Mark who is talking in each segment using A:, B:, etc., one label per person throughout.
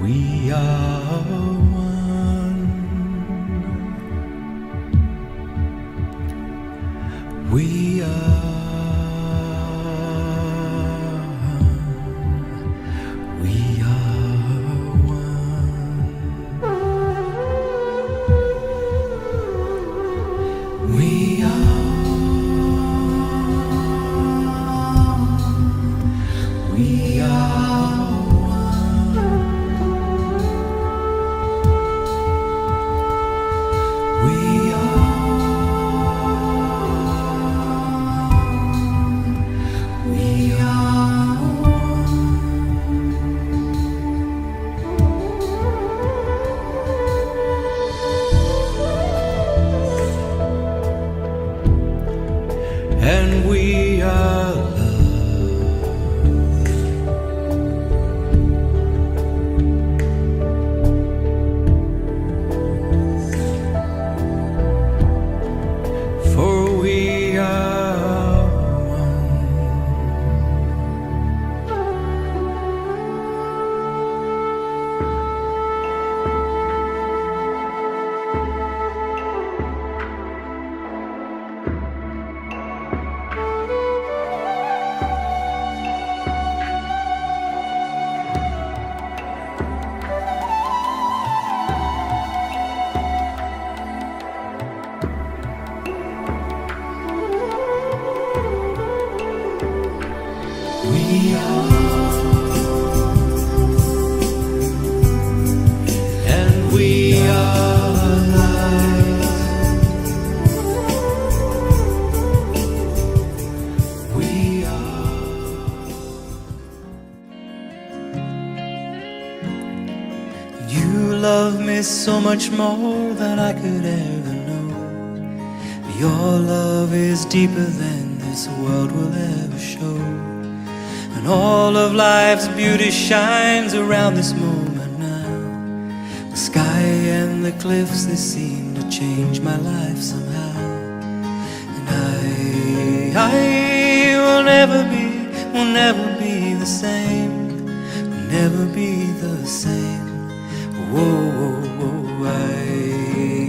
A: We are one. We are. We are one. We are. We are. We are and we are love. For we are one. We are, and we are light. We are. You love me so much more than I could ever know. Your love is deeper than this world will ever show. And all of life's beauty shines around this moment now. The sky and the cliffs, they seem to change my life somehow. And I will never be the same. Will never be the same. Whoa, whoa, whoa.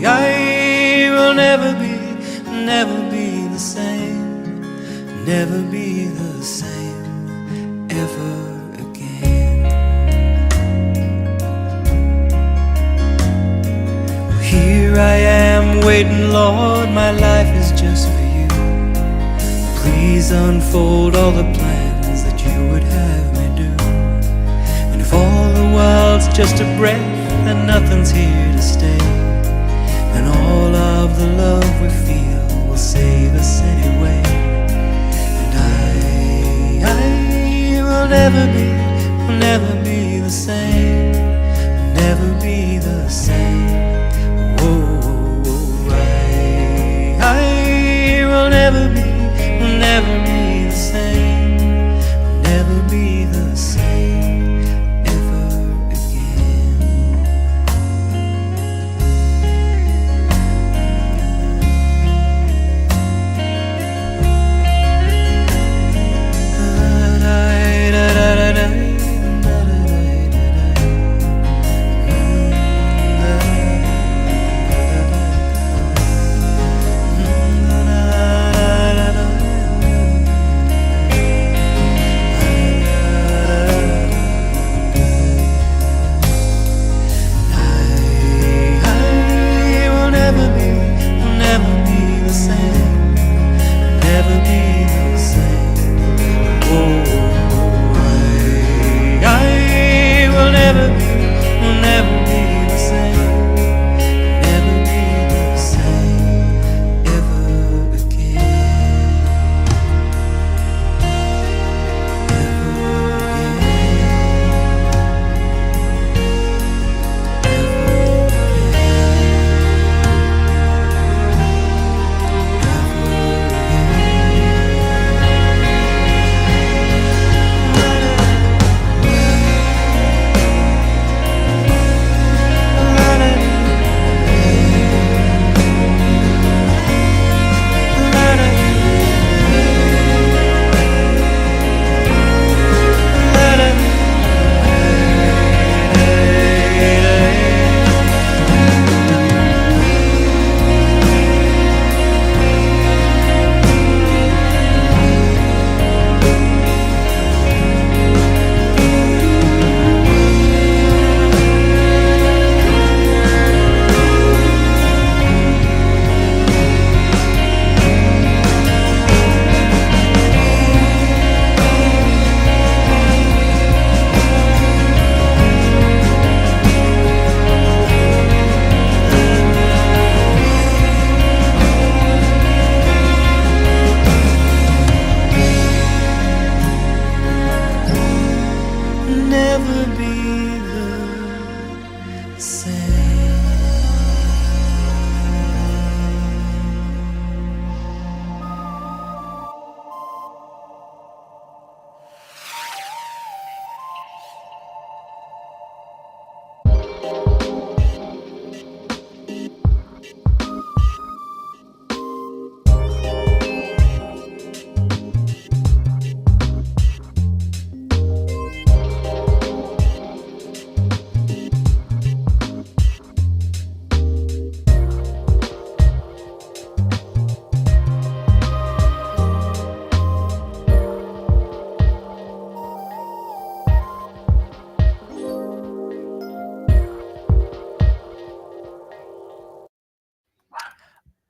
A: I will never be the same. Never be the same ever again. Well, here I am waiting, Lord, my life is just for you. Please unfold all the plans that you would have me do. And if all the world's just a breath and nothing's here to stay, then all of the love we feel will save us anyway. Will never be the same. Will never be the same. Whoa, I will never be the same. Will never be the same ever again.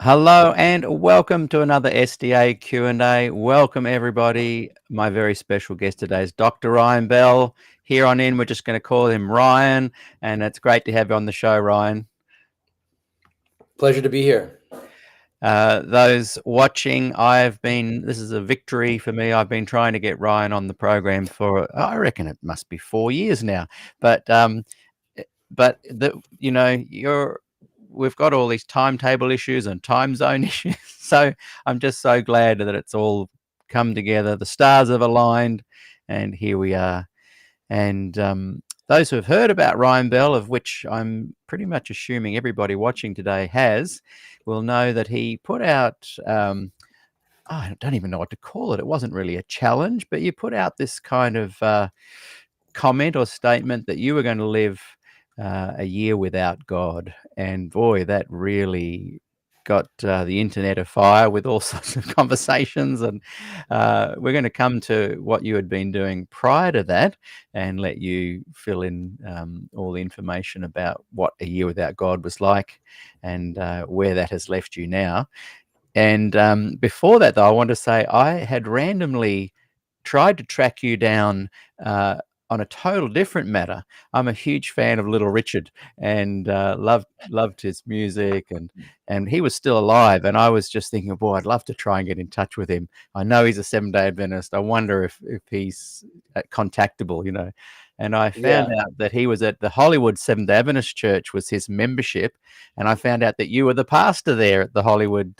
B: Hello and welcome to another SDA Q&A. Welcome everybody. My very special guest today is Dr. Ryan Bell. Here on in, we're just going to call him Ryan, and it's great to have you on the show, Ryan.
C: Pleasure to be here.
B: Those watching, this is a victory for me. I've been trying to get Ryan on the program for, I reckon it must be 4 years now. But we've got all these timetable issues and time zone issues. So I'm just so glad that it's all come together. The stars have aligned, and here we are. And those who have heard about Ryan Bell, of which I'm pretty much assuming everybody watching today has, will know that he put out, I don't even know what to call it. It wasn't really a challenge, but you put out this kind of comment or statement that you were going to live a year without God. And boy, that really got the internet afire with all sorts of conversations. And we're going to come to what you had been doing prior to that and let you fill in all the information about what a year without God was like and where that has left you now. And before that, though, I want to say I had randomly tried to track you down on a total different matter. I'm a huge fan of Little Richard and loved his music, and he was still alive. And I was just thinking, boy, I'd love to try and get in touch with him. I know he's a Seventh-day Adventist. I wonder if he's contactable, you know. And I found out that he was at the Hollywood Seventh-day Adventist Church was his membership, and I found out that you were the pastor there at the Hollywood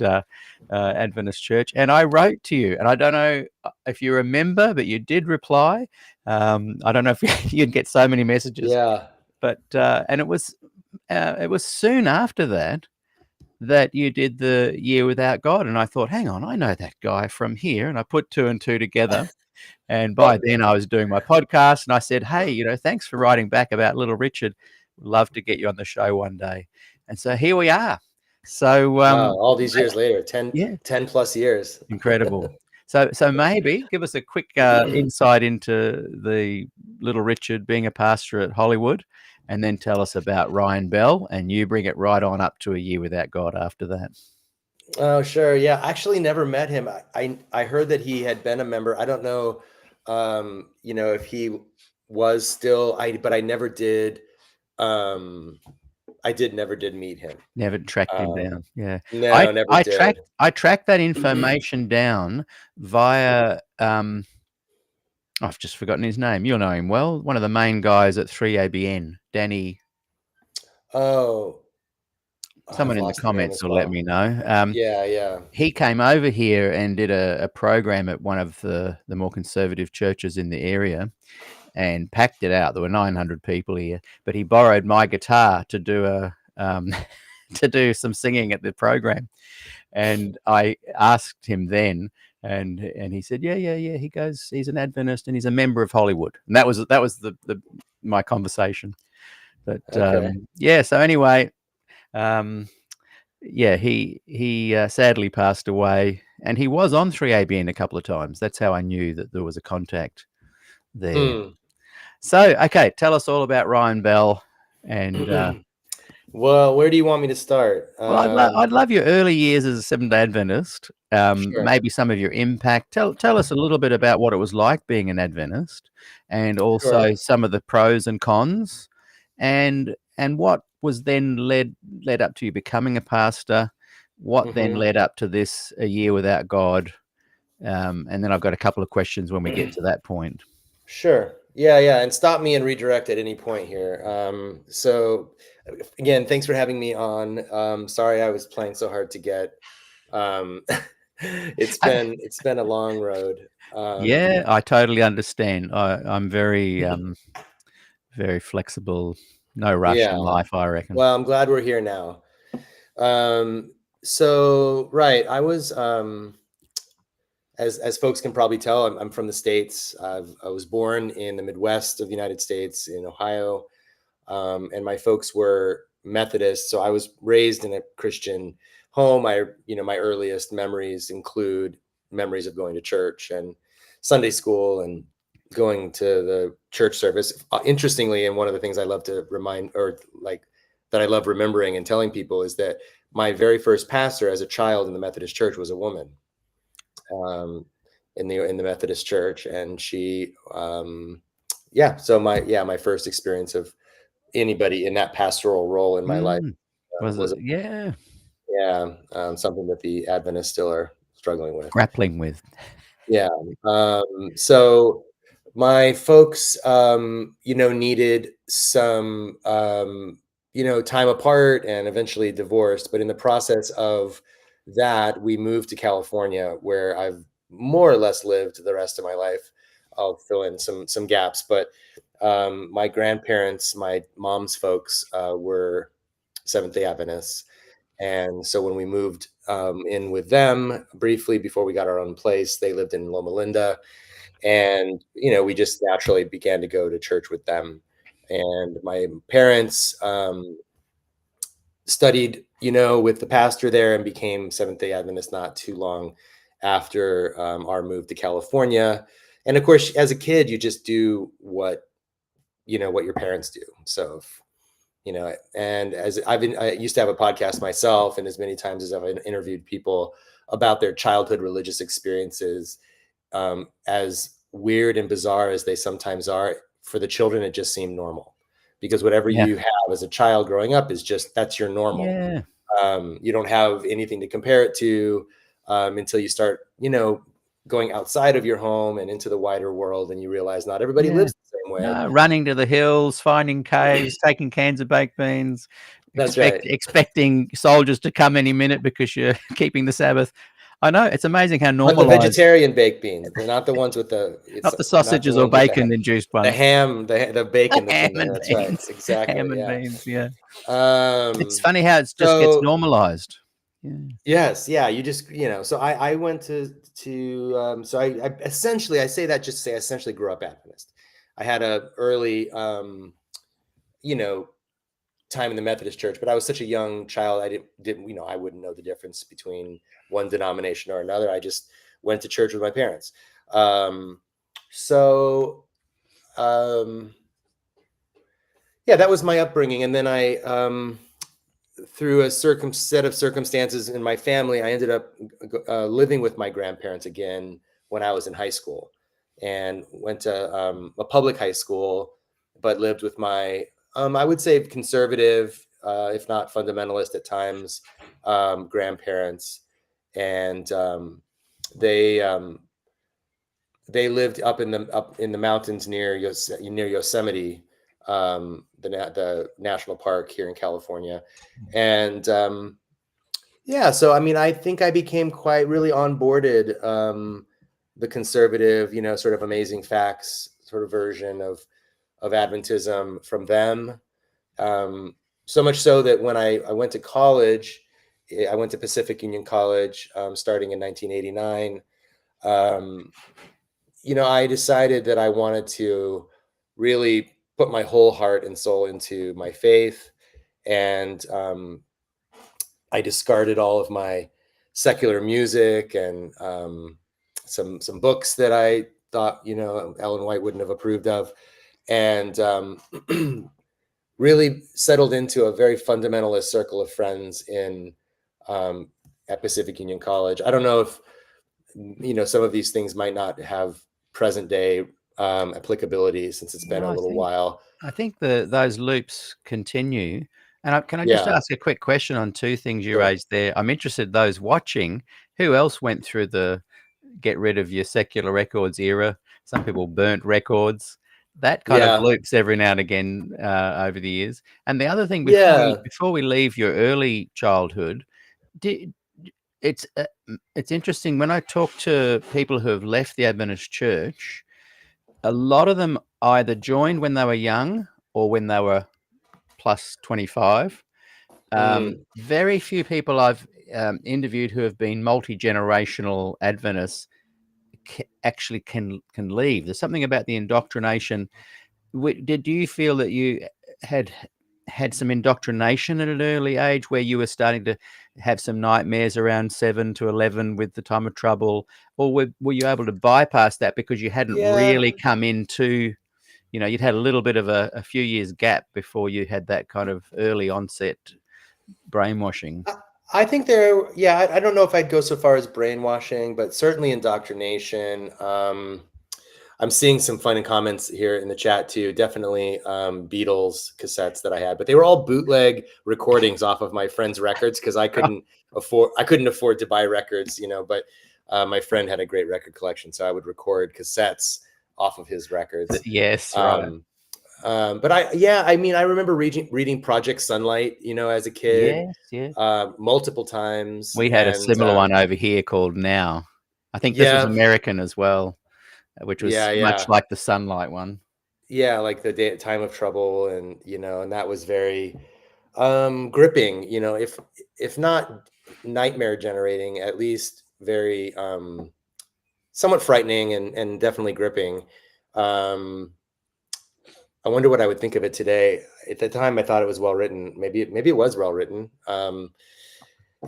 B: Adventist Church. And I wrote to you, and I don't know if you remember, but you did reply. I don't know if you'd get so many messages.
C: Yeah.
B: But and it was soon after that you did the year without God, and I thought, hang on, I know that guy from here, and I put two and two together. And by then I was doing my podcast, and I said, hey, you know, thanks for writing back about Little Richard. Love to get you on the show one day. And so here we are. So
C: Wow, all these years later, 10
B: yeah,
C: 10 plus years.
B: incredible. So maybe give us a quick insight into the Little Richard being a pastor at Hollywood, and then tell us about Ryan Bell, and you bring it right on up to a year without God after that.
C: Oh, sure. Yeah, I actually never met him. I heard that he had been a member. I don't know, if he was still. But I never did. Never did meet him.
B: Never tracked him down. Yeah,
C: No, never did.
B: I tracked that information down via. I've just forgotten his name. You'll know him well. One of the main guys at 3ABN, Danny.
C: Oh,
B: someone in the comments will let me know.
C: Yeah.
B: He came over here and did a program at one of the more conservative churches in the area and packed it out. There were 900 people here, but he borrowed my guitar to do to do some singing at the program. And I asked him then, and he said, yeah. He goes, he's an Adventist and he's a member of Hollywood. And that was the my conversation. But
C: okay.
B: So anyway, he sadly passed away, and he was on 3ABN a couple of times. That's how I knew that there was a contact there. So, okay, tell us all about Ryan Bell. And
C: well, where do you want me to start?
B: Well, I'd love your early years as a Seventh-day Adventist.
C: Sure.
B: Maybe some of your impact. Tell us a little bit about what it was like being an Adventist, and also some of the pros and cons, and what was then led up to you becoming a pastor. What then led up to this a year without God, and then I've got a couple of questions when we get to that point.
C: Sure. Yeah, and stop me and redirect at any point here. So again, thanks for having me on. Sorry I was playing so hard to get. It's been a long road.
B: Yeah, I totally understand. I'm very very flexible, no rush in life, I reckon.
C: Well, I'm glad we're here now. So right, I was as folks can probably tell, I'm from the States. I was born in the Midwest of the United States in Ohio, and my folks were Methodist, so I was raised in a Christian home. My earliest memories include memories of going to church and Sunday school and going to the church service. Interestingly, and one of the things I love to remind, or like that I love remembering and telling people, is that my very first pastor as a child in the Methodist Church was a woman, in the Methodist Church, and she, so my first experience of anybody in that pastoral role in my life
B: Was
C: was
B: it? Yeah.
C: something that the Adventists still are struggling with.
B: Grappling with.
C: Yeah. So my folks, needed some, time apart and eventually divorced. But in the process of that, we moved to California, where I've more or less lived the rest of my life. I'll fill in some gaps, but my grandparents, my mom's folks, were Seventh-day Adventists. And so when we moved in with them briefly before we got our own place, they lived in Loma Linda. And, we just naturally began to go to church with them. And my parents studied, with the pastor there and became Seventh-day Adventists not too long after our move to California. And of course, as a kid, you just do what your parents do. So and as I used to have a podcast myself, and as many times as I've interviewed people about their childhood religious experiences, as weird and bizarre as they sometimes are, for the children, it just seemed normal, because whatever
B: Yeah.
C: you have as a child growing up is just, that's your normal.
B: Yeah.
C: You don't have anything to compare it to until you start, going outside of your home and into the wider world, and you realize not everybody
B: Yeah.
C: lives the same way.
B: No, running to the hills, finding caves, taking cans of baked beans,
C: That's right.
B: expecting soldiers to come any minute because you're keeping the Sabbath. I know, it's amazing how
C: But the
B: normalized.
C: vegetarian baked beans, they're not the ones with
B: Not the sausages or bacon-induced
C: the
B: ones.
C: ham, the bacon that's
B: Ham
C: in there.
B: and
C: That's
B: beans.
C: right. Exactly.
B: Ham and
C: Yeah.
B: beans, yeah. It's funny how it just gets
C: So
B: normalized. Yeah.
C: yes, yeah. You just, so I went to so I essentially, I say that just to say I essentially grew up Adventist. I had a early time in the Methodist Church, but I was such a young child, I didn't I wouldn't know the difference between one denomination or another. I just went to church with my parents. Yeah, that was my upbringing. And then I through a set of circumstances in my family, I ended up living with my grandparents again when I was in high school, and went to a public high school, but lived with my, I would say, conservative, if not fundamentalist at times, grandparents. And they lived up in the mountains near Yosemite, the national park here in California. And so I mean, I think I became quite really onboarded the conservative, sort of amazing facts sort of version of Adventism from them. So much so that when I went to college, I went to Pacific Union College starting in 1989. I decided that I wanted to really put my whole heart and soul into my faith. And I discarded all of my secular music and some books that I thought, Ellen White wouldn't have approved of. And really settled into a very fundamentalist circle of friends at Pacific Union College. I don't know if, some of these things might not have present day applicability, since it's been a little while.
B: I think those loops continue. And can I just ask a quick question on two things you raised there? I'm interested, those watching, who else went through the get rid of your secular records era? Some people burnt records. That kind of loops every now and again over the years. And the other thing, before we leave your early childhood, it's interesting when I talk to people who have left the Adventist Church. A lot of them either joined when they were young or when they were plus 25. Very few people I've interviewed who have been multi-generational Adventists actually can leave. There's something about the indoctrination. Do you feel that you had some indoctrination at an early age where you were starting to have some nightmares around 7 to 11 with the time of trouble, or were you able to bypass that because you hadn't really come into, you'd had a little bit of a few years gap before you had that kind of early onset brainwashing?
C: I think there, yeah, I don't know if I'd go so far as brainwashing, but certainly indoctrination. I'm seeing some funny comments here in the chat too. Definitely Beatles cassettes that I had, but they were all bootleg recordings off of my friend's records because I couldn't afford to buy records, But my friend had a great record collection, so I would record cassettes off of his records.
B: Yes, right.
C: But I mean, I remember reading Project Sunlight, as a kid,
B: Yes, yeah.
C: multiple times,
B: We had a
C: and
B: similar one over here called Now. I think this was
C: yeah,
B: American as well, which was much
C: yeah.
B: like the Sunlight one.
C: Yeah, like the time of trouble, and and that was very gripping, if not nightmare generating, at least very somewhat frightening and definitely gripping. um I wonder what I would think of it today. At the time I thought it was well written. Maybe it was well written. And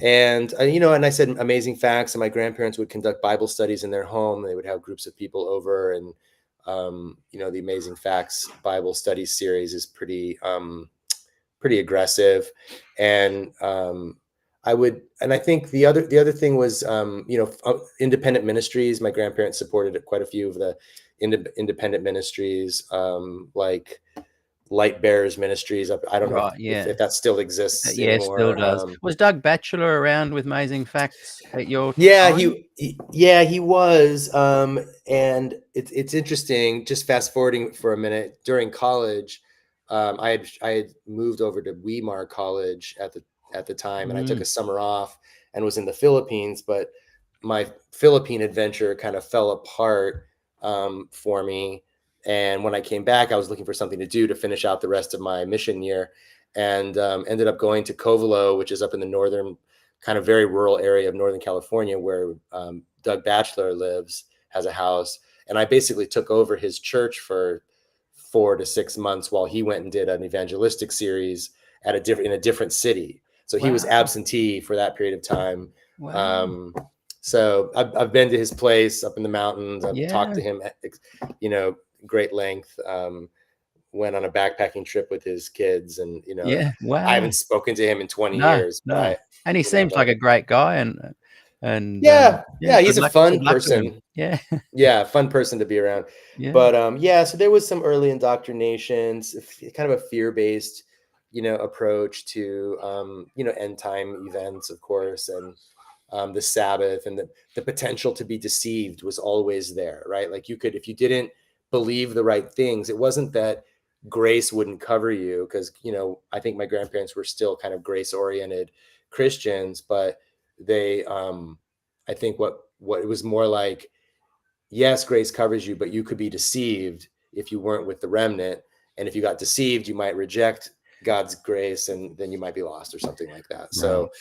C: and I said amazing facts, and my grandparents would conduct Bible studies in their home. They would have groups of people over, and the Amazing Facts Bible study series is pretty aggressive. And I think the other thing was independent ministries. My grandparents supported quite a few of the independent ministries, like Light Bearers Ministries. I don't know
B: Right,
C: if,
B: yeah.
C: if that still exists
B: Yeah, still
C: anymore.
B: does. Was Doug Batchelor around with Amazing Facts at your
C: Yeah,
B: time?
C: he was. And it's interesting. Just fast forwarding for a minute, during college, I had moved over to Weimar College at the time, and I took
B: Mm,
C: a summer off and was in the Philippines. But my Philippine adventure kind of fell apart for me. And when I came back, I was looking for something to do to finish out the rest of my mission year, and ended up going to Covelo, which is up in the northern, kind of very rural area of Northern California, where Doug Batchelor lives, has a house. And I basically took over his church for 4 to 6 months while he went and did an evangelistic series in a different city. So he was
B: wow.
C: absentee for that period of time.
B: Wow.
C: So I've been to his place up in the mountains. I've
B: Yeah.
C: talked to him at, great length. Went on a backpacking trip with his kids, and
B: Yeah.
C: I
B: Wow.
C: haven't spoken to him in 20
B: No,
C: years, but
B: no. And he seems like
C: but
B: a great guy, and
C: yeah,
B: good
C: he's a fun
B: luck to him.
C: person.
B: Yeah.
C: Yeah, fun person to be around.
B: Yeah.
C: But yeah, so there was some early indoctrinations, kind of a fear-based, approach to end time events, of course, and the Sabbath, and the potential to be deceived was always there, right? Like if you didn't believe the right things, it wasn't that grace wouldn't cover you, because I think my grandparents were still kind of grace-oriented Christians, but they I think what it was more like, yes, grace covers you, but you could be deceived if you weren't with the remnant. And if you got deceived, you might reject God's grace, and then you might be lost or something like that.
B: Right.
C: So,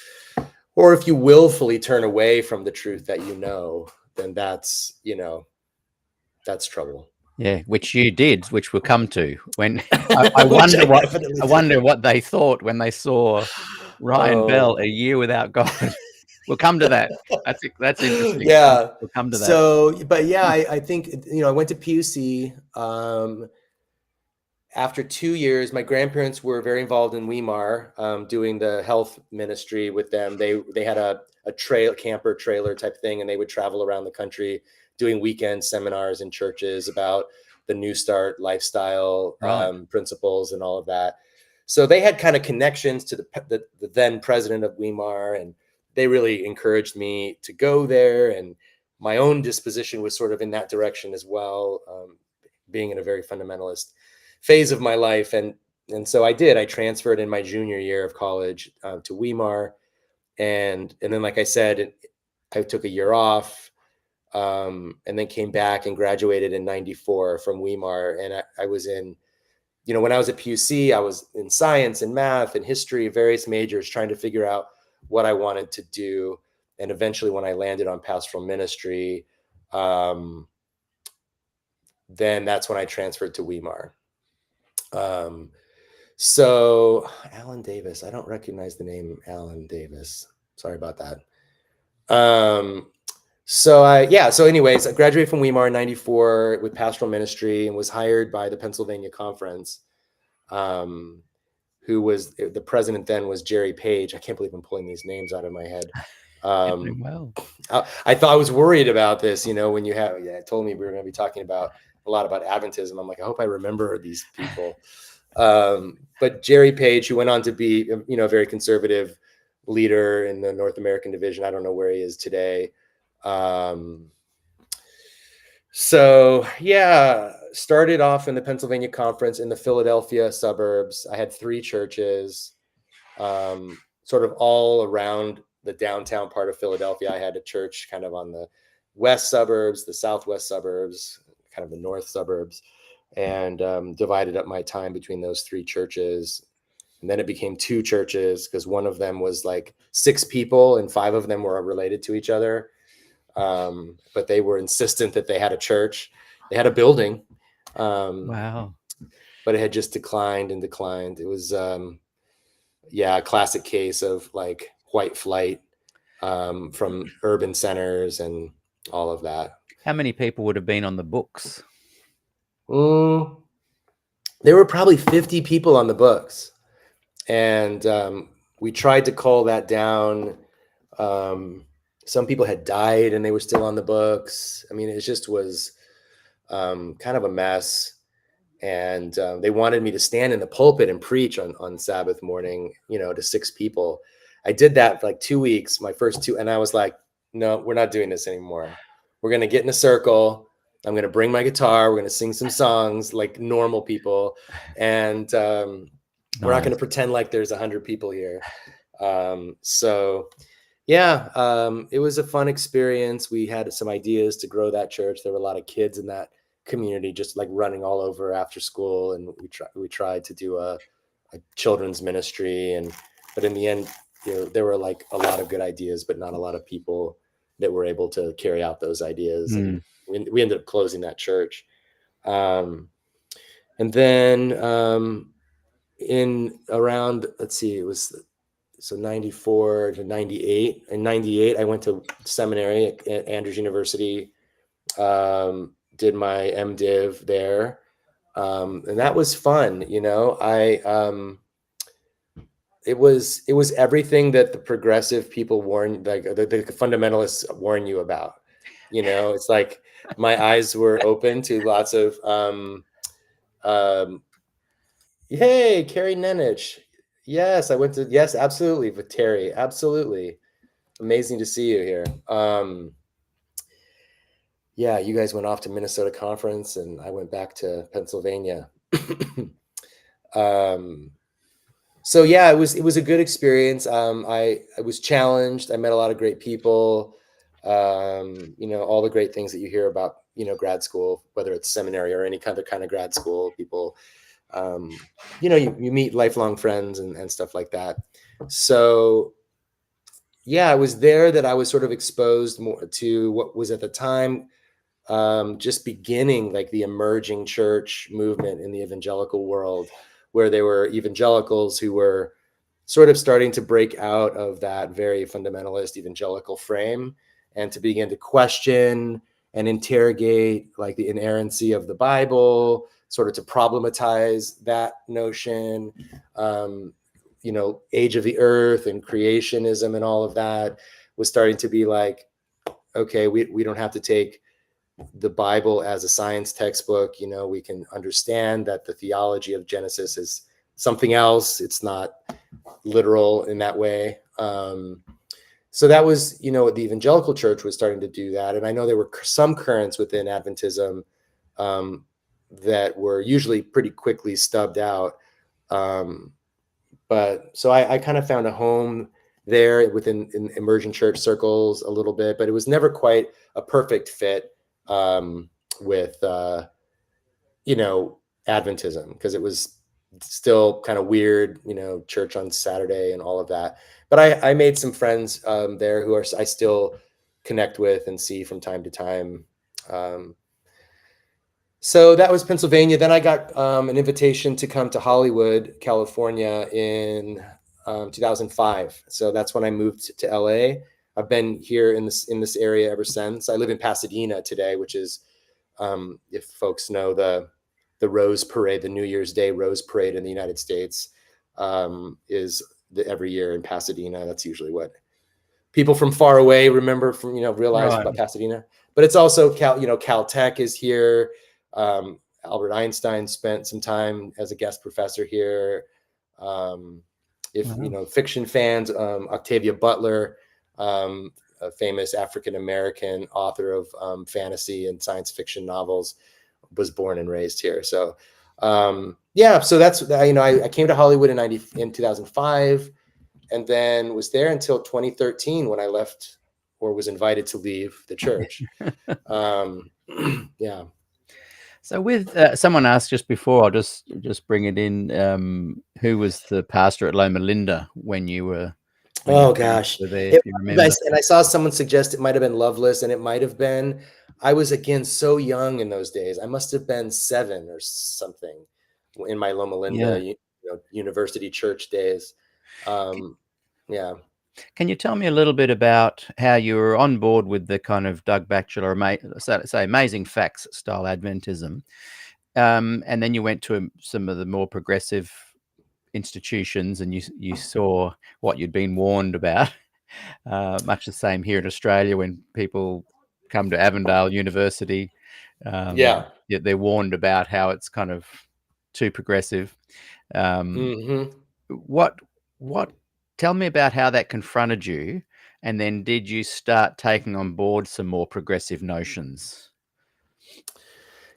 C: or if you willfully turn away from the truth that then that's trouble.
B: Yeah, which you did, which we'll come to. When I
C: Which I
B: wonder what
C: definitely
B: I
C: did.
B: wonder what they thought when they saw Ryan Bell,
C: Oh,
B: A Year Without God. We'll come to that. That's interesting.
C: yeah.
B: We'll come to that.
C: So, but yeah, I think, I went to PUC. After 2 years, my grandparents were very involved in Weimar, doing the health ministry with them. They had a camper trailer type thing, and they would travel around the country doing weekend seminars in churches about the New Start lifestyle
B: Right.
C: principles and all of that. So they had kind of connections to the then president of Weimar, and they really encouraged me to go there. And my own disposition was sort of in that direction as well, being in a very fundamentalist phase of my life. And so I did. I transferred in my junior year of college to Weimar, and then, like I said, I took a year off, and then came back and graduated in '94 from Weimar. And I was in, when I was at PUC, I was in science and math and history, various majors, trying to figure out what I wanted to do. And eventually, when I landed on pastoral ministry, then that's when I transferred to Weimar. So Alan Davis, I don't recognize the name Alan Davis. Sorry about that. So anyways, I graduated from Weimar in '94 with pastoral ministry, and was hired by the Pennsylvania Conference, who was the president then was Jerry Page. I can't believe I'm pulling these names out of my head.
B: You're doing well.
C: I thought I was worried about this, when you told me we were going to be talking about a lot about Adventism. I'm like, I hope I remember these people. But Jerry Page, who went on to be, a very conservative leader in the North American division. I don't know where he is today. So yeah, started off in the Pennsylvania Conference in the Philadelphia suburbs. I had 3 churches, sort of all around the downtown part of Philadelphia. I had a church kind of on the west suburbs, the southwest suburbs, kind of the north suburbs, and divided up my time between those 3 churches. And then it became 2 churches because one of them was like 6 people and 5 of them were related to each other. But they were insistent that they had a church. They had a building.
B: Wow.
C: But it had just declined and declined. It was, a classic case of like white flight from urban centers and all of that.
B: How many people would have been on the books?
C: There were probably 50 people on the books. And we tried to call that down. Some people had died and they were still on the books. I mean, it just was kind of a mess. And they wanted me to stand in the pulpit and preach on Sabbath morning, to 6 people. I did that for like 2 weeks, my first 2. And I was like, no, we're not doing this anymore. We're going to get in a circle. I'm going to bring my guitar. We're going to sing some songs like normal people. And we're not going to pretend like there's 100 people here. It was a fun experience. We had some ideas to grow that church. There were a lot of kids in that community just like running all over after school. And we tried to do a children's ministry. But in the end, there were like a lot of good ideas, but not a lot of people that were able to carry out those ideas. And we ended up closing that church. And then in around, let's see, it was 94 to 98. In 98, I went to seminary at Andrews University, did my MDiv there. And that was fun. It was everything that the progressive people warn, like the fundamentalists warn you about. It's like my eyes were open to lots of, hey, Carrie Nenich. Yes, I went to, yes, absolutely. With Terry, absolutely. Amazing to see you here. You guys went off to Minnesota conference and I went back to Pennsylvania. It was a good experience. I was challenged. I met a lot of great people. All the great things that you hear about, grad school, whether it's seminary or any kind of grad school, people, you meet lifelong friends and stuff like that. So it was there that I was sort of exposed more to what was at the time, just beginning, like the emerging church movement in the evangelical world, where there were evangelicals who were sort of starting to break out of that very fundamentalist evangelical frame and to begin to question and interrogate like the inerrancy of the Bible, sort of to problematize that notion, age of the earth and creationism and all of that was starting to be like, okay, we don't have to take the Bible as a science textbook. We can understand that the theology of Genesis is something else. It's not literal in that way. So that was, the evangelical church was starting to do that. And I know there were some currents within Adventism that were usually pretty quickly stubbed out. But so I kind of found a home there within in emerging church circles a little bit, but it was never quite a perfect fit with Adventism, because it was still kind of weird, church on Saturday and all of that. But I made some friends there who I still connect with and see from time to time. So that was Pennsylvania. Then I got an invitation to come to Hollywood, California in 2005. So that's when I moved to LA. I've been here in this area ever since. I live in Pasadena today, which is, if folks know the Rose Parade, the New Year's Day Rose Parade in the United States. is every year in Pasadena. That's usually what people from far away remember from, realize about Pasadena. But it's also Caltech is here. Albert Einstein spent some time as a guest professor here. Fiction fans, Octavia Butler, a famous African-American author of fantasy and science fiction novels, was born and raised here. So so that's, I came to Hollywood in 2005, and then was there until 2013 when I left, or was invited to leave, the church. Yeah.
B: So with someone asked just before, I'll just bring it in. Who was the pastor at Loma Linda when you were?
C: Gosh,
B: there, if you remember.
C: And I saw someone suggest it might have been Loveless, and it might have been. I was, again, so young in those days. I must have been 7 or something in my Loma Linda university church days. Yeah.
B: Can you tell me a little bit about how you were on board with the kind of Doug Batchelor, Amazing Facts style Adventism, and then you went to some of the more progressive institutions, and you saw what you'd been warned about. Much the same here in Australia when people come to Avondale University. They're warned about how it's kind of too progressive. What tell me about how that confronted you, and then did you start taking on board some more progressive notions?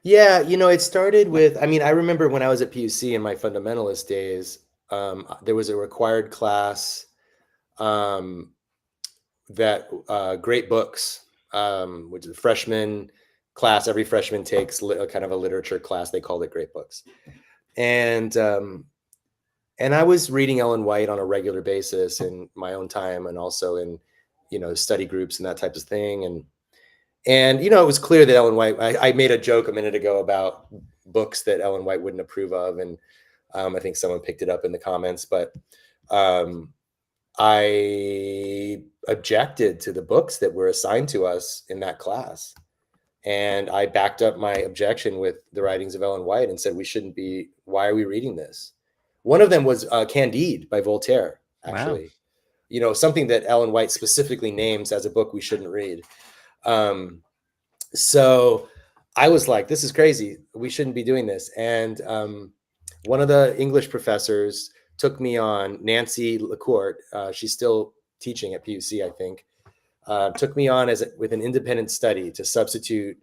C: Yeah, it started with, I remember when I was at PUC in my fundamentalist days, there was a required class that Great Books, which is a freshman class. Every freshman takes kind of a literature class. They called it Great Books. And I was reading Ellen White on a regular basis in my own time, and also in, study groups and that type of thing. And it was clear that Ellen White, I made a joke a minute ago about books that Ellen White wouldn't approve of. And I think someone picked it up in the comments, but I objected to the books that were assigned to us in that class. And I backed up my objection with the writings of Ellen White and said, why are we reading this? One of them was Candide by Voltaire, actually. Wow. Something that Ellen White specifically names as a book we shouldn't read. So I was like, this is crazy. We shouldn't be doing this. And one of the English professors took me on, Nancy LaCourte, she's still teaching at PUC, I think, took me on with an independent study to substitute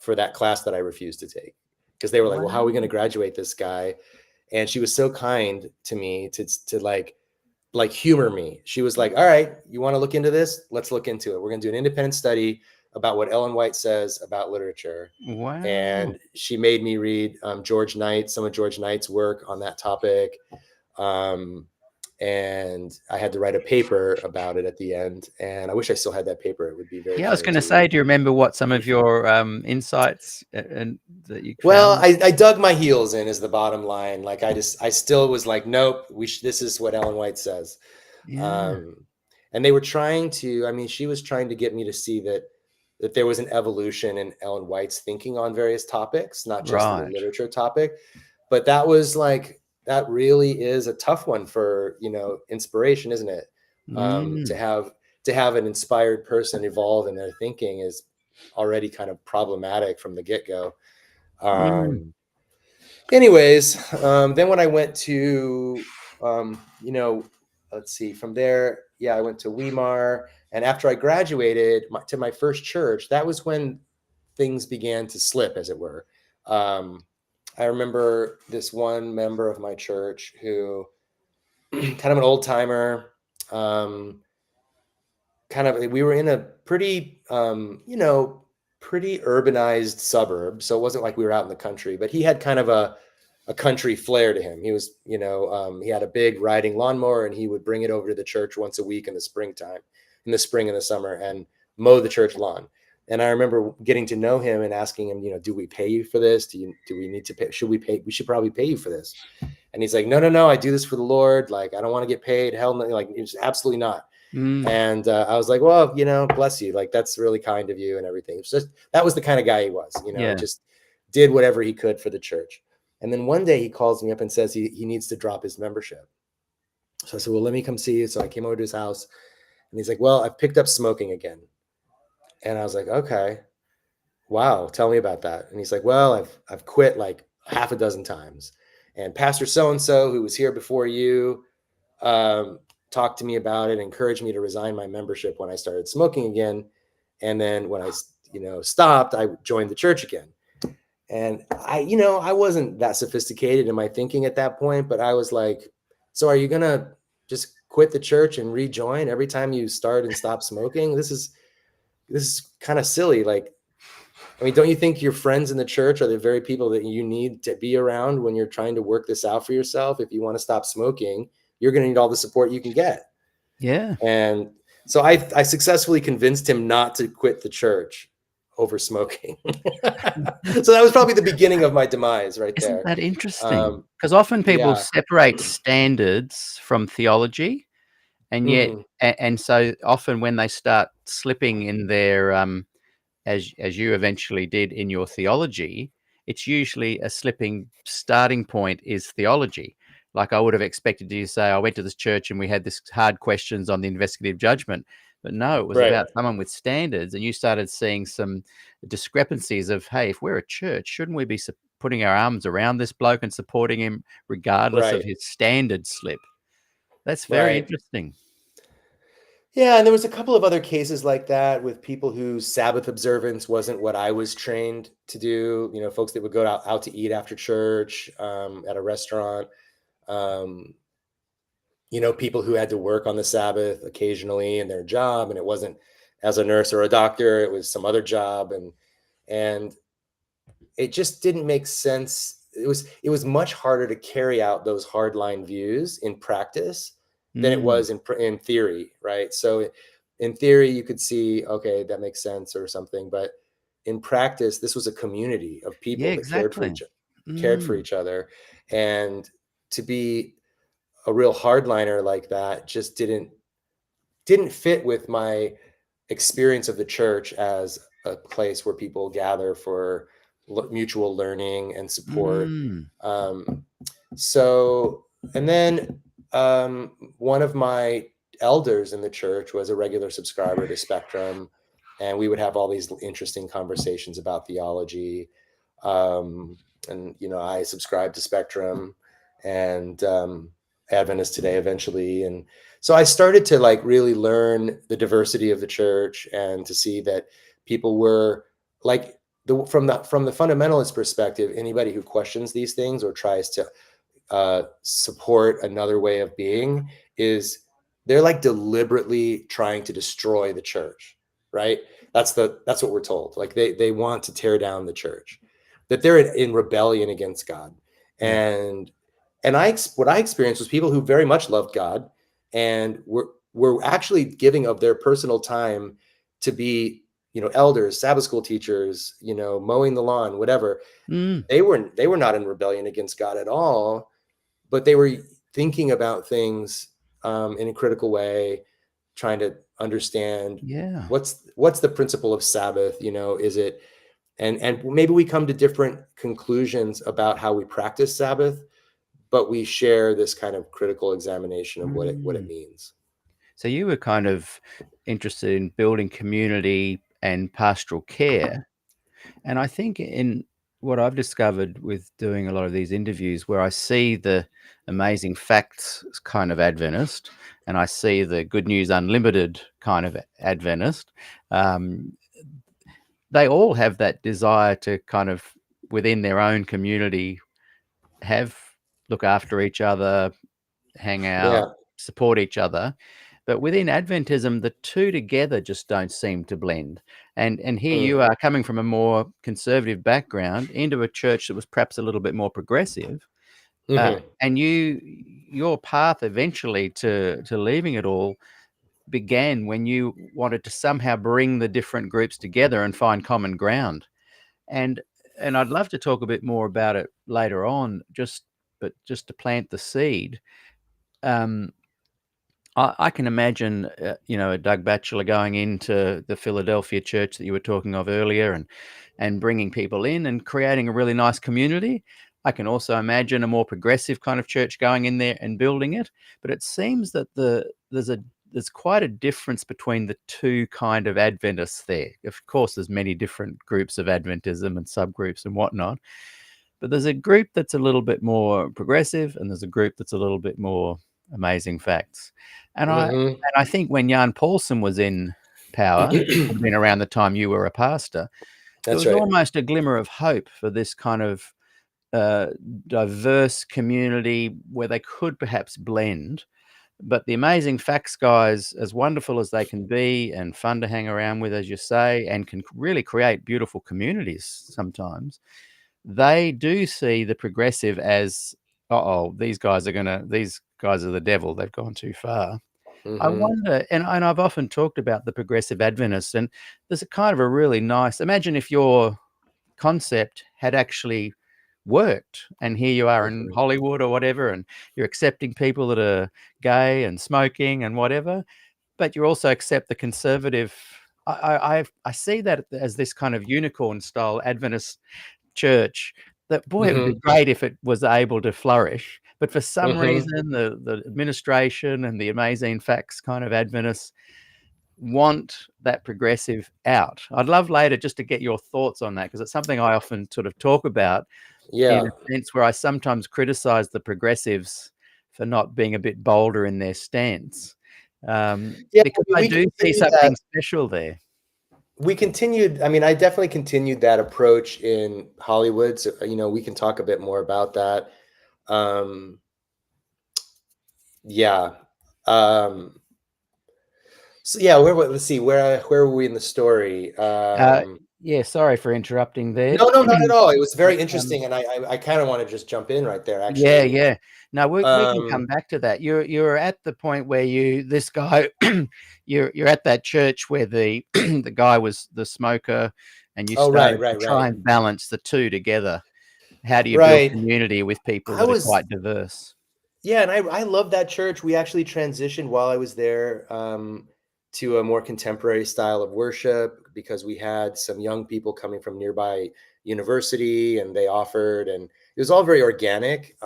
C: for that class that I refused to take. Because they were like, well, how are we going to graduate this guy? And she was so kind to me to like humor me. She was like, all right, you want to look into this? Let's look into it. We're going to do an independent study about what Ellen White says about literature.
B: Wow.
C: And she made me read George Knight, some of George Knight's work on that topic. And I had to write a paper about it at the end. And I wish I still had that paper. It would be very.
B: Yeah, I was going to say, do you remember what some of your insights and that you found?
C: Well, I dug my heels in, is the bottom line. Like I still was like, nope, this is what Ellen White says.
B: Yeah.
C: And they were trying to, she was trying to get me to see that there was an evolution in Ellen White's thinking on various topics, not just the literature topic. But that was like, that really is a tough one for, inspiration, isn't it? To have an inspired person evolve in their thinking is already kind of problematic from the get-go. Anyways, then when I went to, let's see, from there, I went to Weimar. And after I graduated to my first church, that was when things began to slip, as it were. I remember this one member of my church who, kind of an old timer, we were in a pretty, pretty urbanized suburb. So it wasn't like we were out in the country, but he had kind of a country flair to him. He was, he had a big riding lawnmower, and he would bring it over to the church once a week in the spring and the summer, and mow the church lawn. And I remember getting to know him and asking him, do we pay you for this? Do we need to pay? We should probably pay you for this. And he's like, no, I do this for the Lord. Like, I don't want to get paid. Hell no. Like, it's absolutely not. And I was like, well, bless you. Like, that's really kind of you and everything. It's just, that was the kind of guy he was, just did whatever he could for the church. And then one day he calls me up and says he needs to drop his membership. So I said, well, let me come see you. So I came over to his house, and he's like, well, I've picked up smoking again. And I was like, okay, wow, tell me about that. And he's like, well, I've quit like half a dozen times. And Pastor so-and-so, who was here before you, um, talked to me about it, encouraged me to resign my membership when I started smoking again. And then when I, stopped, I joined the church again. And I wasn't that sophisticated in my thinking at that point, but I was like, so are you going to just quit the church and rejoin every time you start and stop smoking? This is kind of silly. Like, I mean, don't you think your friends in the church are the very people that you need to be around when you're trying to work this out for yourself? If you want to stop smoking, you're going to need all the support you can get.
B: Yeah.
C: And so I successfully convinced him not to quit the church over smoking. So that was probably the beginning of my demise right
B: Isn't
C: there.
B: that interesting? Because often people
C: Yeah.
B: separate standards from theology, and yet,
C: Mhm.
B: and so often when they start slipping in their as you eventually did in your theology, it's usually a slipping starting point is theology. Like I would have expected you to say, I went to this church and we had this hard questions on the investigative judgment. But no, it was
C: Right.
B: about someone with standards. And you started seeing some discrepancies of, hey, if we're a church, shouldn't we be putting our arms around this bloke and supporting him regardless of
C: Right.
B: his standard slip? That's very
C: Right.
B: interesting.
C: Yeah, and there was a couple of other cases like that with people whose Sabbath observance wasn't what I was trained to do. Folks that would go out to eat after church, at a restaurant. Um, People who had to work on the Sabbath occasionally in their job, and it wasn't as a nurse or a doctor; it was some other job, and it just didn't make sense. It was much harder to carry out those hardline views in practice than it
B: Mm.
C: was in theory, right? So in theory, you could see, okay, that makes sense or something, but in practice, this was a community of
B: Yeah,
C: people that
B: exactly.
C: cared for
B: Mm.
C: each other, and to be a real hardliner like that just didn't fit with my experience of the church as a place where people gather for mutual learning and support.
B: Mm.
C: Um, so, and then one of my elders in the church was a regular subscriber to Spectrum, and we would have all these interesting conversations about theology. And I subscribed to Spectrum and Adventist Today eventually, and so I started to like really learn the diversity of the church and to see that people were like from the fundamentalist perspective, anybody who questions these things or tries to support another way of being is they're like deliberately trying to destroy the church, right? That's what we're told. Like they want to tear down the church, that they're in rebellion against God.
B: Yeah.
C: And what I experienced was people who very much loved God and were actually giving of their personal time to be, elders, Sabbath school teachers, mowing the lawn, whatever.
B: Mm.
C: They were not in rebellion against God at all, but they were thinking about things in a critical way, trying to understand
B: Yeah.
C: what's the principle of Sabbath. Is it and maybe we come to different conclusions about how we practice Sabbath, but we share this kind of critical examination of what it
B: Mm.
C: means.
B: So you were kind of interested in building community and pastoral care. And I think in what I've discovered with doing a lot of these interviews, where I see the amazing facts kind of Adventist, and I see the good news unlimited kind of Adventist, um, they all have that desire to kind of within their own community have look after each other, hang out,
C: Yeah.
B: support each other. But within Adventism, the two together just don't seem to blend. And here you
C: Mm.
B: are coming from a more conservative background into a church that was perhaps a little bit more progressive.
C: Hmm.
B: And your path eventually to leaving it all began when you wanted to somehow bring the different groups together and find common ground. And and I'd love to talk a bit more about it later on, but just to plant the seed. Um, I can imagine, a Doug Batchelor going into the Philadelphia church that you were talking of earlier, and bringing people in and creating a really nice community. I can also imagine a more progressive kind of church going in there and building it. But it seems that there's quite a difference between the two kind of Adventists there. Of course, there's many different groups of Adventism and subgroups and whatnot. But there's a group that's a little bit more progressive, and there's a group that's a little bit more amazing facts. And I think when Jan Paulsen was in power, would have been around the time you were a pastor, there
C: That's
B: was
C: right.
B: almost a glimmer of hope for this kind of diverse community where they could perhaps blend. But the amazing facts guys, as wonderful as they can be and fun to hang around with, as you say, and can really create beautiful communities sometimes, they do see the progressive as, these guys are the devil. They've gone too far. I wonder, and I've often talked about the progressive Adventists, and there's a kind of a really nice, imagine if your concept had actually worked, and here you are in Hollywood or whatever, and you're accepting people that are gay and smoking and whatever, but you also accept the conservative. I see that as this kind of unicorn style Adventist church that, boy, it would be great if it was able to flourish. But for some reason, the administration and the amazing facts kind of Adventists want that progressive out. I'd love later just to get your thoughts on that, because it's something I often sort of talk about in a sense where I sometimes criticize the progressives for not being a bit bolder in their stance. Because I do see something special there.
C: We continued, I mean, I definitely continued that approach in Hollywood. So, we can talk a bit more about that. So yeah, let's see, where were we in the story?
B: Yeah, sorry for interrupting there.
C: No, not at all. It was very
B: But,
C: interesting, and I kind of want to just jump in right there, actually.
B: yeah. No, we can come back to that. You're at the point where this guy, you're at that church where the the guy was the smoker, and you started to try and balance the two together. How do you build community with people that are quite diverse?
C: Yeah, and I love that church. We actually transitioned while I was there to a more contemporary style of worship, because we had some young people coming from nearby university, and they offered, and it was all very organic.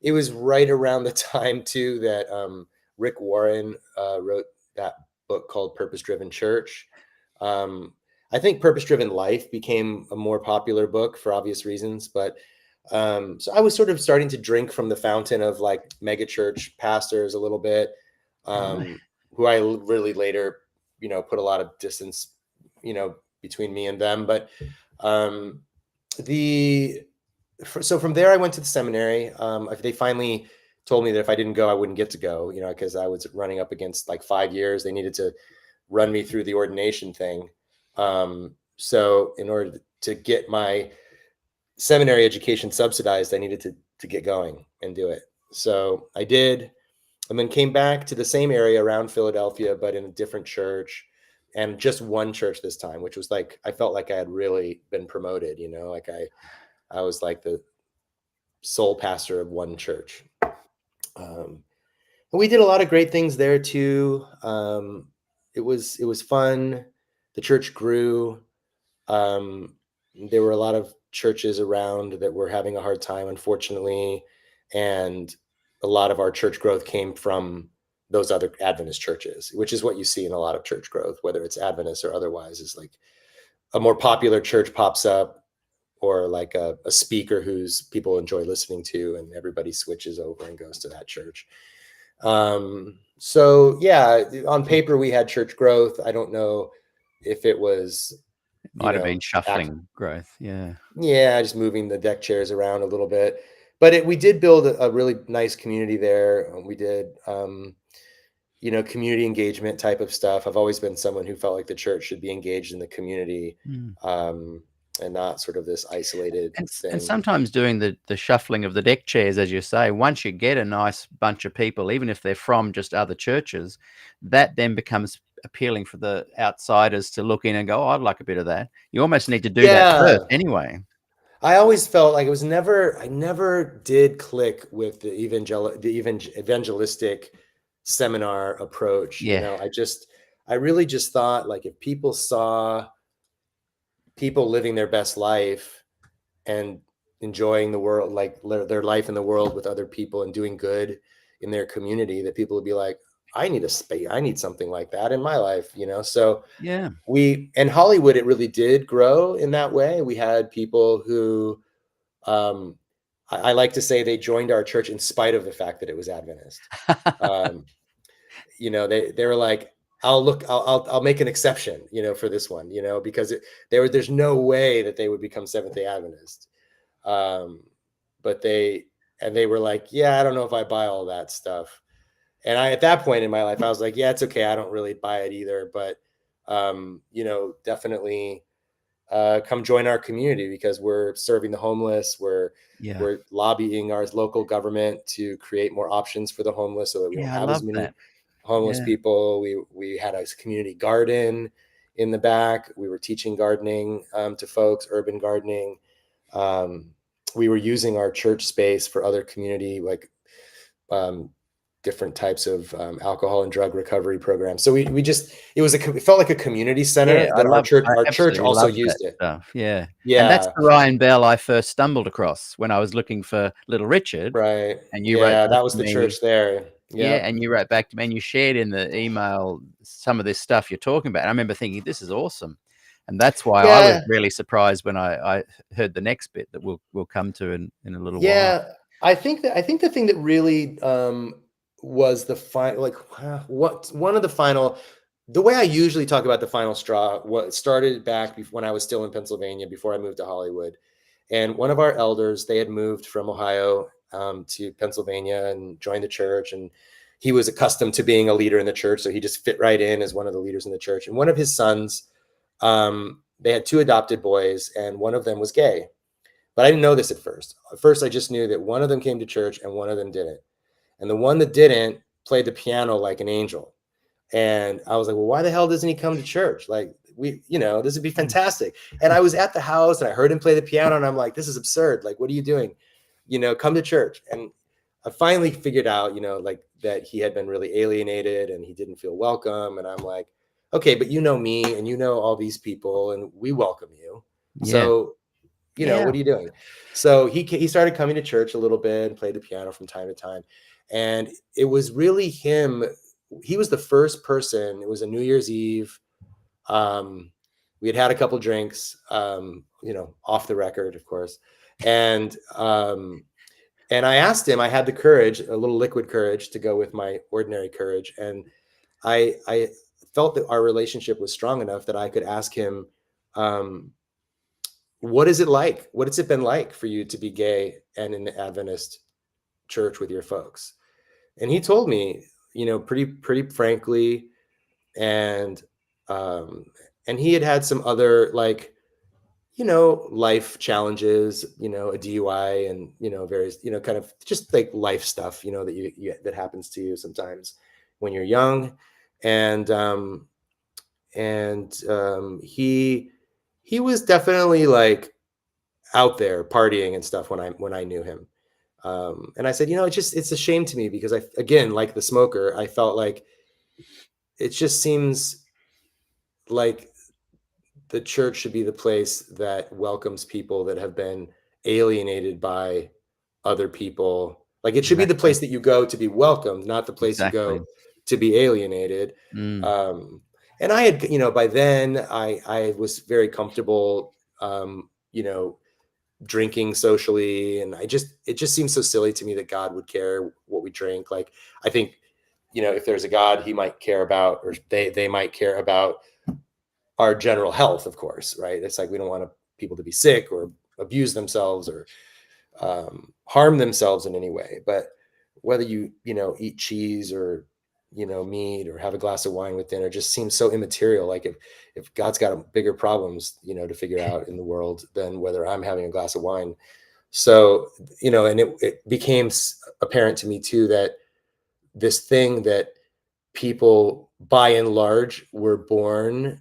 C: It was right around the time too that Rick Warren wrote that book called Purpose Driven Church. I think Purpose Driven Life became a more popular book for obvious reasons, but so I was sort of starting to drink from the fountain of like megachurch pastors a little bit, who I really later, put a lot of distance, between me and them. But so from there, I went to the seminary. They finally told me that if I didn't go, I wouldn't get to go, because I was running up against like 5 years. They needed to run me through the ordination thing. So in order to get my seminary education subsidized, I needed to get going and do it. So I did, and then came back to the same area around Philadelphia, but in a different church, and just one church this time, which was like, I felt like I had really been promoted, like I was like the sole pastor of one church. And we did a lot of great things there too. It was fun. The church grew. There were a lot of churches around that were having a hard time, unfortunately. And a lot of our church growth came from those other Adventist churches, which is what you see in a lot of church growth, whether it's Adventist or otherwise, is like a more popular church pops up, or like a speaker whose people enjoy listening to, and everybody switches over and goes to that church. So yeah, on paper we had church growth. I don't know if it was,
B: it might have been shuffling growth. Yeah,
C: just moving the deck chairs around a little bit, but we did build a really nice community there. We did community engagement type of stuff. I've always been someone who felt like the church should be engaged in the community, and not sort of this isolated thing.
B: And sometimes doing the shuffling of the deck chairs, as you say, once you get a nice bunch of people, even if they're from just other churches, that then becomes appealing for the outsiders to look in and go, oh, I'd like a bit of that. You almost need to do that first anyway.
C: I always felt like I never did click with the evangelistic seminar approach.
B: Yeah.
C: I really just thought, like, if people saw people living their best life and enjoying the world, like their life in the world with other people and doing good in their community, that people would be like, I need a space, I need something like that in my life, So
B: Yeah.
C: in Hollywood, it really did grow in that way. We had people who, um, I like to say, they joined our church in spite of the fact that it was Adventist. Um, they were like, I'll make an exception, for this one, because there's no way that they would become Seventh-day Adventist. But they were like, yeah, I don't know if I buy all that stuff. And at that point in my life, I was like, yeah, it's okay. I don't really buy it either, but, definitely, come join our community, because we're serving the homeless.
B: Yeah.
C: We're lobbying our local government to create more options for the homeless so that we don't
B: Yeah, I
C: have as
B: love
C: many
B: that.
C: homeless
B: Yeah.
C: people. We had a community garden in the back. We were teaching gardening, to folks, urban gardening. Um, we were using our church space for other community, like, um, different types of, alcohol and drug recovery programs. So it felt like a community
B: Yeah,
C: center that our
B: I
C: church
B: absolutely
C: also
B: love that
C: used it.
B: stuff, yeah, and that's
C: Yeah,
B: the Ryan Bell I first stumbled across when I was looking for Little Richard,
C: right.
B: and you wrote
C: Yeah,
B: back
C: that was
B: to
C: the
B: me.
C: church there.
B: Yeah,
C: Yep.
B: and you wrote back to me, and you shared in the email some of this stuff you're talking about, and I remember thinking, "This is awesome," and that's why I was
C: Yeah,
B: really surprised when I heard the next bit that we'll come to in a little while.
C: yeah. I think the thing that really, was the final, like, what one of the final, the way I usually talk about the final straw, what started back when I was still in Pennsylvania before I moved to Hollywood. And one of our elders, they had moved from Ohio, to Pennsylvania and joined the church. And he was accustomed to being a leader in the church, so he just fit right in as one of the leaders in the church. And one of his sons, they had two adopted boys, and one of them was gay. But I didn't know this at first. At first, I just knew that one of them came to church and one of them didn't. And the one that didn't played the piano like an angel. And I was like, well, why the hell doesn't he come to church? Like, this would be
B: Mm,
C: fantastic. And I was at the house and I heard him play the piano, and I'm like, this is absurd. Like, what are you doing? Come to church. And I finally figured out, like, that he had been really alienated and he didn't feel welcome. And I'm like, okay, but you know me and you know all these people and we welcome you.
B: yeah,
C: So,
B: yeah,
C: what are you doing? So he started coming to church a little bit and played the piano from time to time. And it was really him. He was the first person. It was a New Year's Eve. Um, we had had a couple drinks, off the record, of course. And and I asked him, I had the courage, a little liquid courage to go with my ordinary courage. And I felt that our relationship was strong enough that I could ask him, um, what is it like? What has it been like for you to be gay and in the Adventist church with your folks? And he told me, pretty frankly, and um, and he had had some other, like, life challenges, a DUI and, various, kind of just like life stuff, that that happens to you sometimes when you're young. And he was definitely, like, out there partying and stuff when I knew him. And I said, it's a shame to me, because again, like the smoker, I felt like it just seems like the church should be the place that welcomes people that have been alienated by other people. Like, it should be the
B: exactly,
C: place that you go to be welcomed, not the place you
B: exactly.
C: go to be alienated.
B: Mm,
C: Um, and I had, by then I was very comfortable, drinking socially. And it just seems so silly to me that God would care what we drink. Like, I think, if there's a God, he might care about, or they might care about our general health, of course, right? It's like, we don't want people to be sick or abuse themselves or, harm themselves in any way. But whether eat cheese or, meat, or have a glass of wine with dinner, just seems so immaterial. Like, if God's got bigger problems, to figure out in the world than whether I'm having a glass of wine. So, and it became apparent to me too, that this thing that people by and large were born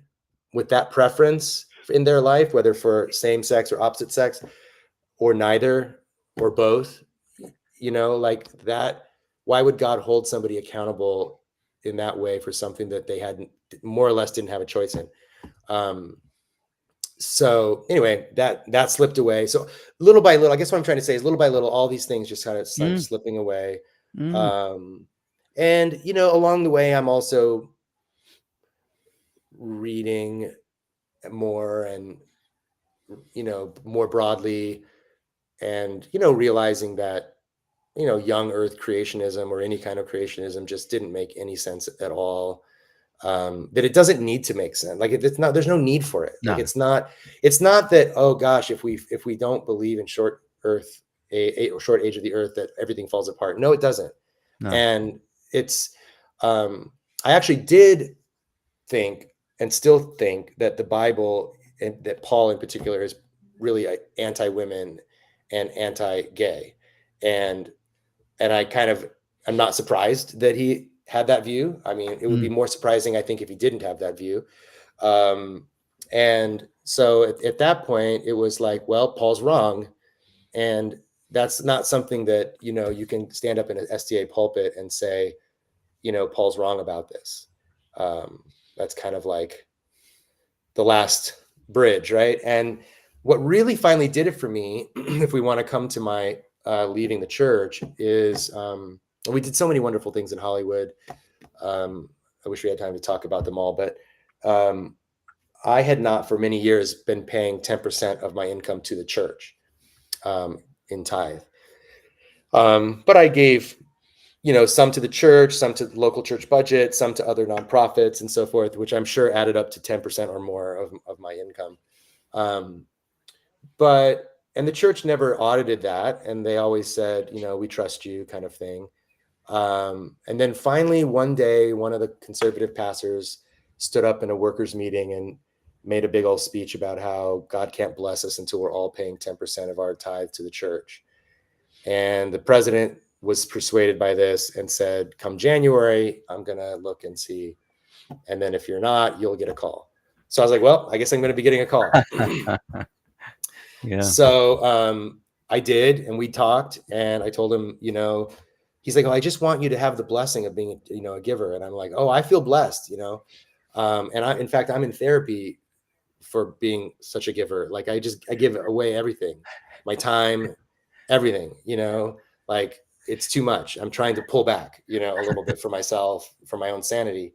C: with that preference in their life, whether for same sex or opposite sex, or neither, or both, like that. Why would God hold somebody accountable in that way for something that they hadn't, more or less didn't have a choice in? Um, So anyway, that slipped away. So little by little, I guess what I'm trying to say is little by little, all these things just kind of started
B: Mm,
C: slipping away.
B: mm,
C: And along the way, I'm also reading more and more broadly, and realizing that young Earth creationism or any kind of creationism just didn't make any sense at all. That it doesn't need to make sense. Like it's not. There's no need for it. Like
B: no,
C: It's not that. Oh gosh, if we don't believe in short Earth, a short age of the Earth, that everything falls apart. No, it doesn't.
B: no.
C: And it's. I actually did think and still think that the Bible, and that Paul in particular, is really anti-women and anti-gay, and I kind of, I'm not surprised that he had that view. I mean, it would be
B: Mm,
C: more surprising, I think, if he didn't have that view. Um, and so at that point, it was like, well, Paul's wrong, and that's not something that you can stand up in an SDA pulpit and say, Paul's wrong about this. That's kind of like the last bridge, right? And what really finally did it for me, if we want to come to my leaving the church, is we did so many wonderful things in Hollywood. I wish we had time to talk about them all, but I had not for many years been paying 10% of my income to the church in tithe. But I gave some to the church, some to the local church budget, some to other nonprofits and so forth, which I'm sure added up to 10% or more of my income. And the church never audited that. And they always said, we trust you, kind of thing. And then finally, one day, one of the conservative pastors stood up in a workers' meeting and made a big old speech about how God can't bless us until we're all paying 10% of our tithe to the church. And the president was persuaded by this and said, come January, I'm going to look and see. And then if you're not, you'll get a call. So I was like, well, I guess I'm going to be getting a call.
B: yeah.
C: So I did, and we talked, and I told him, he's like, oh, I just want you to have the blessing of being, a giver. And I'm like, oh, I feel blessed, in fact, I'm in therapy for being such a giver. Like I give away everything, my time, everything, like it's too much. I'm trying to pull back, a little bit for myself, for my own sanity.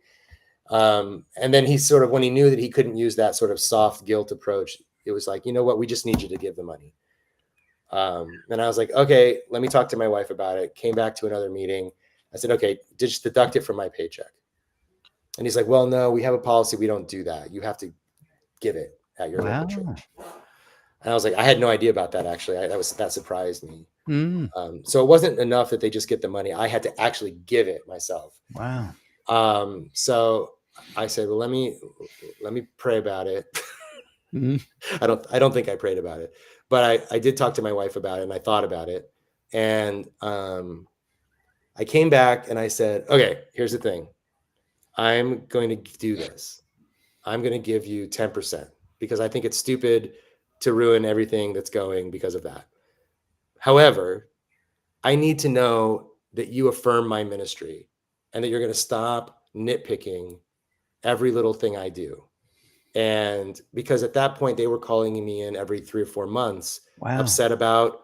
C: And then he sort of, when he knew that he couldn't use that sort of soft guilt approach, it was like, you know what, we just need you to give the money. And I was like, okay, let me talk to my wife about it. Came back to another meeting. I said, okay, just deduct it from my paycheck. And he's like, well, no, we have a policy. We don't do that. You have to give it at your local church. And I was like, I had no idea about that. Actually, that surprised me. So it wasn't enough that they just get the money. I had to actually give it myself.
B: Wow.
C: So I said, well, let me pray about it.
B: Mm-hmm.
C: I don't think I prayed about it, but I did talk to my wife about it, and I thought about it. And I came back and I said, okay, here's the thing. I'm going to do this. I'm going to give you 10% because I think it's stupid to ruin everything that's going because of that. However, I need to know that you affirm my ministry and that you're going to stop nitpicking every little thing I do. And because at that point they were calling me in every 3 or 4 months, upset about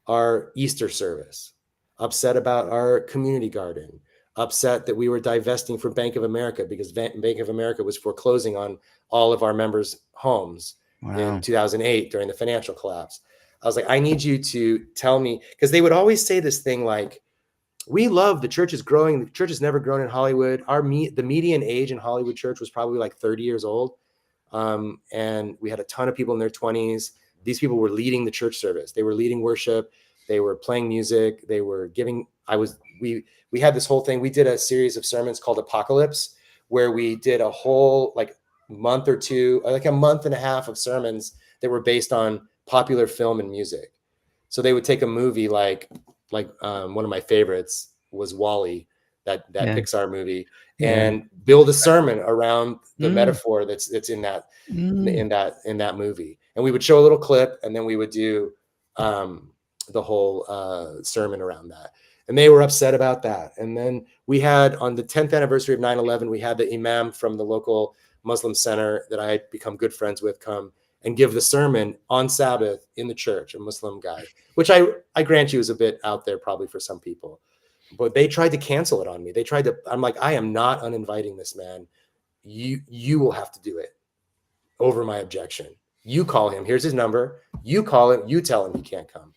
C: our Easter service, upset about our community garden, upset that we were divesting from Bank of America because Bank of America was foreclosing on all of our members' homes in 2008 during the financial collapse. I was like, I need you to tell me, because they would always say this thing like, we love the church is growing. The church has never grown in Hollywood. The median age in Hollywood church was probably like 30 years old. And we had a ton of people in their 20s. These people were leading the church service. They were leading worship. They were playing music. They were giving. We had this whole thing. We did a series of sermons called Apocalypse, where we did a whole like month or two, like a month and a half of sermons that were based on popular film and music. So they would take a movie like one of my favorites was WALL-E, that Pixar movie, and build a sermon around the metaphor that's in that movie. And we would show a little clip, and then we would do the whole sermon around that. And they were upset about that. And then we had, on the 10th anniversary of 9/11, we had the imam from the local Muslim center that I had become good friends with come and give the sermon on Sabbath in the church, a Muslim guy, which I grant you is a bit out there probably for some people. But they tried to cancel it on me. I'm like, I am not uninviting this man. You will have to do it over my objection. You call him. Here's his number. You call him. You tell him he can't come.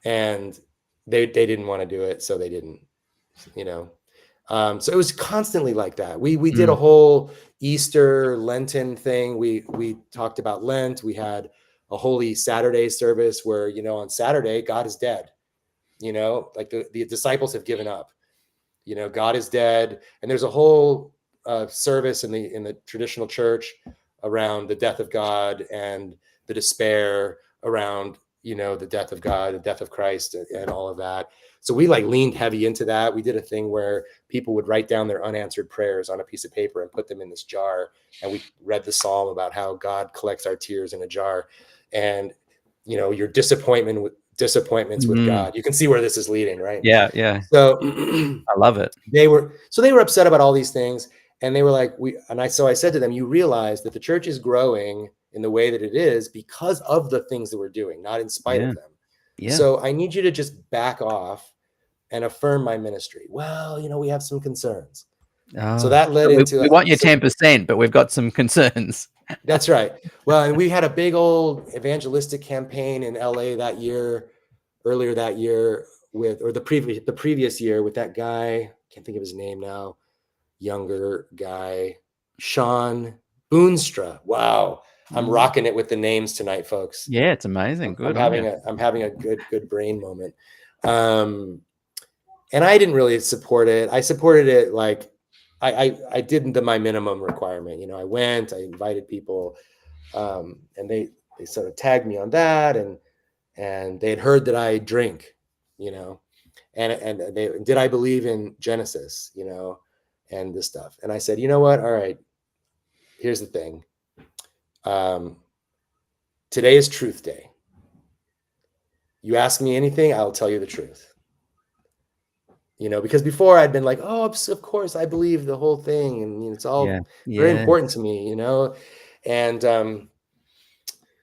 C: And they didn't want to do it, so they didn't. So it was constantly like that. We did a whole Easter Lenten thing. We talked about Lent. We had a Holy Saturday service where, on Saturday, God is dead. Like the disciples have given up. God is dead. And there's a whole service in the traditional church around the death of God and the despair around, the death of God, the death of Christ, and all of that. So we leaned heavy into that. We did a thing where people would write down their unanswered prayers on a piece of paper and put them in this jar. And we read the psalm about how God collects our tears in a jar. And, your disappointments with God. You can see where this is leading, right?
B: Yeah.
C: So
B: I love it.
C: They were upset about all these things. And they were like, so I said to them, you realize that the church is growing in the way that it is because of the things that we're doing, not in spite of them.
B: Yeah.
C: So I need you to just back off and affirm my ministry. Well, we have some concerns. So that led into...
B: We want your 10%, but we've got some concerns.
C: That's right. Well, and we had a big old evangelistic campaign in LA earlier that year the previous year with that guy, can't think of his name now, younger guy, Sean Boonstra. Wow. I'm rocking it with the names tonight, folks.
B: Yeah, it's amazing. Good.
C: I'm having a good brain moment. And I didn't really support it. I supported it like I did my minimum requirement. I went, I invited people, and they sort of tagged me on that, and they had heard that I drink, and did I believe in Genesis, and this stuff. And I said, you know what? All right, here's the thing. Today is Truth Day. You ask me anything, I'll tell you the truth. Because before I'd been like, oh, of course, I believe the whole thing. And it's all very important to me, And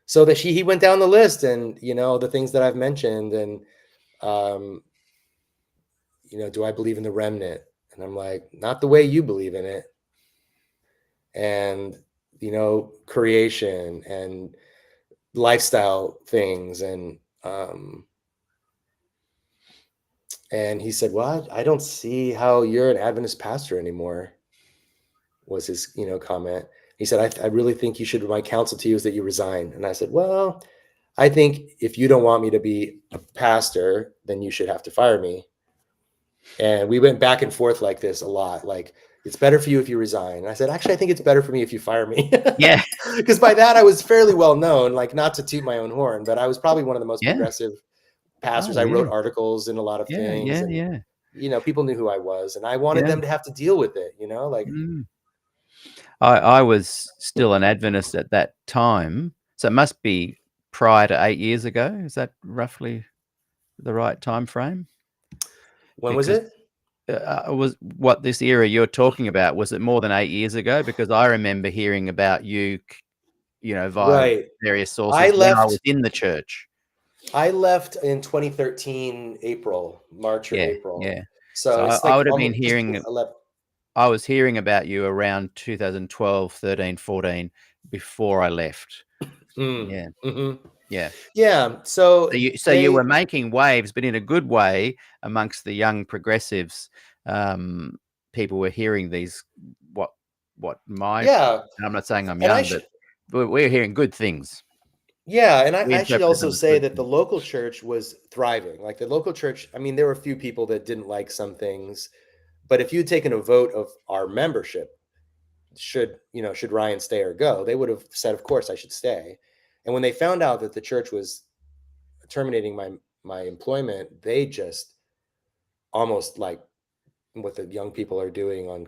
C: so that he went down the list and, the things that I've mentioned. And, do I believe in the remnant? And I'm like, not the way you believe in it. And, creation and lifestyle things. And he said, well, I don't see how you're an Adventist pastor anymore, was his, comment. He said, I really think my counsel to you is that you resign. And I said, well, I think if you don't want me to be a pastor, then you should have to fire me. And we went back and forth like this a lot. Like, it's better for you if you resign. And I said, actually, I think it's better for me if you fire me.
B: Yeah.
C: Because by that, I was fairly well known, like not to toot my own horn, but I was probably one of the most progressive pastors. I wrote articles in a lot of things. People knew who I was, and I wanted them to have to deal with it,
B: I was still an Adventist at that time, so it must be prior to 8 years ago. Is that roughly the right time frame?
C: When was it?
B: Was what this era you're talking about, was it more than 8 years ago? Because I remember hearing about you, via various sources when I was in the church.
C: I left in 2013, March or April.
B: Yeah.
C: So it's
B: I would have been hearing. I was hearing about you around 2012, 13, 14 before I left. Yeah.
C: Mm-hmm.
B: Yeah.
C: Yeah. So
B: you were making waves, but in a good way amongst the young progressives. People were hearing these I'm not saying I'm young, but we're hearing good things.
C: Yeah, and I should also say that the local church was thriving. Like the local church, there were a few people that didn't like some things, but if you'd taken a vote of our membership, should Ryan stay or go, they would have said, of course I should stay. And when they found out that the church was terminating my employment, they just almost like what the young people are doing on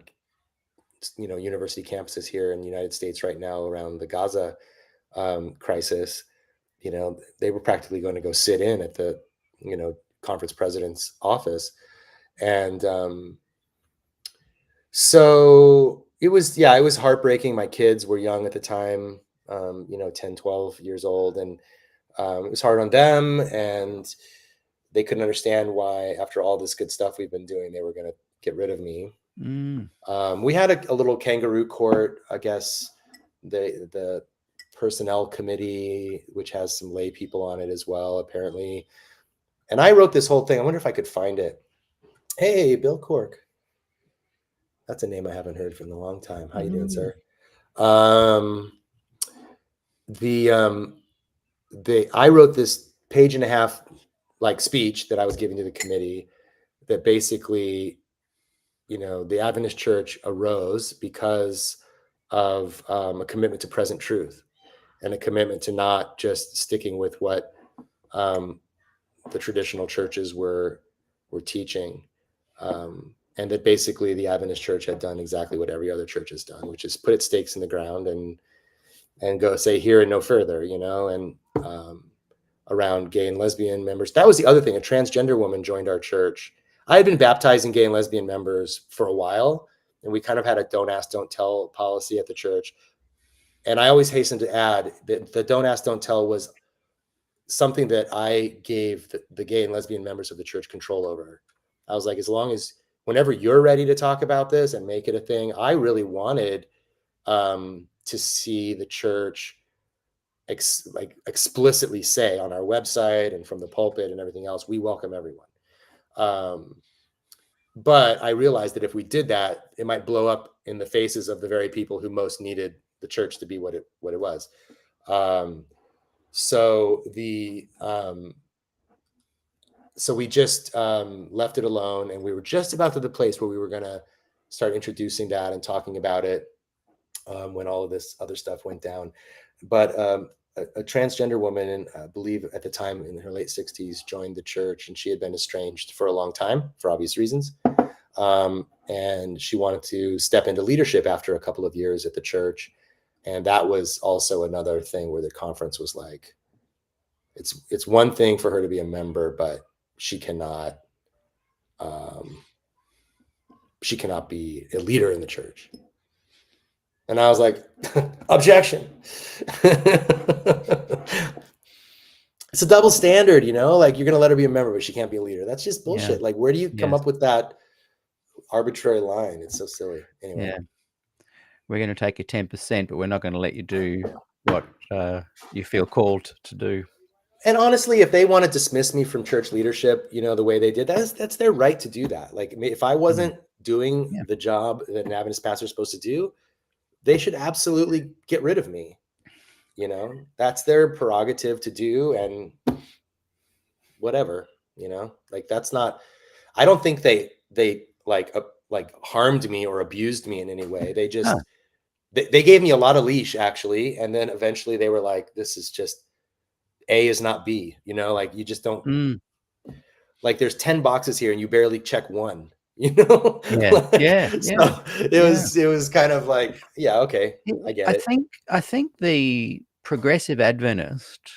C: university campuses here in the United States right now around the Gaza crisis. They were practically going to go sit in at the, conference president's office. And so it was heartbreaking. My kids were young at the time. 10, 12 years old. And it was hard on them, and they couldn't understand why, after all this good stuff we've been doing, they were going to get rid of me. We had a little kangaroo court, I guess, the personnel committee, which has some lay people on it as well, apparently. And I wrote this whole thing. I wonder if I could find it. Hey, Bill Cork. That's a name I haven't heard from in a long time. How you doing, sir? I wrote this 1.5 page speech that I was giving to the committee that basically, the Adventist Church arose because of a commitment to present truth and a commitment to not just sticking with what the traditional churches were teaching. And that basically the Adventist Church had done exactly what every other church has done, which is put its stakes in the ground and go say here and no further, and around gay and lesbian members. That was the other thing. A transgender woman joined our church. I had been baptizing gay and lesbian members for a while, and we kind of had a don't ask, don't tell policy at the church. And I always hasten to add that the don't ask, don't tell was something that I gave the gay and lesbian members of the church control over. I was like, as long as whenever you're ready to talk about this and make it a thing, I really wanted to see the church explicitly say on our website and from the pulpit and everything else, we welcome everyone. But I realized that if we did that, it might blow up in the faces of the very people who most needed the church to be what it was. So we just left it alone, and we were just about to the place where we were going to start introducing that and talking about it when all of this other stuff went down. But a transgender woman, I believe at the time in her late 60s, joined the church, and she had been estranged for a long time for obvious reasons. And she wanted to step into leadership after a couple of years at the church. And that was also another thing where the conference was like, it's one thing for her to be a member, but she cannot be a leader in the church. And I was like, objection. It's a double standard, like you're going to let her be a member, but she can't be a leader. That's just bullshit.
B: Yeah.
C: Like, where do you come up with that arbitrary line? It's so silly. Anyway.
B: Yeah. We're going to take your 10%, but we're not going to let you do what you feel called to do.
C: And honestly, if they want to dismiss me from church leadership, the way they did, that's their right to do that. Like, if I wasn't doing the job that an Adventist pastor is supposed to do, they should absolutely get rid of me. That's their prerogative to do, and whatever, like that's not, I don't think they like harmed me or abused me in any way. They just, they gave me a lot of leash, actually. And then eventually they were like, this is just, A is not B, like you just don't, like there's 10 boxes here and you barely check one,
B: Yeah.
C: So it was kind of like, yeah, okay, I get it.
B: I think the progressive Adventist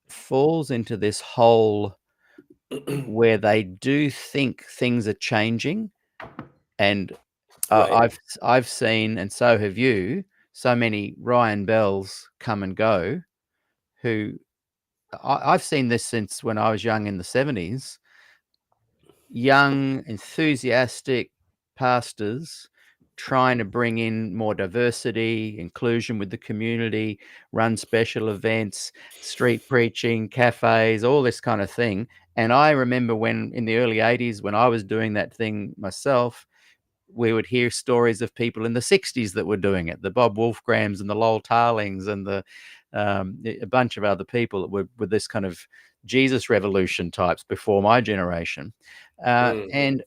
B: falls into this hole where they do think things are changing, and I've seen, and so have you, so many Ryan Bells come and go, who I've seen this since when I was young in the 70s. Young, enthusiastic pastors trying to bring in more diversity, inclusion with the community, run special events, street preaching, cafes, all this kind of thing. And I remember when in the early 80s, when I was doing that thing myself, we would hear stories of people in the 60s that were doing it, the Bob Wolfgrams and the Lowell Tarlings and a bunch of other people that were with this kind of Jesus revolution types before my generation. And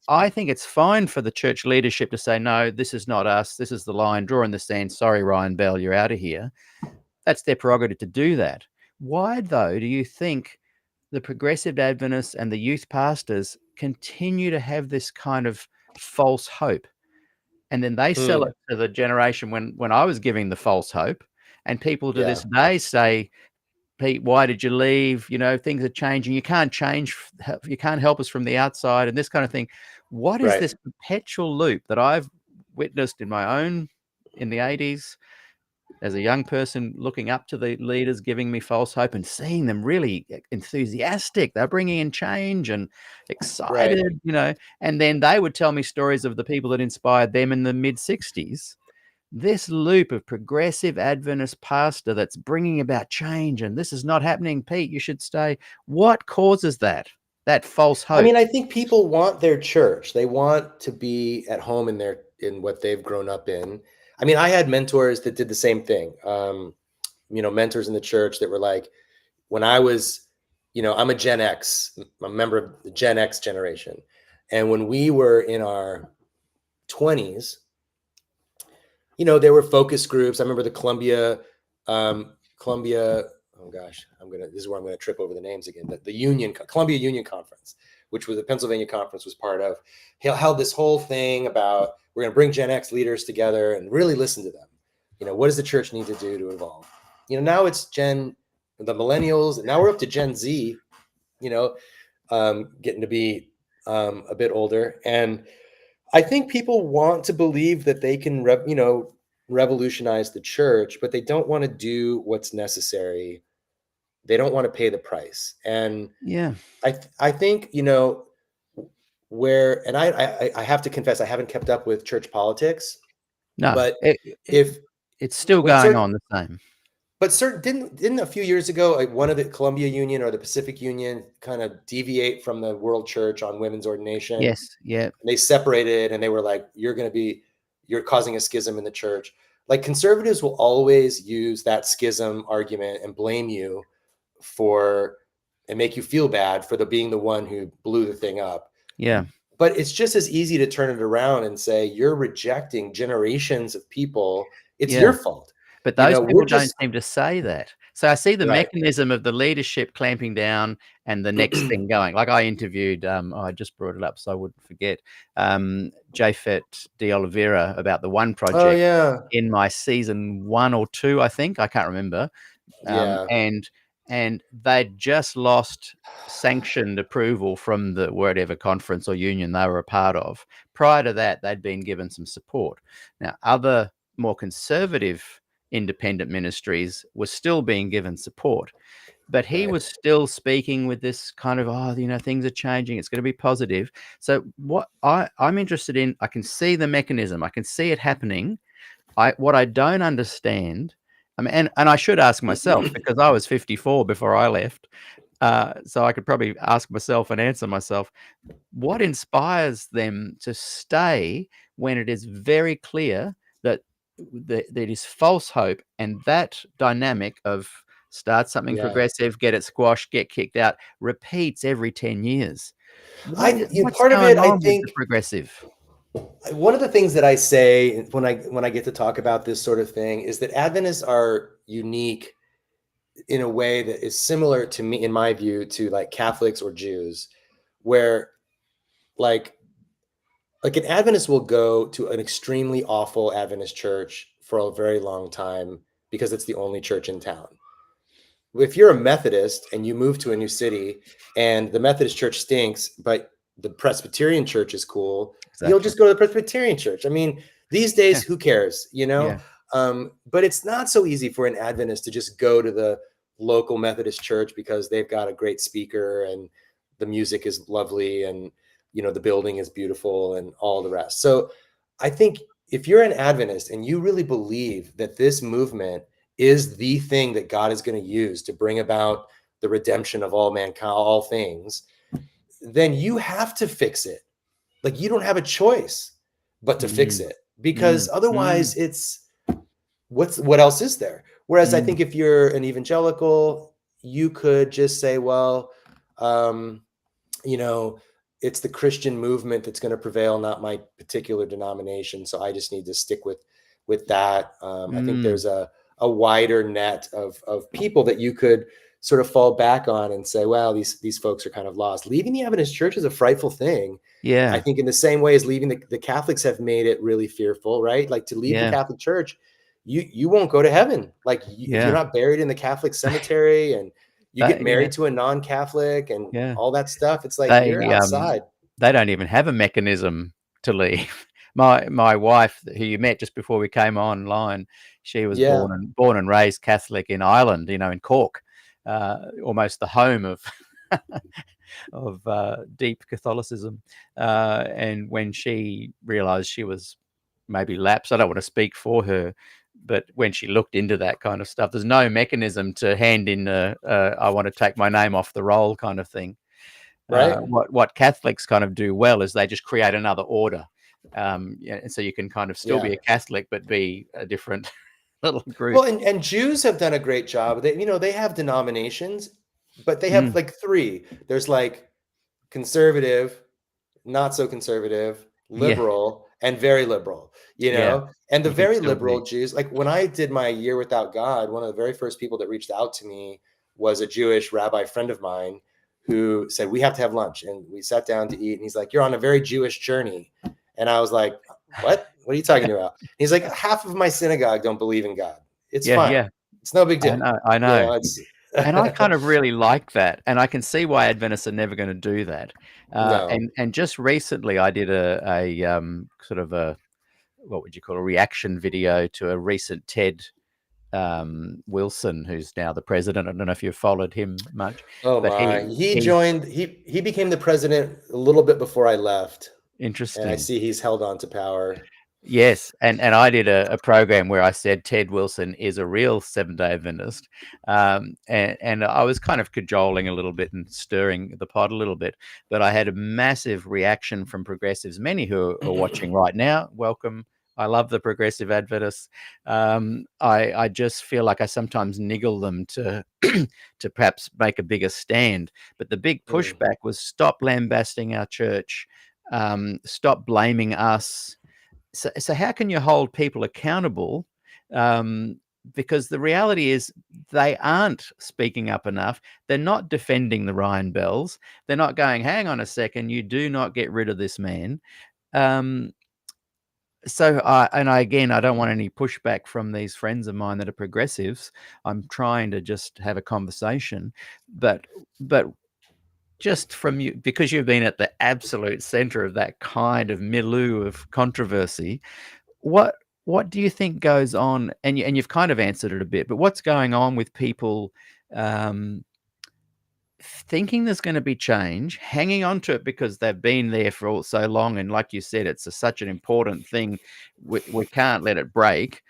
B: I think it's fine for the church leadership to say, no, this is not us. This is the line, draw in the sand. Sorry, Ryan Bell, you're out of here. That's their prerogative to do that. Why, though, do you think the progressive Adventists and the youth pastors continue to have this kind of false hope? And then they sell it to the generation when I was giving the false hope. And people to this day say, Pete, why did you leave? Things are changing. You can't change. You can't help us from the outside and this kind of thing. What is this perpetual loop that I've witnessed in the 80s? as a young person looking up to the leaders, giving me false hope and seeing them really enthusiastic. They're bringing in change and
C: Right.
B: excited, and then they would tell me stories of the people that inspired them in the mid-60s. This loop of progressive Adventist pastor that's bringing about change, and this is not happening, Pete, you should stay. What causes that false
C: I
B: hope?
C: mean, I think people want their church. They want to be at home in what they've grown up in. I mean, I had mentors that did the same thing. Mentors in the church that were like, when I was, I'm a Gen X, I'm a member of the Gen X generation. And when we were in our 20s, there were focus groups. I remember the Columbia. Oh gosh, this is where I'm gonna trip over the names again. The Columbia Union Conference, which was the Pennsylvania Conference was part of, held this whole thing about we're gonna bring Gen X leaders together and really listen to them. What does the church need to do to evolve? Now it's the millennials, and now we're up to Gen Z. Getting to be a bit older, and I think people want to believe that they can, revolutionize the church, but they don't want to do what's necessary. They don't want to pay the price. And
B: Yeah.
C: I think, and I have to confess, I haven't kept up with church politics,
B: No,
C: but if
B: it's still
C: when
B: going
C: certain,
B: on the same.
C: but certain didn't a few years ago, like one of the Columbia Union or the Pacific Union kind of deviate from the World Church on women's ordination?
B: Yes. Yeah.
C: And they separated, and they were like, you're causing a schism in the church. Like, conservatives will always use that schism argument and blame you and make you feel bad for being the one who blew the thing up.
B: Yeah.
C: But it's just as easy to turn it around and say, you're rejecting generations of people. It's your fault.
B: But those people
C: we're
B: don't
C: just
B: seem to say that. So I see the
C: right.
B: mechanism of the leadership clamping down and the next thing going. Like I interviewed, I just brought it up so I wouldn't forget, Japhet de Oliveira about the One
C: Oh
B: Project
C: yeah,
B: in my season 1 or 2, I think. I can't remember.
C: yeah.
B: And they'd just lost sanctioned approval from the whatever conference or union they were a part of. Prior to that, they'd been given some support. Now, other more conservative independent ministries were still being given support, but he
C: Right.
B: was still speaking with this kind of, things are changing, it's going to be positive. So what I'm interested in, I can see the mechanism, I can see it happening. What I don't understand, I mean, and I should ask myself, because I was 54 before I left, so I could probably ask myself and answer myself, what inspires them to stay when it is very clear that that is false hope, and that dynamic of start something
C: Yeah.
B: progressive, get it squashed, get kicked out, repeats every 10 years. What's
C: Part of it,
B: going
C: I
B: on with the
C: think,
B: progressive?
C: one of the things that I say when I get to talk about this sort of thing is that Adventists are unique in a way that is similar to me, in my view, to like Catholics or Jews, where like an Adventist will go to an extremely awful Adventist church for a very long time because it's the only church in town. If you're a Methodist and you move to a new city and the Methodist church stinks, but the Presbyterian church is cool, you'll
B: Exactly.
C: just go to the Presbyterian church. I mean, these
B: Yeah.
C: days, who cares,
B: Yeah.
C: But it's not so easy for an Adventist to just go to the local Methodist church because they've got a great speaker and the music is lovely and, the building is beautiful and all the rest. So I think if you're an Adventist and you really believe that this movement is the thing that God is going to use to bring about the redemption of all mankind, all things, then you have to fix it. Like, you don't have a choice but to fix
B: Mm,
C: it, because
B: mm, mm,
C: otherwise it's what else is there? Whereas I
B: mm.
C: think if you're an evangelical, you could just say, well, you know, it's the Christian movement that's going to prevail, not my particular denomination. So I just need to stick with that. I think
B: Mm.
C: there's a wider net of people that you could sort of fall back on and say, well, these folks are kind of lost. Leaving the Adventist church is a frightful thing. I
B: Yeah.
C: think in the same way as leaving the Catholics have made it really fearful, right? Like, to leave the
B: Yeah.
C: Catholic Church, you won't go to heaven. Like, if you're
B: Yeah.
C: not buried in the Catholic cemetery and you get
B: Yeah.
C: married to a non-Catholic and
B: Yeah.
C: all that stuff, it's like you're
B: They,
C: outside.
B: they don't even have a mechanism to leave. My wife, who you met just before we came online, she was
C: Yeah,
B: born and raised Catholic in Ireland, in Cork, almost the home of deep Catholicism. And when she realised she was maybe lapsed, I don't want to speak for her, but when she looked into that kind of stuff, there's no mechanism to hand in I want to take my name off the roll kind of thing.
C: right.
B: What Catholics kind of do well is they just create another order. And so you can kind of still
C: Yeah.
B: be a Catholic, but be a different little group.
C: Well, and Jews have done a great job. They have denominations, but they have
B: Mm,
C: like three. There's like conservative, not so conservative,
B: yeah,
C: liberal, and very liberal,
B: yeah,
C: And the
B: you can
C: very
B: still
C: liberal
B: be.
C: Jews, like when I did my year without God, one of the very first people that reached out to me was a Jewish rabbi friend of mine who said, "We have to have lunch." And we sat down to eat. And he's like, "You're on a very Jewish journey." And I was like, "What? What are you talking about?" He's like, "Half of my synagogue don't believe in God. It's
B: Yeah,
C: fine.
B: yeah,
C: It's no big
B: I
C: deal."
B: know, I know.
C: It's
B: And I kind of really like that, and I can see why Adventists are never going to do that.
C: no.
B: And just recently, I did a sort of a, what would you call, a reaction video to a recent TED Wilson, who's now the president. I don't know if you've followed him much,
C: Oh
B: but
C: my. He
B: he's
C: joined he became the president a little bit before I left, and I
B: interesting.
C: see he's held on to power.
B: Yes, and I did a program where I said Ted Wilson is a real Seventh-day Adventist, and I was kind of cajoling a little bit and stirring the pot a little bit, but I had a massive reaction from progressives, many who are watching right now. Welcome. I love the progressive Adventists. I just feel like I sometimes niggle them to to perhaps make a bigger stand, but the big
C: Mm.
B: pushback was stop lambasting our church, stop blaming us. So how can you hold people accountable? Because the reality is they aren't speaking up enough. They're not defending the Ryan Bells. They're not going, hang on a second, you do not get rid of this man. Um, again, I don't want any pushback from these friends of mine that are progressives. I'm trying to just have a conversation, but just from you, because you've been at the absolute center of that kind of milieu of controversy, what what do you think goes on? And you've kind of answered it a bit, but what's going on with people um, thinking there's going to be change, hanging on to it because they've been there for so long, and like you said, it's such an important thing. We can't let it break.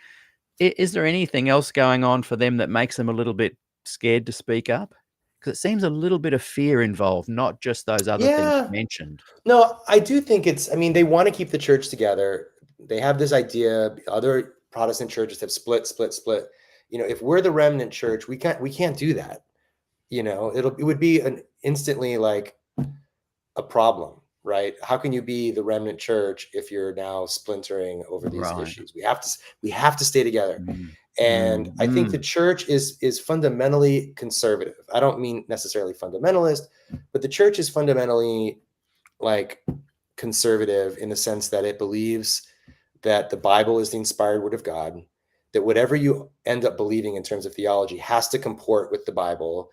B: Is there anything else going on for them that makes them a little bit scared to speak up? Because it seems a little bit of fear involved, not just those other things
C: Yeah.
B: you mentioned.
C: No, I do think I mean, they want to keep the church together. They have this idea, other Protestant churches have split. If we're the remnant church, we can't do that. It would be an instantly like a problem, right? How can you be the remnant church if you're now splintering over these
B: Right.
C: issues? We have to stay together.
B: Mm,
C: And
B: mm,
C: I think the
B: mm,
C: church is fundamentally conservative. I don't mean necessarily fundamentalist, but the church is fundamentally like conservative in the sense that it believes that the Bible is the inspired word of God, that whatever you end up believing in terms of theology has to comport with the Bible.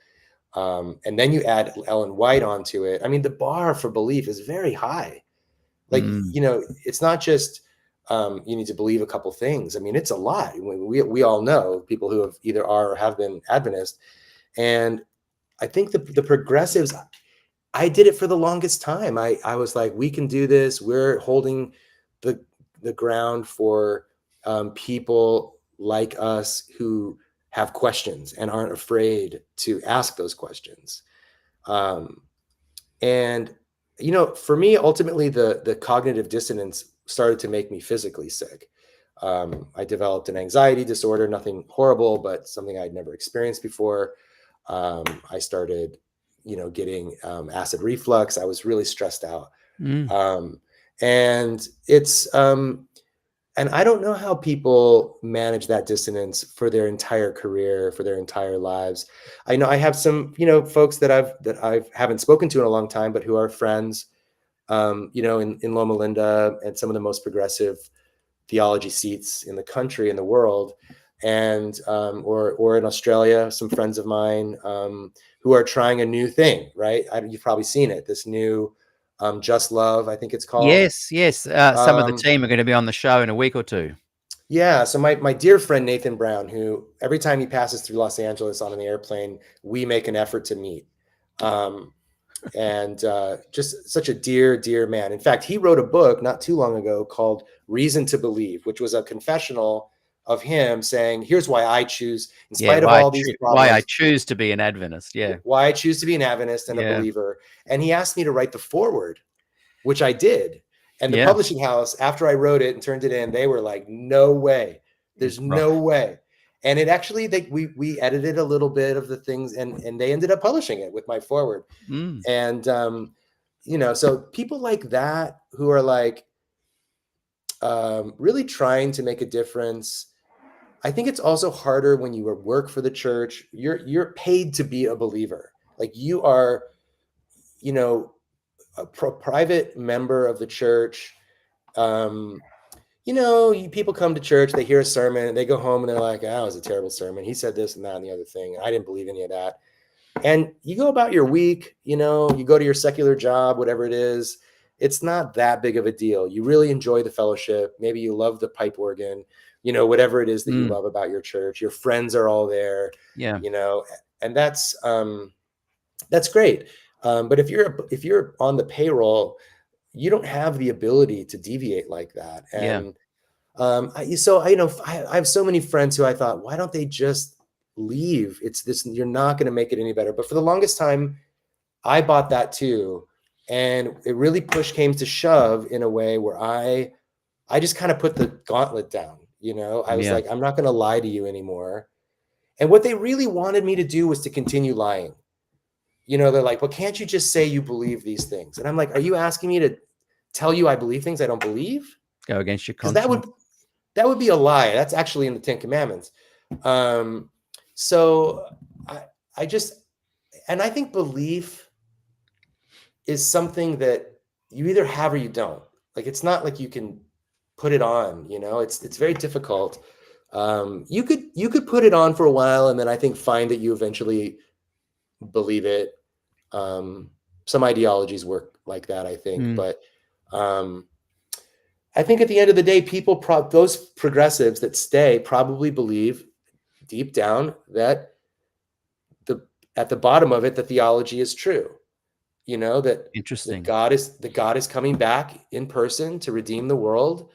C: And then you add Ellen White onto it. I mean, the bar for belief is very high. Like,
B: mm.
C: it's not just you need to believe a couple things. I mean, it's a lot. We all know people who have either are or have been Adventist. And I think the progressives, I did it for the longest time. I was like, we can do this. We're holding the ground for people like us who have questions and aren't afraid to ask those questions. Um, and for me, ultimately, the cognitive dissonance started to make me physically sick. I developed an anxiety disorder, nothing horrible, but something I'd never experienced before. I started, getting acid reflux. I was really stressed out.
B: Mm.
C: Um, and and I don't know how people manage that dissonance for their entire career, for their entire lives. I know I have some, folks that I haven't spoken to in a long time, but who are friends, in Loma Linda and some of the most progressive theology seats in the country, in the world, and or in Australia, some friends of mine who are trying a new thing, right? You've probably seen it, this new Just Love, I think it's called.
B: Yes, yes. Some of the
C: Um,
B: team are going to be on the show in a week or two.
C: yeah, so my dear friend Nathan Brown, who every time he passes through Los Angeles on an airplane, we make an effort to meet. Um, and just such a dear man. In fact, he wrote a book not too long ago called Reason to Believe, which was a confessional of him saying, here's why I choose, in
B: Yeah,
C: spite of all these
B: why I
C: problems,
B: choose to be an Adventist. Yeah,
C: why I choose to be an Adventist and a
B: yeah,
C: believer. And he asked me to write the foreword, which I did. And the
B: yeah.
C: publishing house, after I wrote it and turned it in, they were like, no way. There's
B: Right.
C: no way. And it actually, we edited a little bit of the things, and they ended up publishing it with my foreword.
B: Mm,
C: And so people like that who are like really trying to make a difference. I think it's also harder when you work for the church. You're paid to be a believer. Like you are, a private member of the church. People come to church, they hear a sermon, and they go home and they're like, "Oh, it was a terrible sermon. He said this and that and the other thing. I didn't believe any of that." And you go about your week, you go to your secular job, whatever it is. It's not that big of a deal. You really enjoy the fellowship. Maybe you love the pipe organ, whatever it is that you
B: mm,
C: love about your church. Your friends are all there,
B: yeah,
C: and that's great. But if you're on the payroll, you don't have the ability to deviate like that.
B: yeah.
C: And I have so many friends who I thought, why don't they just leave? It's this, you're not going to make it any better. But for the longest time, I bought that too. And it really push came to shove in a way where I just kind of put the gauntlet down. I was
B: Yeah.
C: like, I'm not going to lie to you anymore. And what they really wanted me to do was to continue lying. They're like, well, can't you just say you believe these things? And I'm like, are you asking me to tell you I believe things I don't believe?
B: Go against your
C: Because that
B: conscience.
C: would be a lie. That's actually in the Ten Commandments. So I just, and I think belief is something that you either have or you don't. Like, it's not like you can put it on, it's very difficult. You could put it on for a while and then I think find that you eventually believe it. Some ideologies work like that, I think,
B: Mm,
C: but I think at the end of the day, those progressives that stay probably believe deep down that at the bottom of it, the theology is true. That
B: interesting.
C: God is coming back in person to redeem the world,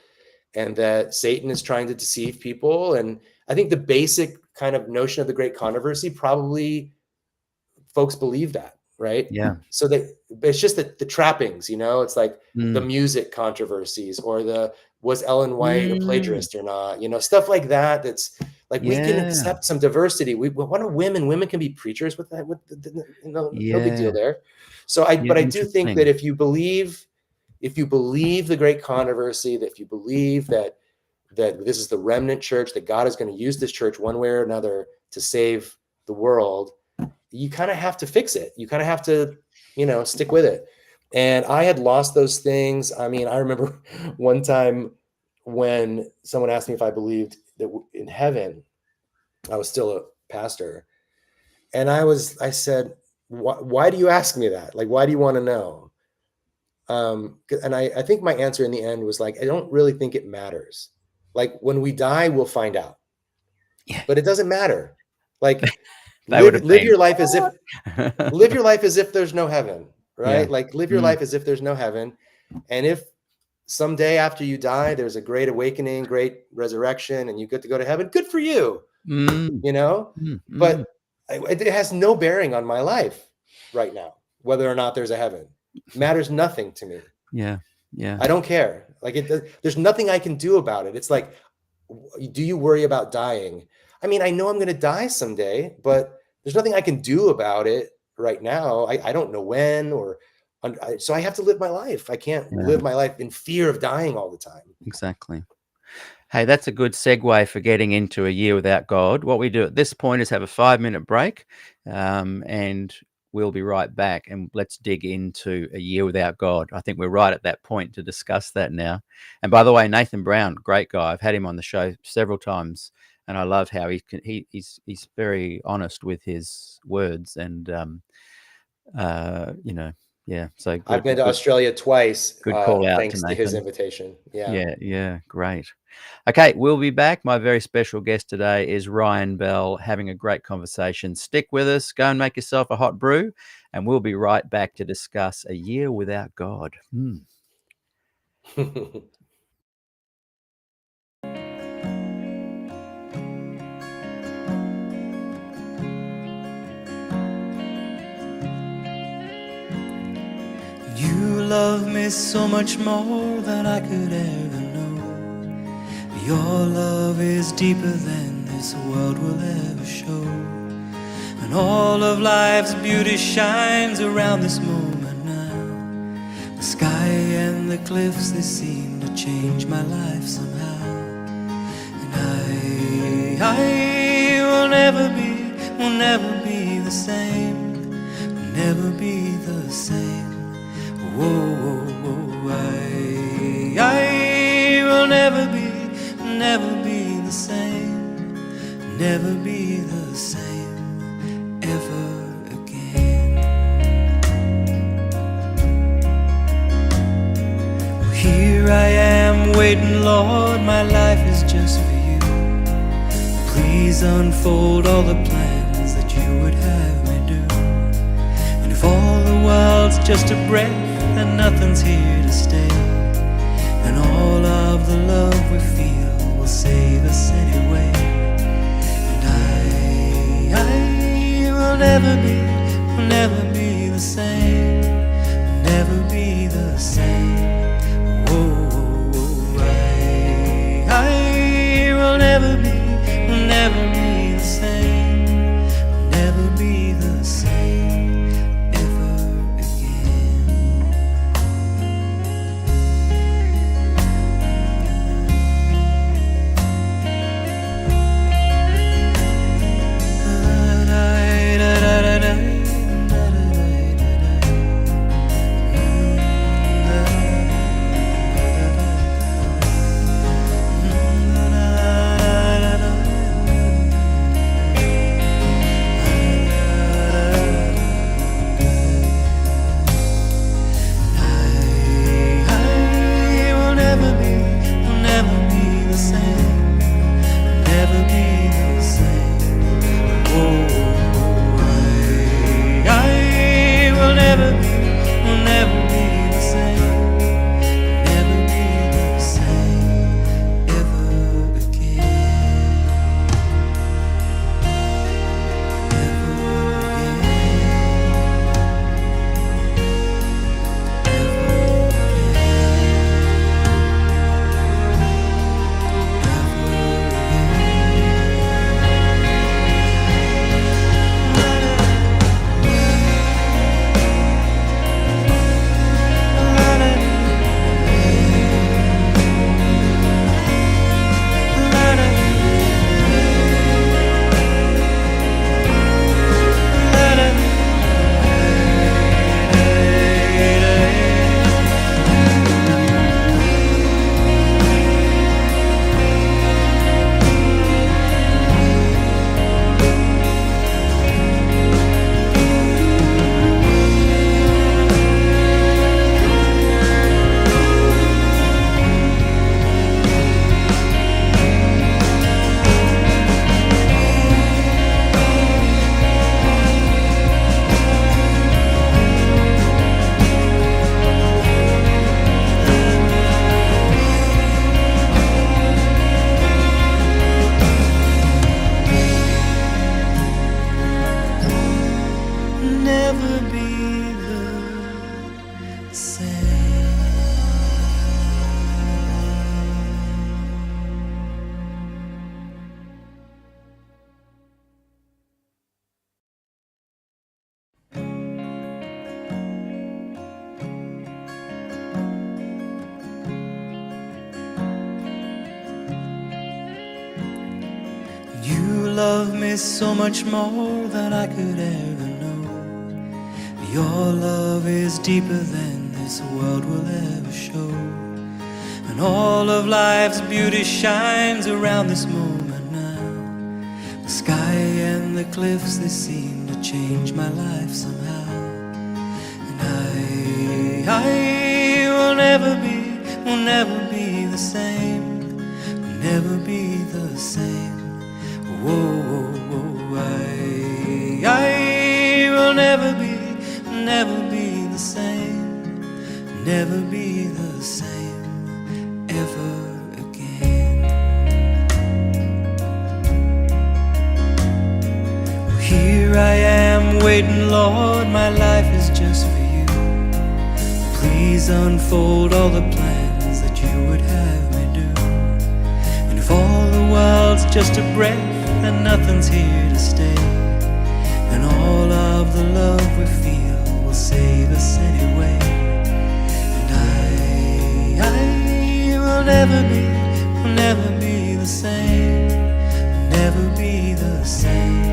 C: and that Satan is trying to deceive people. And I think the basic kind of notion of the great controversy, probably folks believe that, right?
B: Yeah.
C: So it's just the trappings, it's like the
B: Mm,
C: music controversies, or was Ellen White a
B: mm,
C: plagiarist or not, stuff like that. That's like, we can
B: yeah.
C: accept some diversity. What are women can be preachers with that, no big deal
B: Yeah.
C: there.
B: Yeah.
C: But I do think that
B: Interesting.
C: if you believe the great controversy, that if you believe that this is the remnant church, that God is going to use this church one way or another to save the world, you kind of have to fix it. You kind of have to, stick with it. And I had lost those things. I mean, I remember one time when someone asked me if I believed that in heaven. I was still a pastor. And I said, why do you ask me that? Like, why do you want to know? And I think my answer in the end was like, I don't really think it matters. Like, when we die, we'll find out,
B: Yeah.
C: but it doesn't matter. Like,
B: They would have
C: live
B: been.
C: your life as if live your life as if there's no heaven,
B: Yeah.
C: right? Like, live your
B: Mm,
C: life as if there's no heaven. And if someday after you die, there's a great awakening, great resurrection, and you get to go to heaven, good for you,
B: mm,
C: you know?
B: mm, mm.
C: But it has no bearing on my life right now, whether or not there's a heaven. It matters nothing to me.
B: Yeah. Yeah.
C: I don't care. Like, there's nothing I can do about it. It's like, do you worry about dying? I mean, I know I'm going to die someday, but there's nothing I can do about it right now. I don't know when, so I have to live my life. I can't
B: Yeah.
C: live my life in fear of dying all the time.
B: Exactly. Hey, that's a good segue for getting into a year without God. What we do at this point is have a 5-minute break, and we'll be right back. And let's dig into a year without God. I think we're right at that point to discuss that now. And by the way, Nathan Brown, great guy. I've had him on the show several times, and I love how he's very honest with his words, and you know, Yeah. So good.
C: I've been to Australia twice,
B: Good call out
C: thanks
B: to
C: to his
B: Nathan.
C: invitation. Yeah.
B: Yeah, great. Okay, we'll be back. My very special guest today is Ryan Bell, having a great conversation. Stick with us, go and make yourself a hot brew, and we'll be right back to discuss A Year Without God.
A: You love me so much more than I could ever know. Your love is deeper than this world will ever show. And all of life's beauty shines around this moment now. The sky and the cliffs, they seem to change my life somehow. And I will never be the same, will never be the same. Whoa, I will never be the same, never be the same ever again. Well, here I am waiting, Lord, my life is just for you. Please unfold all the plans that you would have me do. And if all the world's just a breath, and nothing's here to stay, and all of the love we feel will save us anyway. And I will never be the same, will never be the same. Whoa, I will never be the same, will never be the same ever again. You love me so much more than I could ever know. Your love is deeper than this world will ever show. And all of life's beauty shines around this moment now. The sky and the cliffs, they seem to change my life somehow. And I will never be the same, will never be the same. Whoa, whoa, whoa, I will never be the same, never be the same ever again. Here I am waiting, Lord, my life is just for you. Please unfold all the plans that you would have me do. And if all the world's just a breath and nothing's here to stay, then all of the love we feel will save us anyway. And I will never be the same, never be the same.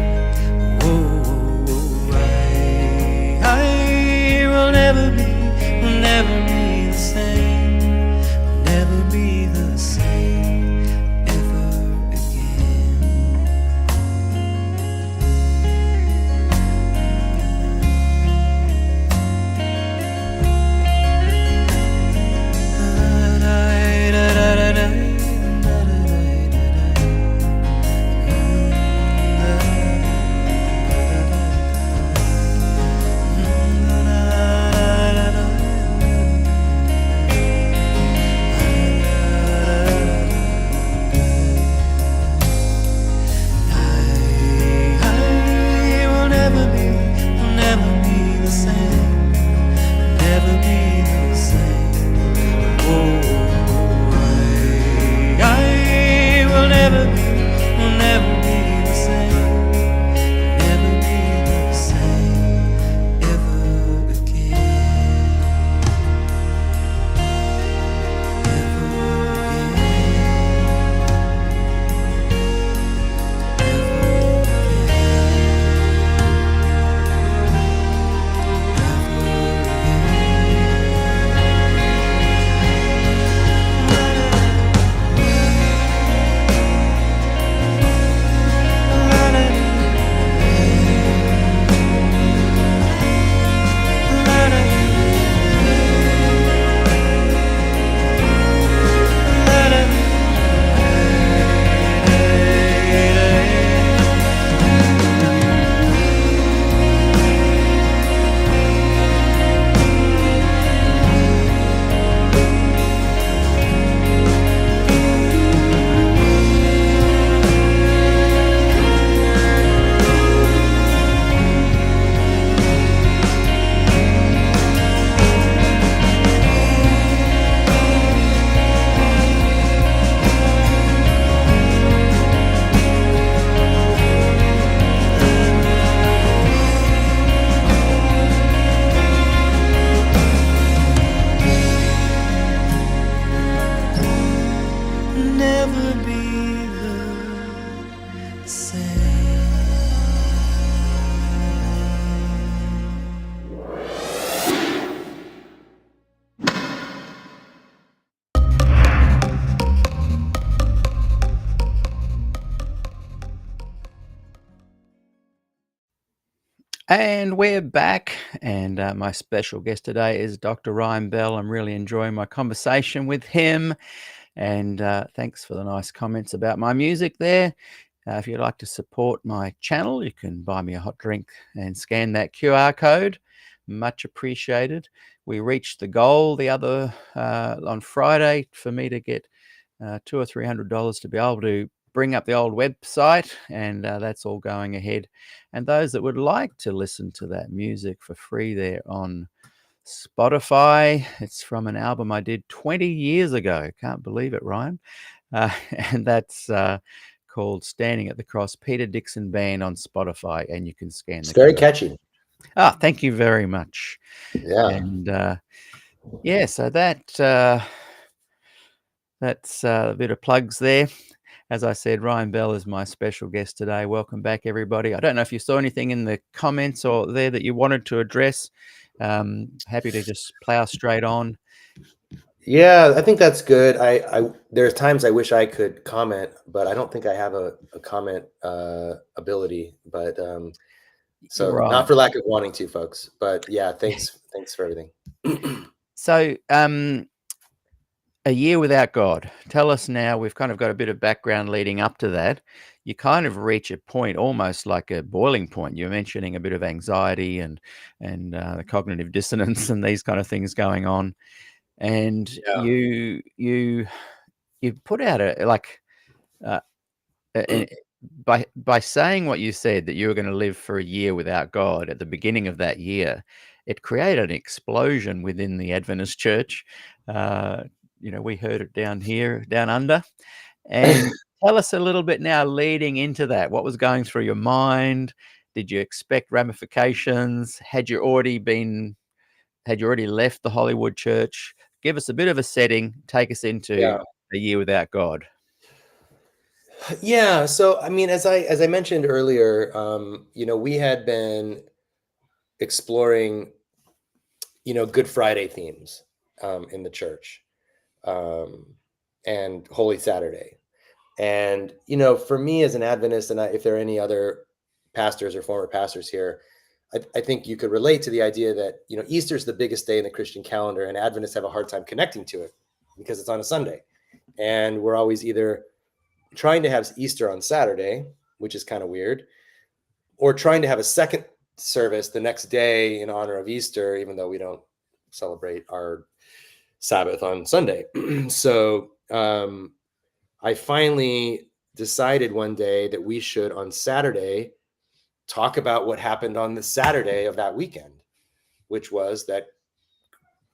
A: I will never be the same, never be the same ever again. Never be the same.
B: And we're back, and my special guest today is Dr. Ryan Bell. I'm really enjoying my conversation with him, and thanks for the nice comments about my music there. If you'd like to support my channel, you can buy me a hot drink and scan that QR code. Much appreciated. We reached the goal the other on Friday for me to get $200 or $300 to be able to bring up the old website, and that's all going ahead. And those that would like to listen to that music for free, there on Spotify. It's from an album I did 20 years ago. Can't believe it, Ryan. And that's called Standing at the Cross, Peter Dixon Band on Spotify, and you can scan
C: It's
B: the
C: very
B: QR.
C: catchy.
B: Ah, thank you very much.
C: Yeah.
B: And yeah, so that's a bit of plugs there. As I said, Ryan Bell is my special guest today. Welcome back, everybody. I don't know if you saw anything in the comments or there that you wanted to address. Happy to just plow straight on.
C: Yeah, I think that's good. There's times I wish I could comment, but I don't think I have a comment ability. But so
B: Right.
C: not for lack of wanting to, folks. But yeah, thanks for everything.
B: So, a year without God. Tell us now, we've kind of got a bit of background leading up to that. You kind of reach a point, almost like a boiling point. You're mentioning a bit of anxiety and the cognitive dissonance and these kind of things going on. And
C: Yeah.
B: you put out a like uh, by saying what you said, that you were going to live for a year without God at the beginning of that year, it created an explosion within the Adventist church. Uh, we heard it down here, down under. And tell us a little bit now, leading into that, what was going through your mind? Did you expect ramifications? Had you already left the Hollywood church? Give us a bit of a setting. Take us into
C: Yeah.
B: a year without God.
C: Yeah. So, I mean, as I mentioned earlier, we had been exploring, Good Friday themes in the church, um, and Holy Saturday. And, for me as an Adventist, and if there are any other pastors or former pastors here, I think you could relate to the idea that, Easter is the biggest day in the Christian calendar, and Adventists have a hard time connecting to it because it's on a Sunday. And we're always either trying to have Easter on Saturday, which is kind of weird, or trying to have a second service the next day in honor of Easter, even though we don't celebrate our Sabbath on Sunday. So I finally decided one day that we should on Saturday talk about what happened on the Saturday of that weekend, which was that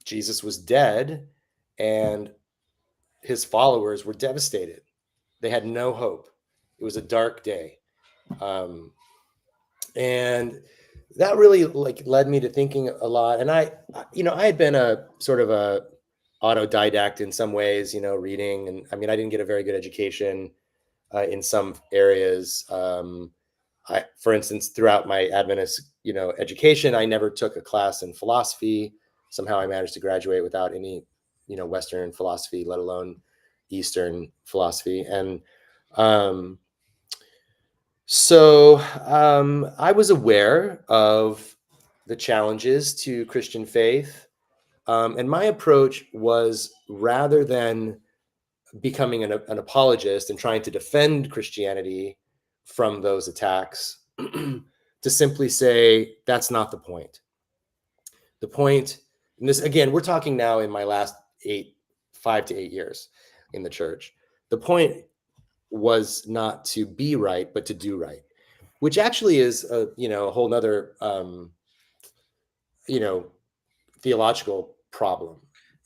C: Jesus was dead and his followers were devastated. They had no hope. It was a dark day. And that really led me to thinking a lot. And I had been a sort of a autodidact in some ways, reading. And I mean, I didn't get a very good education in some areas. For instance, throughout my Adventist, education, I never took a class in philosophy. Somehow I managed to graduate without any, Western philosophy, let alone Eastern philosophy. And so I was aware of the challenges to Christian faith. And my approach was, rather than becoming an apologist and trying to defend Christianity from those attacks, to simply say, that's not the point. The point, and this, again, we're talking now in my last 5 to 8 years in the church. The point was not to be right, but to do right, which actually is a whole nother, theological problem.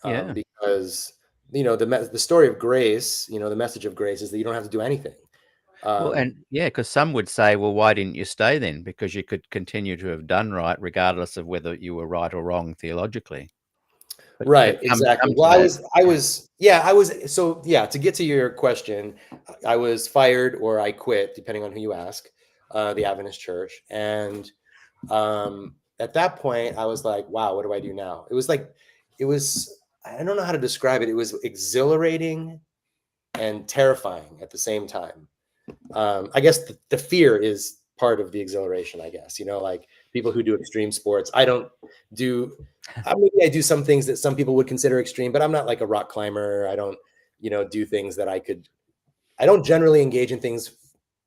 B: Yeah.
C: Because, the story of grace, the message of grace is that you don't have to do anything.
B: Well, and yeah, because some would say, well, why didn't you stay then? Because you could continue to have done right, regardless of whether you were right or wrong theologically. But
C: Right,
B: come
C: exactly.
B: to
C: Well,
B: that.
C: so yeah, to get to your question, I was fired or I quit, depending on who you ask, the Adventist church. And at that point, I was like, wow, what do I do now? I don't know how to describe it. It was exhilarating and terrifying at the same time. I guess the fear is part of the exhilaration, I guess, like people who do extreme sports. Maybe I do some things that some people would consider extreme, but I'm not like a rock climber. I don't, do things that I don't generally engage in things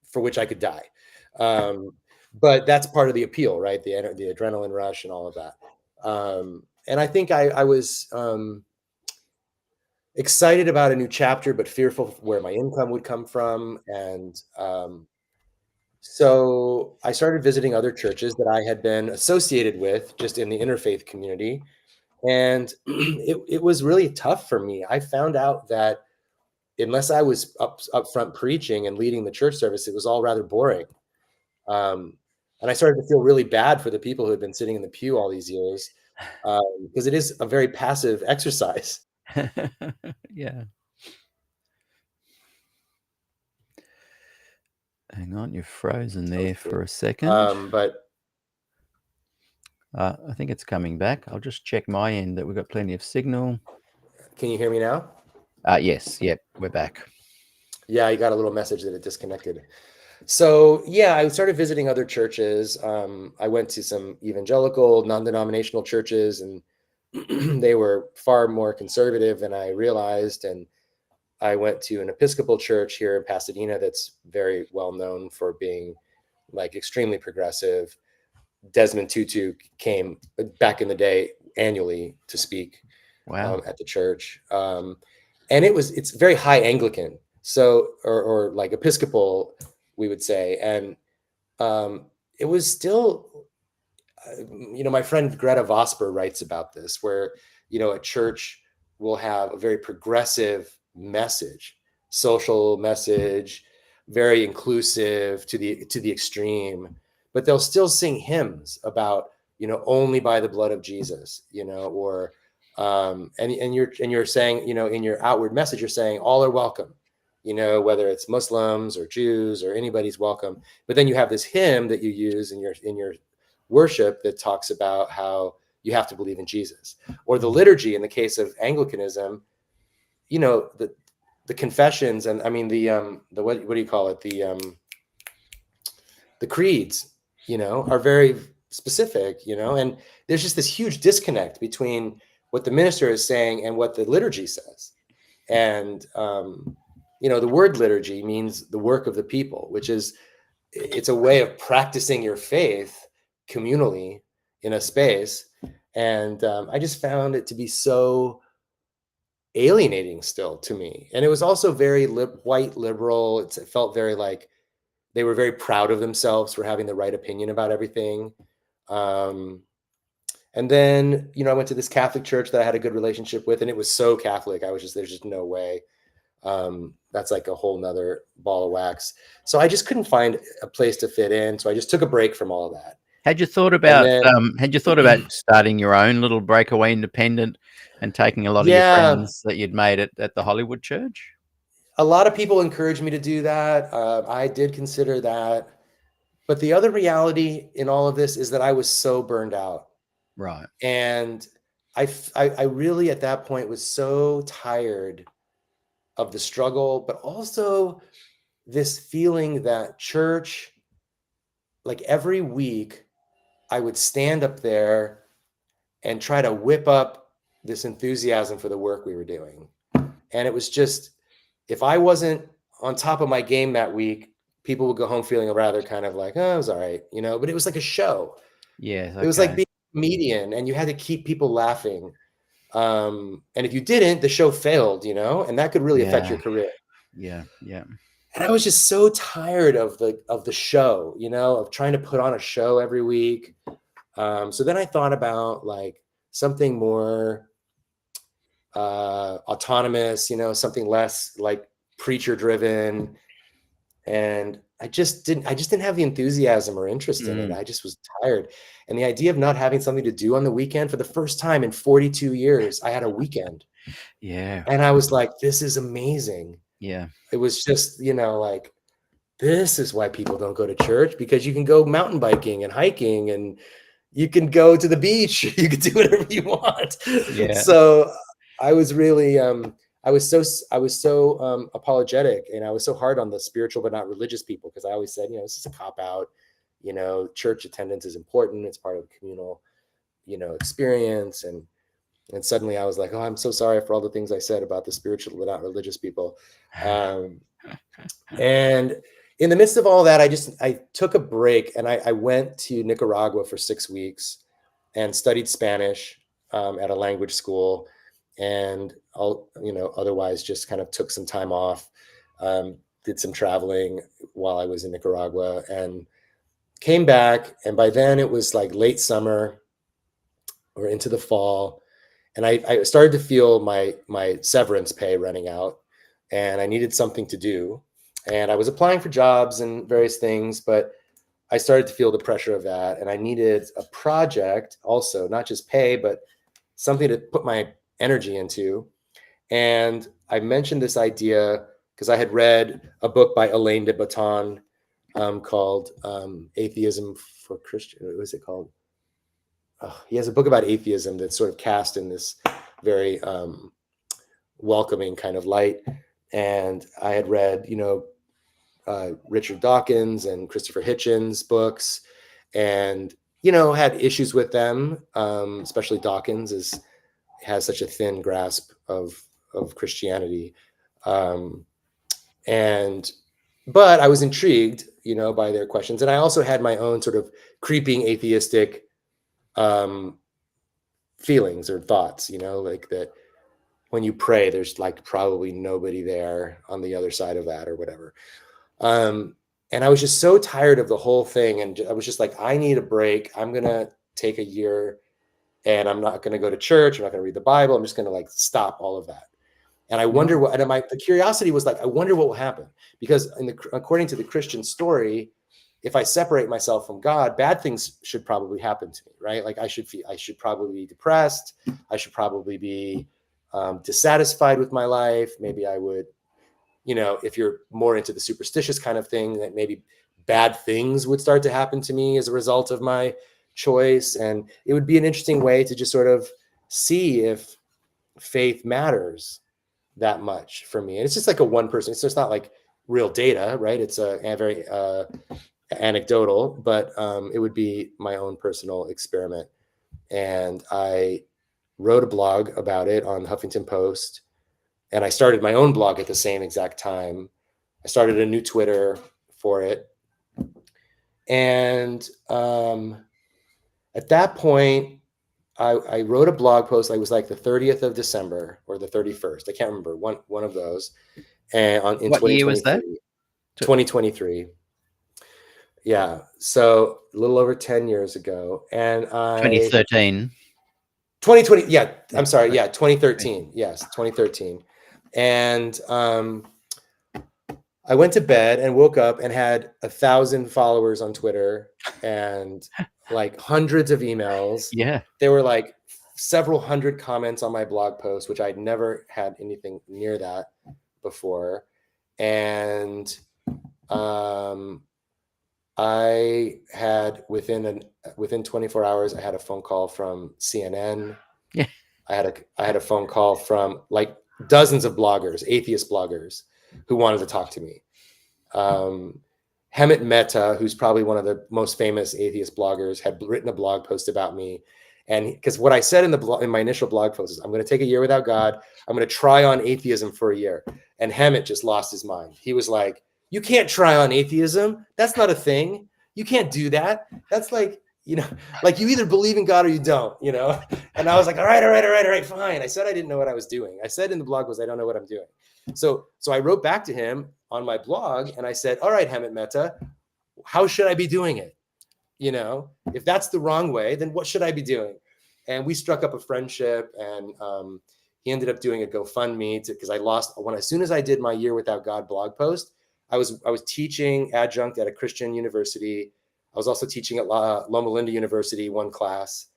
C: for which I could die. But that's part of the appeal, right? The adrenaline rush and all of that. And I think I was excited about a new chapter, but fearful of where my income would come from. And so I started visiting other churches that I had been associated with just in the interfaith community. And it was really tough for me. I found out that unless I was up front preaching and leading the church service, it was all rather boring. And I started to feel really bad for the people who had been sitting in the pew all these years, because it is a very passive exercise.
B: Yeah. Hang on, you've frozen there for a second.
C: But
B: I think it's coming back. I'll just check my end that we've got plenty of signal.
C: can you hear me now?
B: Yes, yep, we're back.
C: Yeah, I got a little message that it disconnected. So yeah, I started visiting other churches. I went to some evangelical, non-denominational churches, and they were far more conservative than I realized. And I went to an Episcopal church here in Pasadena that's very well known for being like extremely progressive. Desmond Tutu came back in the day annually to speak
B: Wow.
C: at the church. And it's very high Anglican, so or like Episcopal, we would say. And it was still, my friend Greta Vosper writes about this, where, a church will have a very progressive message, social message, very inclusive to the extreme, but they'll still sing hymns about, only by the blood of Jesus, or and you're saying, in your outward message, you're saying all are welcome, whether it's Muslims or Jews or anybody's welcome. But then you have this hymn that you use in your worship that talks about how you have to believe in Jesus. Or the liturgy in the case of Anglicanism, the confessions, and I mean the what do you call it, the creeds, are very specific, and there's just this huge disconnect between what the minister is saying and what the liturgy says. And the word liturgy means the work of the people, which is, it's a way of practicing your faith communally in a space. And I just found it to be so alienating still to me. And it was also very white liberal. It felt very like they were very proud of themselves for having the right opinion about everything. And then, I went to this Catholic church that I had a good relationship with, and it was so Catholic. There's just no way. That's like a whole nother ball of wax. So I just couldn't find a place to fit in. So I just took a break from all of that.
B: Had you thought about starting your own little breakaway independent and taking a lot of your friends that you'd made at the Hollywood church?
C: A lot of people encouraged me to do that. I did consider that. But the other reality in all of this is that I was so burned out.
B: Right.
C: And I really at that point was so tired of the struggle, but also this feeling that church, like every week, I would stand up there and try to whip up this enthusiasm for the work we were doing. And it was just, if I wasn't on top of my game that week, people would go home feeling rather kind of like, oh, it was all right, but it was like a show.
B: Yeah. Okay.
C: It was like being a comedian, and you had to keep people laughing. And if you didn't, the show failed, and that could really affect your career.
B: Yeah. Yeah.
C: And I was just so tired of the show, of trying to put on a show every week. So then I thought about like something more autonomous, something less like preacher driven. And I just didn't have the enthusiasm or interest in it. I just was tired. And the idea of not having something to do on the weekend, for the first time in 42 years, I had a weekend.
B: Yeah.
C: And I was like, this is amazing.
B: Yeah.
C: It was just, like, this is why people don't go to church, because you can go mountain biking and hiking, and you can go to the beach. You can do whatever you want.
B: Yeah.
C: So I was really, I was so apologetic, and I was so hard on the spiritual but not religious people, because I always said, this is a cop out. Church attendance is important. It's part of communal, experience. And suddenly I was like, oh, I'm so sorry for all the things I said about the spiritual but not religious people. And in the midst of all that, I took a break, and I went to Nicaragua for 6 weeks and studied Spanish at a language school. And otherwise just kind of took some time off, did some traveling while I was in Nicaragua, and came back. And by then it was like late summer or into the fall. And I started to feel my severance pay running out, and I needed something to do. And I was applying for jobs and various things, but I started to feel the pressure of that. And I needed a project also, not just pay, but something to put my energy into. And I mentioned this idea because I had read a book by Alain de Botton called Atheism for Christian. What was it called? He has a book about atheism that's sort of cast in this very welcoming kind of light. And I had read, Richard Dawkins and Christopher Hitchens' books, and, had issues with them, especially Dawkins is has such a thin grasp of Christianity. But I was intrigued, by their questions. And I also had my own sort of creeping atheistic feelings or thoughts, like that when you pray, there's like probably nobody there on the other side of that or whatever. And I was just so tired of the whole thing. And I was just like, I need a break. I'm going to take a year and I'm not going to go to church. I'm not going to read the Bible. I'm just going to like stop all of that. And I wonder what, and the curiosity was like, I wonder what will happen, because according to the Christian story, if I separate myself from God, bad things should probably happen to me, right? Like I should probably be depressed. I should probably be dissatisfied with my life. Maybe I would, if you're more into the superstitious kind of thing, that maybe bad things would start to happen to me as a result of my choice. And it would be an interesting way to just sort of see if faith matters that much for me. And it's just like a one person. It's just not like real data, right? It's a very anecdotal, but it would be my own personal experiment. And I wrote a blog about it on the Huffington Post. And I started my own blog at the same exact time. I started a new Twitter for it. And at that point, I wrote a blog post. I was like the 30th of December or the 31st. I can't remember, one of those. And in
B: what year was that?
C: 2023. Yeah. So a little over 10 years ago. And
B: 2013.
C: 2020. Yeah. I'm sorry. Yeah. 2013. Yes. 2013. And I went to bed and woke up and had 1,000 followers on Twitter and like hundreds of emails.
B: Yeah.
C: There were like several hundred comments on my blog post, which I'd never had anything near that before. And I had within 24 hours, I had a phone call from CNN.
B: Yeah.
C: I had a phone call from like dozens of bloggers, atheist bloggers, who wanted to talk to me. Hemant Mehta, who's probably one of the most famous atheist bloggers, had written a blog post about me. And because what I said in my initial blog post is, I'm going to take a year without God. I'm going to try on atheism for a year. And Hemant just lost his mind. He was like, you can't try on atheism. That's not a thing. You can't do that. That's like, like you either believe in God or you don't, And I was like, all right, fine. I said I didn't know what I was doing. I said in the blog post, I don't know what I'm doing. So I wrote back to him on my blog and I said, all right, Hemant Mehta, how should I be doing it? If that's the wrong way, then what should I be doing? And we struck up a friendship, and he ended up doing a GoFundMe because I lost as soon as I did my Year Without God blog post. I was teaching adjunct at a Christian university. I was also teaching at Loma Linda University, one class.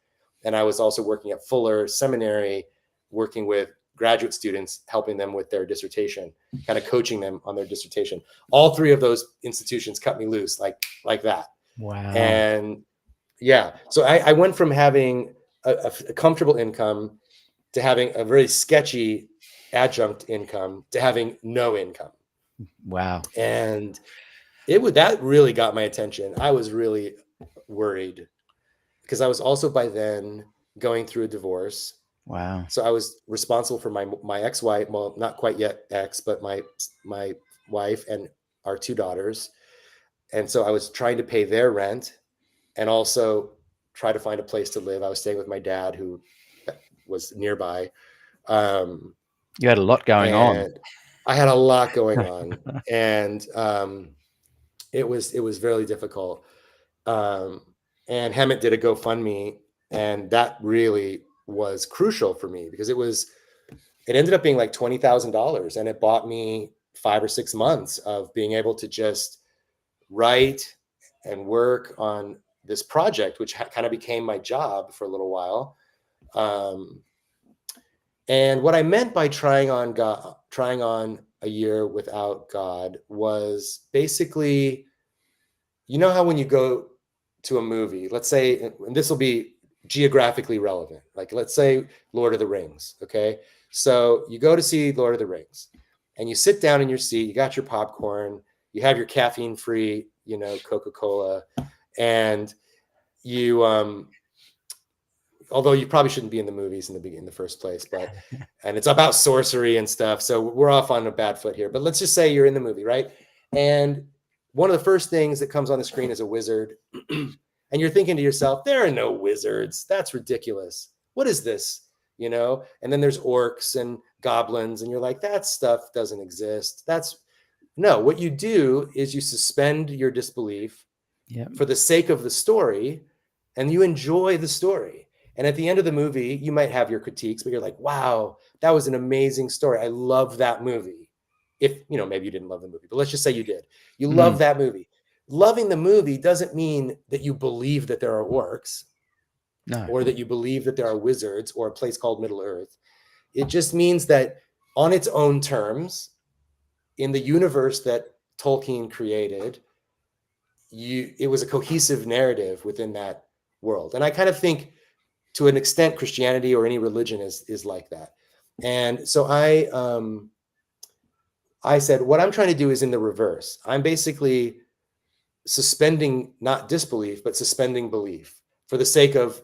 C: And I was also working at Fuller Seminary, working with graduate students, helping them with their dissertation, kind of coaching them on their dissertation. All three of those institutions cut me loose like that.
B: Wow.
C: And yeah, so I went from having a comfortable income to having a very sketchy adjunct income to having no income.
B: Wow.
C: And that really got my attention. I was really worried because I was also by then going through a divorce.
B: Wow.
C: So I was responsible for my ex-wife, well, not quite yet ex, but my wife and our two daughters. And so I was trying to pay their rent and also try to find a place to live. I was staying with my dad, who was nearby.
B: You had a lot going on.
C: I had a lot going on, and it was very difficult. And Hemant did a GoFundMe, and that really was crucial for me because it ended up being like $20,000, and it bought me 5 or 6 months of being able to just write and work on this project, which kind of became my job for a little while. And what I meant by trying on a year without God was basically, how when you go to a movie, let's say, and this will be geographically relevant, like let's say Lord of the Rings. Okay. So you go to see Lord of the Rings and you sit down in your seat, you got your popcorn, you have your caffeine-free, Coca-Cola, and you although you probably shouldn't be in the movies in the first place, but, and it's about sorcery and stuff. So we're off on a bad foot here, but let's just say you're in the movie, right? And one of the first things that comes on the screen is a wizard. And you're thinking to yourself, there are no wizards. That's ridiculous. What is this? You know? And then there's orcs and goblins, and you're like, that stuff doesn't exist. No, what you do is you suspend your disbelief for the sake of the story, and you enjoy the story. And at the end of the movie, you might have your critiques, but you're like, wow, that was an amazing story. I love that movie. If, you know, maybe you didn't love the movie, but let's just say you did. You love that movie. Loving the movie doesn't mean that you believe that there are orcs, or that you believe that there are wizards or a place called Middle Earth. It just means that on its own terms, in the universe that Tolkien created, it was a cohesive narrative within that world. And I kind of think, to an extent, Christianity or any religion is like that. And so I said, what I'm trying to do is in the reverse. I'm basically suspending not disbelief, but suspending belief for the sake of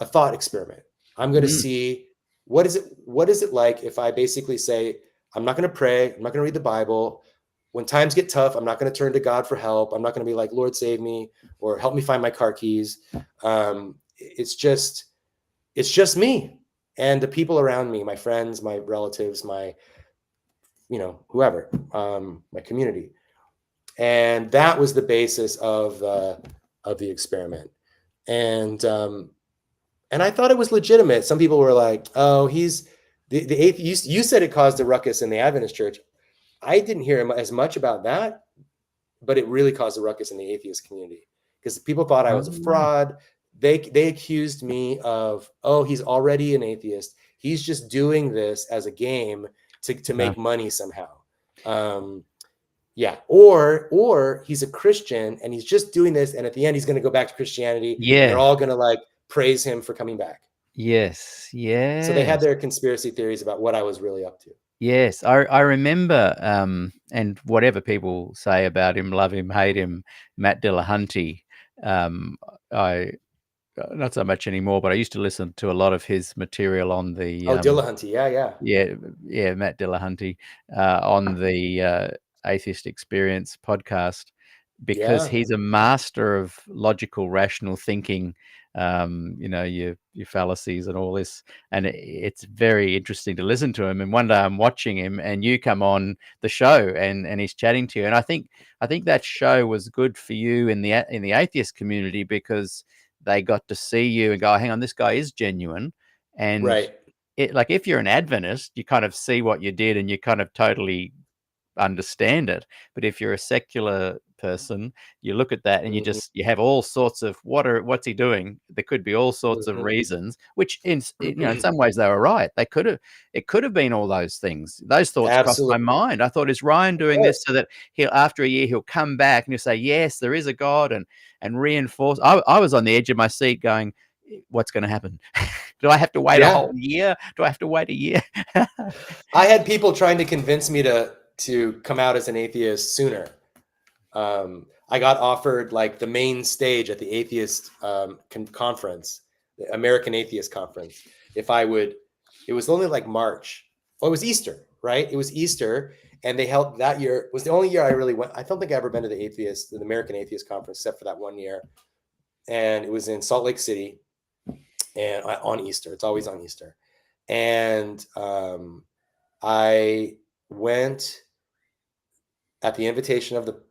C: a thought experiment. I'm going to see what is it like if I basically say, I'm not going to pray, I'm not going to read the Bible. When times get tough, I'm not going to turn to God for help. I'm not going to be like, Lord, save me, or help me find my car keys. It's just me and the people around me, my friends, my relatives, my, you know, whoever, my community. And that was the basis of the experiment. And I thought it was legitimate. Some people were like, oh, he's the atheist. You said it caused a ruckus in the Adventist church. I didn't hear as much about that, but it really caused a ruckus in the atheist community because people thought I was a fraud. They accused me of, oh, he's already an atheist. He's just doing this as a game to make money somehow. Yeah. Or he's a Christian and he's just doing this. And at the end, he's going to go back to Christianity.
B: Yeah.
C: And they're all going to like praise him for coming back.
B: Yes. Yeah.
C: So they had their conspiracy theories about what I was really up to.
B: Yes. I remember, and whatever people say about him, love him, hate him, Matt Dillahunty, I, not so much anymore, but I used to listen to a lot of his material on the
C: Dillahunty,
B: yeah, Matt Dillahunty on the Atheist Experience podcast, because he's a master of logical, rational thinking. You know, your fallacies and all this, and it's very interesting to listen to him. And one day I'm watching him, and you come on the show, and he's chatting to you, and I think that show was good for you in the atheist community because they got to see you and go, oh, hang on, this guy is genuine. And it, like, if you're an Adventist, you kind of see what you did and you kind of totally understand it. But if you're a secular person, you look at that and you have all sorts of what's he doing? There could be all sorts of reasons, which in some ways they were right. It could have been all those things. Those thoughts crossed my mind. I thought, is Ryan doing this so that after a year he'll come back and he'll say, yes, there is a God, and reinforce. I was on the edge of my seat going, what's going to happen? Do I have to wait a whole year? Do I have to wait a year?
C: I had people trying to convince me to come out as an atheist sooner. I got offered like the main stage at the atheist conference, the American Atheist Conference. If I would, it was only like March. Oh, it was Easter, right? It was Easter, and they held that year. It was the only year I really went. I don't think I ever been to the American Atheist Conference except for that one year, and it was in Salt Lake City, and on Easter. It's always on Easter, and I went at the invitation of the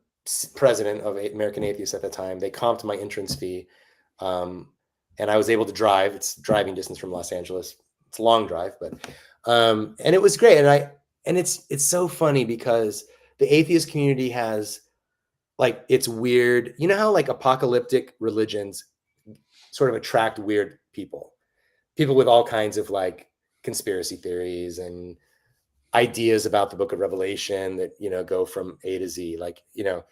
C: president of American Atheists at the time. They comped my entrance fee, and I was able to drive. It's driving distance from Los Angeles. It's a long drive, but and it was great. And it's so funny because the atheist community has, like, it's weird. You know how like apocalyptic religions sort of attract weird people with all kinds of like conspiracy theories and ideas about the book of Revelation that, you know, go from A to Z, like, you know,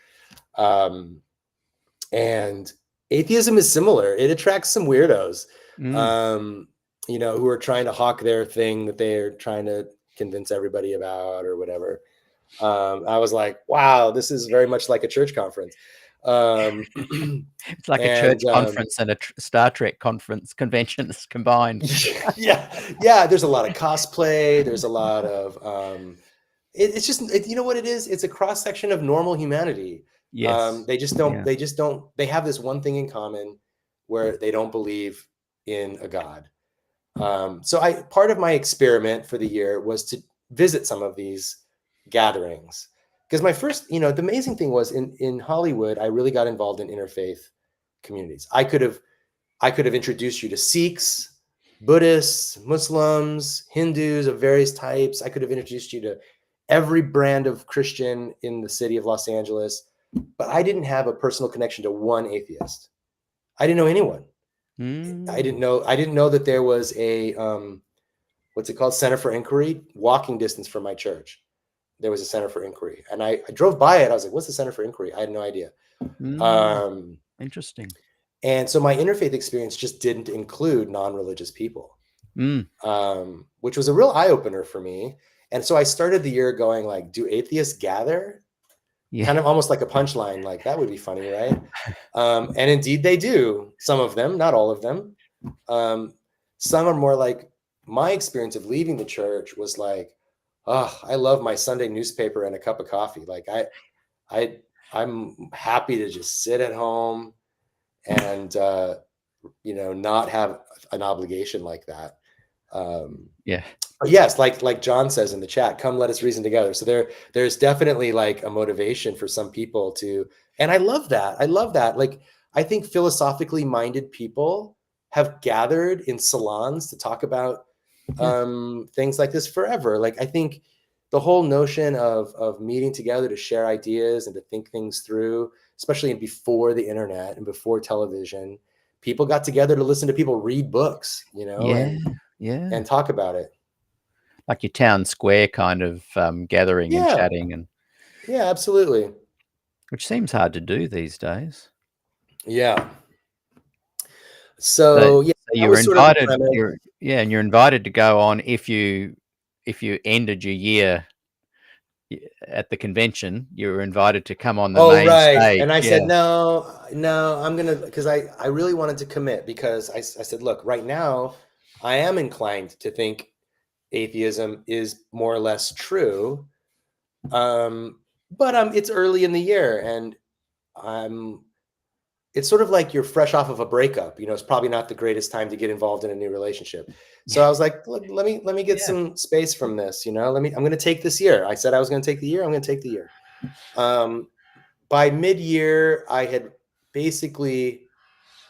C: and atheism is similar. It attracts some weirdos, you know, who are trying to hawk their thing that they're trying to convince everybody about or whatever. I was like, wow, this is very much like a church conference.
B: It's like a church
C: and
B: conference and a Star Trek conventions combined.
C: yeah, there's a lot of cosplay. There's a lot of it's just you know what it is. It's a cross section of normal humanity.
B: Yes.
C: They just don't.
B: Yeah.
C: They just don't. They have this one thing in common, where they don't believe in a God. So part of my experiment for the year was to visit some of these gatherings, because my first, the amazing thing was in Hollywood, I really got involved in interfaith communities. I could have introduced you to Sikhs, Buddhists, Muslims, Hindus of various types. I could have introduced you to every brand of Christian in the city of Los Angeles, but I didn't have a personal connection to one atheist. I didn't know anyone. I didn't know that there was a what's it called, Center for Inquiry, walking distance from my church. There was a Center for Inquiry, and I drove by it. I was like, "What's the Center for Inquiry?" I had no idea.
B: Interesting.
C: And so my interfaith experience just didn't include non-religious people, which was a real eye-opener for me. And so I started the year going like, "Do atheists gather?"
B: Yeah.
C: Kind of almost like a punchline, like that would be funny, right? And indeed they do. Some of them, not all of them. Some are more like, my experience of leaving the church was like, oh, I love my Sunday newspaper and a cup of coffee. Like I'm happy to just sit at home and not have an obligation like that.
B: Yeah.
C: But yes, like John says in the chat, come let us reason together. So there's definitely like a motivation for some people to, and I love that. I love that. Like, I think philosophically minded people have gathered in salons to talk about things like this forever. Like, I think the whole notion of meeting together to share ideas and to think things through, especially before the internet and before television, people got together to listen to people read books, and talk about it.
B: Like your town square kind of gathering and chatting, and
C: yeah, absolutely.
B: which seems hard to do these days.
C: Yeah. So yeah,
B: so you're invited. You're invited to go on if you ended your year at the convention. You were invited to come on the main stage.
C: And I said no, I'm gonna, because I really wanted to commit, because I said, look, right now I am inclined to think atheism is more or less true, but it's early in the year, and it's sort of like you're fresh off of a breakup. It's probably not the greatest time to get involved in a new relationship. So I was like, look, let me get some space from this. I'm going to take this year. I said I was going to take the year. I'm going to take the year. By mid-year, I had basically,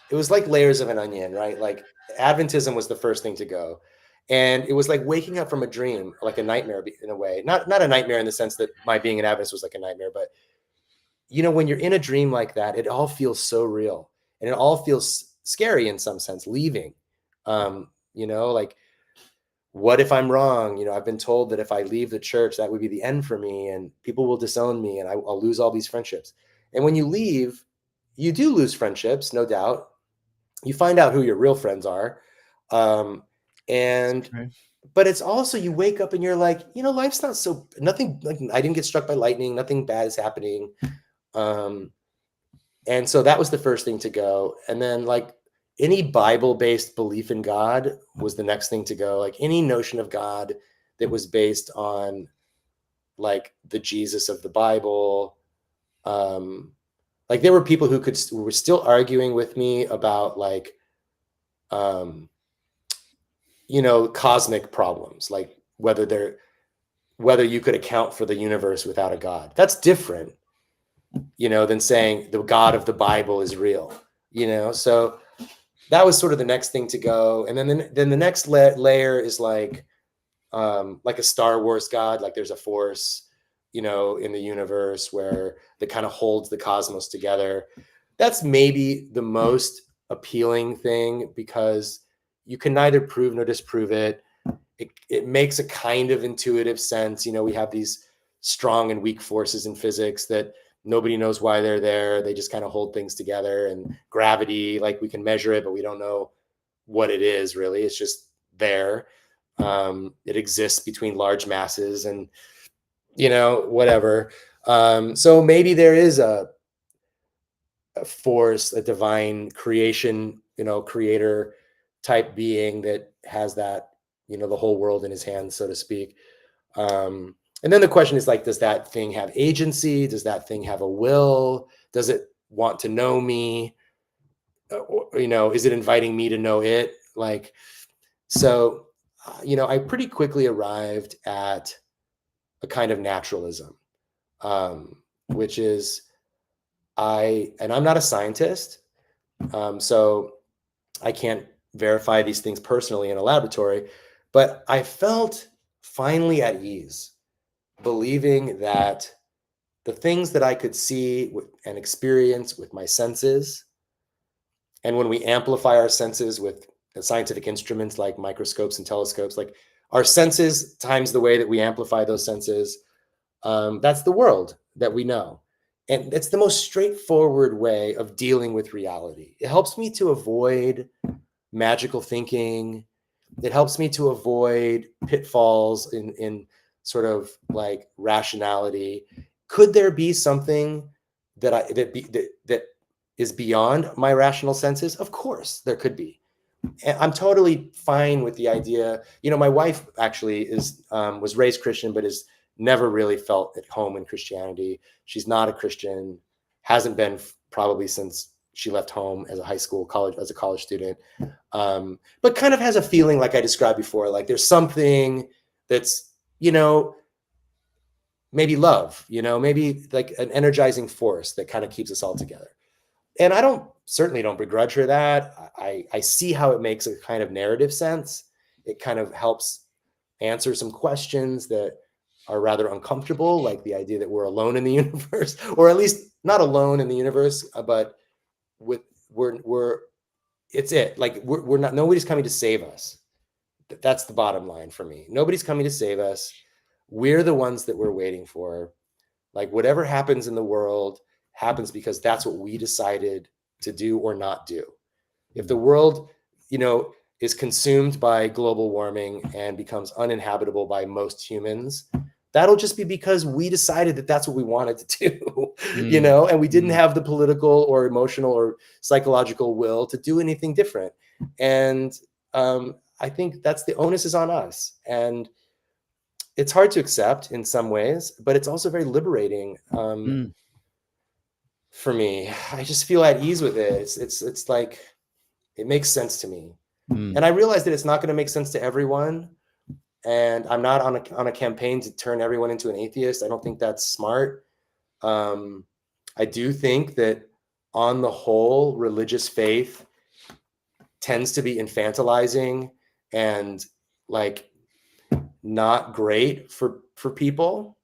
C: it was like layers of an onion, right? Like, Adventism was the first thing to go. And it was like waking up from a dream, like a nightmare in a way. Not a nightmare in the sense that my being an Adventist was like a nightmare, but when you're in a dream like that, it all feels so real, and it all feels scary in some sense, leaving. Like, what if I'm wrong? I've been told that if I leave the church, that would be the end for me, and people will disown me, and I'll lose all these friendships. And when you leave, you do lose friendships, no doubt. You find out who your real friends are. But it's also, you wake up and you're like, life's not so, nothing, like, I didn't get struck by lightning. Nothing bad is happening. And so that was the first thing to go. And then, like, any Bible-based belief in God was the next thing to go. Like, any notion of God that was based on, like, the Jesus of the Bible. Like, there were people who were still arguing with me about, like, cosmic problems, like whether you could account for the universe without a God. That's different, than saying the God of the Bible is real, so that was sort of the next thing to go. And then the next layer is like a Star Wars God, like there's a force, in the universe that kind of holds the cosmos together. That's maybe the most appealing thing, because you can neither prove nor disprove it. It makes a kind of intuitive sense. We have these strong and weak forces in physics that nobody knows why they're there. They just kind of hold things together. And gravity, like, we can measure it, but we don't know what it is really. It's just there. It exists between large masses and, whatever. So maybe there is force, a divine creation, creator type being that has that, the whole world in his hands, so to speak. And then the question is like, does that thing have agency? Does that thing have a will? Does it want to know me? Is it inviting me to know it? Like, so, I pretty quickly arrived at a kind of naturalism, which is and I'm not a scientist, so I can't verify these things personally in a laboratory, but I felt finally at ease, believing that the things that I could see and experience with my senses, and when we amplify our senses with scientific instruments like microscopes and telescopes, like our senses times the way that we amplify those senses, that's the world that we know. And it's the most straightforward way of dealing with reality. It helps me to avoid magical thinking. It helps me to avoid pitfalls in sort of like rationality. Could there be something that is beyond my rational senses? Of course, there could be. And I'm totally fine with the idea. My wife actually was raised Christian, but has never really felt at home in Christianity. She's not a Christian, hasn't been probably since she left home as a college student, but kind of has a feeling like I described before, like there's something that's, maybe love, maybe like an energizing force that kind of keeps us all together. And I certainly don't begrudge her that. I see how it makes a kind of narrative sense. It kind of helps answer some questions that are rather uncomfortable, like the idea that we're alone in the universe, or at least not alone in the universe, but it's like we're not, nobody's coming to save us. That's the bottom line for me. Nobody's coming to save us. We're the ones that we're waiting for. Like whatever happens in the world happens because that's what we decided to do or not do. If the world, is consumed by global warming and becomes uninhabitable by most humans, that'll just be because we decided that that's what we wanted to do, and we didn't have the political or emotional or psychological will to do anything different. And I think that's the onus is on us. And it's hard to accept in some ways, but it's also very liberating. For me, I just feel at ease with it. It's like, it makes sense to me. And I realize that it's not going to make sense to everyone. And I'm not on a campaign to turn everyone into an atheist. I don't think that's smart. I do think that on the whole, religious faith tends to be infantilizing and like not great for people.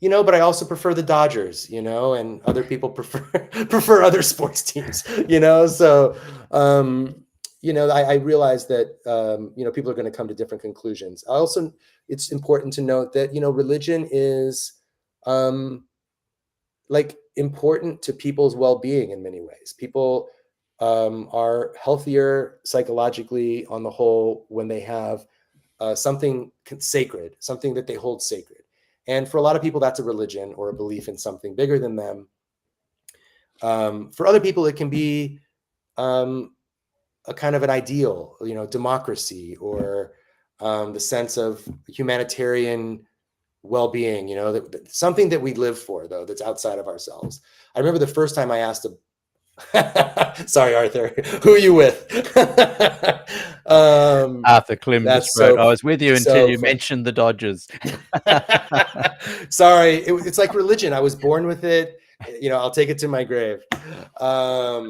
C: But I also prefer the Dodgers, and other people prefer other sports teams, So, I realize that, people are going to come to different conclusions. It's important to note that, religion is like important to people's well-being in many ways. People are healthier psychologically on the whole when they have something sacred, something that they hold sacred. And for a lot of people, that's a religion or a belief in something bigger than them. For other people, it can be a kind of an ideal, democracy, or the sense of humanitarian well-being, something that we live for, though, that's outside of ourselves. I remember the first time I asked sorry, Arthur, who are you with?
B: Arthur Klim just wrote, I was with you until you mentioned the Dodgers.
C: Sorry, it's like religion. I was born with it. I'll take it to my grave. What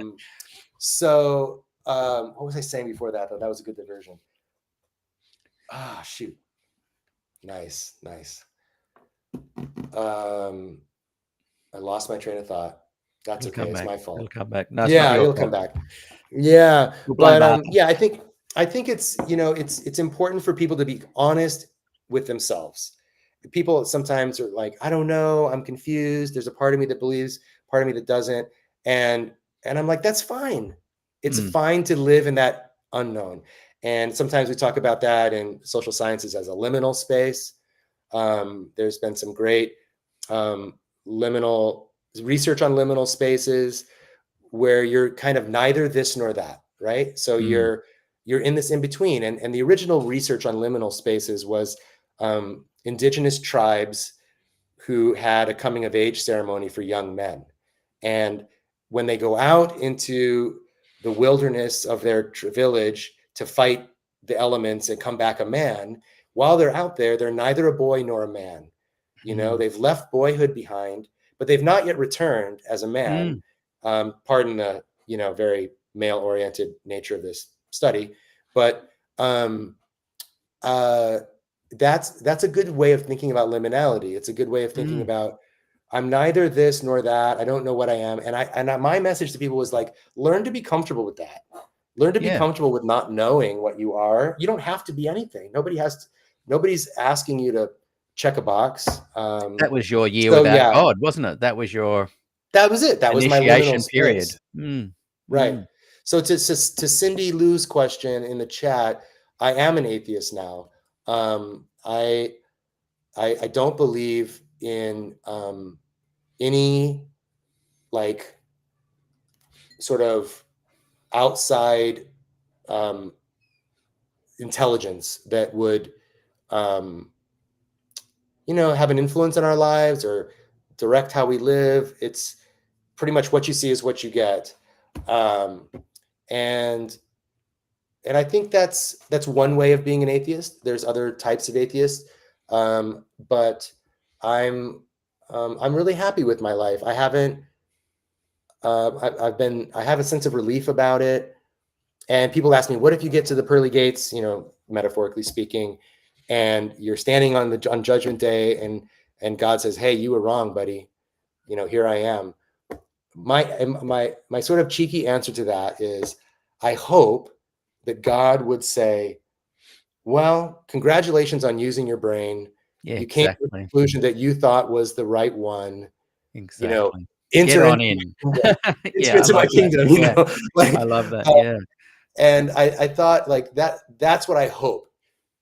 C: was I saying before that? Though that was a good diversion. Shoot. Nice. I lost my train of thought. That's okay. It's my fault.
B: It'll come back. No,
C: it'll come back. Yeah, but I think it's it's important for people to be honest with themselves. People sometimes are like, I don't know, I'm confused. There's a part of me that believes, part of me that doesn't, and I'm like, that's fine. It's fine to live in that unknown. And sometimes we talk about that in social sciences as a liminal space. There's been some great liminal research on liminal spaces where you're kind of neither this nor that, right? So
B: Mm.
C: you're in this in between. And the original research on liminal spaces was indigenous tribes who had a coming of age ceremony for young men. And when they go out into the wilderness of their village to fight the elements and come back a man, while they're out there, they're neither a boy nor a man.
B: Mm.
C: They've left boyhood behind, but they've not yet returned as a man.
B: Mm.
C: Pardon the very male-oriented nature of this study, but uh, that's a good way of thinking about liminality. It's a good way of thinking
B: Mm.
C: about I'm neither this nor that. I don't know what I am, and my message to people was like, learn to be comfortable with that. Learn to be
B: Yeah.
C: comfortable with not knowing what you are. You don't have to be anything. Nobody's asking you to check a box.
B: That was your year
C: So
B: without
C: yeah,
B: God, wasn't it? That was your
C: that was it. That was my liminal
B: initiation period.
C: space.
B: Mm.
C: Right.
B: Mm.
C: So to Cindy Lou's question in the chat, I am an atheist now. I don't believe in any like sort of outside um, intelligence that would have an influence on our lives or direct how we live. It's pretty much what you see is what you get, um, and I think that's one way of being an atheist. There's other types of atheists, but I'm really happy with my life. I haven't. I have a sense of relief about it. And people ask me, what if you get to the pearly gates, metaphorically speaking, and you're standing on Judgment Day, and God says, "Hey, you were wrong, buddy. Here I am." My sort of cheeky answer to that is, I hope that God would say, "Well, congratulations on using your brain.
B: Yeah,
C: You came to the
B: exactly.
C: conclusion that you thought was the right one. You know,
B: Exactly. Get
C: enter
B: on
C: into
B: in.
C: my kingdom. Enter
B: Yeah, I
C: into my
B: love that.
C: kingdom."
B: Yeah,
C: like
B: I love that.
C: uh,
B: Yeah.
C: and I thought like that's what I hope.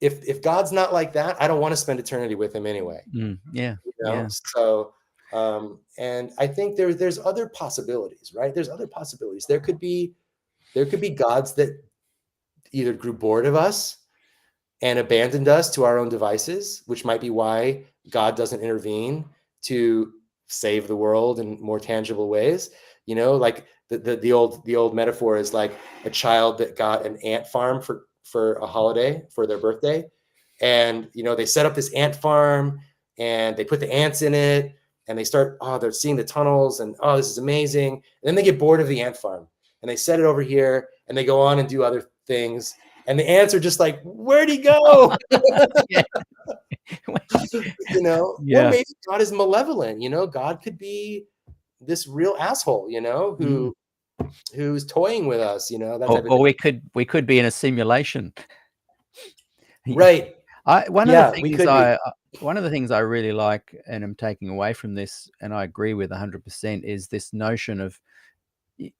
C: If God's not like that, I don't want to spend eternity with him anyway.
B: Mm. Yeah. Yeah.
C: So and I think there's other possibilities, right? There's other possibilities. There could be gods that either grew bored of us and abandoned us to our own devices, which might be why God doesn't intervene to save the world in more tangible ways. Like the old metaphor is like a child that got an ant farm for a holiday for their birthday, and they set up this ant farm and they put the ants in it, and they're seeing the tunnels, and this is amazing. And then they get bored of the ant farm and they set it over here and they go on and do other things, and the ants are just like, where'd he go?
B: Yeah.
C: Or
B: Yeah.
C: maybe God is malevolent. God could be this real asshole,
B: Mm.
C: who's toying with us, that type of
B: Or
C: thing.
B: we could be in a simulation.
C: Right.
B: One of the
C: Yeah, we
B: things
C: could be.
B: one of the things I really like and am taking away from this, and I agree with 100%, is this notion of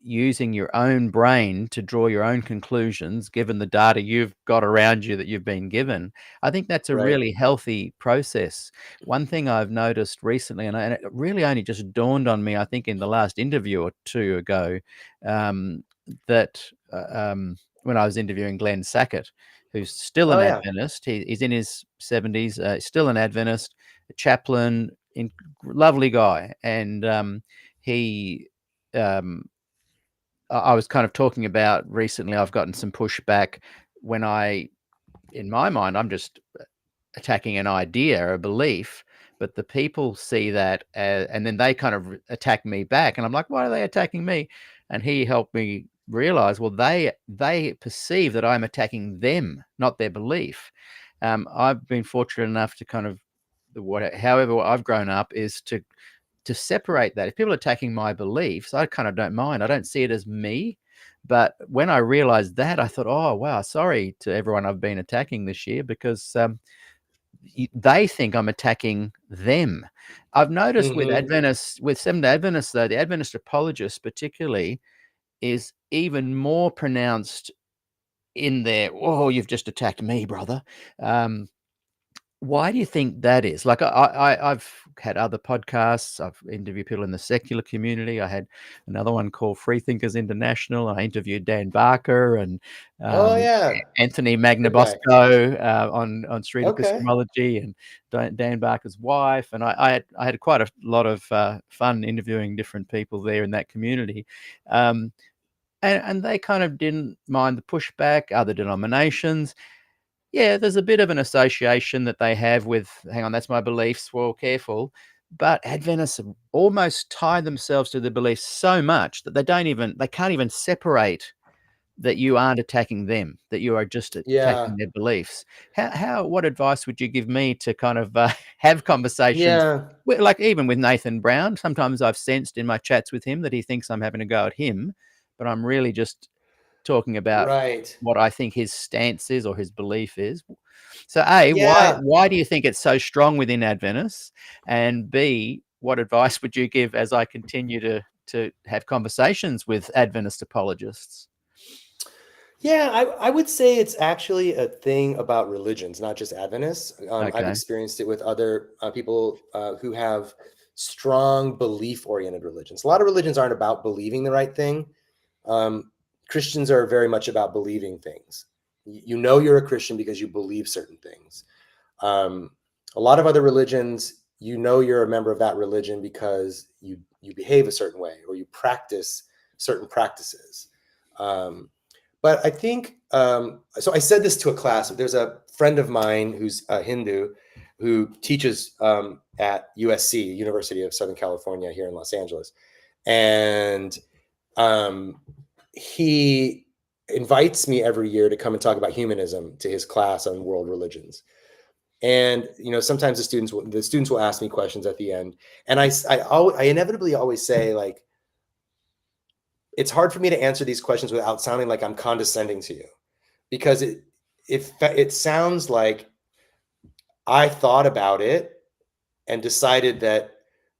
B: using your own brain to draw your own conclusions given the data you've got around you that you've been given. I think that's a
C: Right.
B: really healthy process. One thing I've noticed recently, and it really only just dawned on me, I think in the last interview or two ago, um, that when I was interviewing Glenn Sackett, who's still
C: Oh
B: an
C: yeah.
B: Adventist. He's in his 70s, still an Adventist, a chaplain, lovely guy. And he um, I was kind of talking about recently, I've gotten some pushback when in my mind, I'm just attacking an idea, a belief, but the people see that and then they kind of attack me back. And I'm like, why are they attacking me? And he helped me realize, well, they perceive that I'm attacking them, not their belief. I've been fortunate enough to kind of, however I've grown up is to separate that. If people are attacking my beliefs, I kind of don't mind. I don't see it as me. But when I realized that, I thought, oh, wow, sorry to everyone I've been attacking this year, because they think I'm attacking them. I've noticed with
C: Hmm.
B: Adventists, with Seventh-day Adventists, though, the Adventist apologists particularly is even more pronounced in their, oh, you've just attacked me, brother. Um, Why do you think that is? Like I've had other podcasts. I've interviewed people in the secular community. I had another one called Free Thinkers International. I interviewed Dan Barker and
C: Oh yeah,
B: Anthony
C: good guy.
B: Magnabosco on street
C: Okay.
B: epistemology, and Dan Barker's wife. And I had quite a lot of fun interviewing different people there in that community. And they kind of didn't mind the pushback. Other denominations, yeah, there's a bit of an association that they have with, hang on, that's my beliefs. Well, careful. But Adventists almost tie themselves to the beliefs so much that they can't even separate that you aren't attacking them, that you are just
C: Yeah.
B: attacking their beliefs. What advice would you give me to kind of have conversations,
C: Yeah.
B: like even with Nathan Brown? Sometimes I've sensed in my chats with him that he thinks I'm having a go at him, but I'm really just talking about
C: Right.
B: what I think his stance is or his belief is. So A,
C: Yeah.
B: why do you think it's so strong within Adventists? And B, what advice would you give as I continue to have conversations with Adventist apologists?
C: Yeah, I would say it's actually a thing about religions, not just Adventists. I've
B: Okay.
C: experienced it with other people who have strong belief-oriented religions. A lot of religions aren't about believing the right thing. Christians are very much about believing things. You know you're a Christian because you believe certain things. Um, a lot of other religions, you know you're a member of that religion because you behave a certain way or you practice certain practices. Um, but I think so. I said this to a class. There's a friend of mine who's a Hindu who teaches at USC, University of Southern California, here in Los Angeles, and he invites me every year to come and talk about humanism to his class on world religions. And sometimes the students will ask me questions at the end, and I inevitably always say, like, it's hard for me to answer these questions without sounding like I'm condescending to you, because it sounds like I thought about it and decided that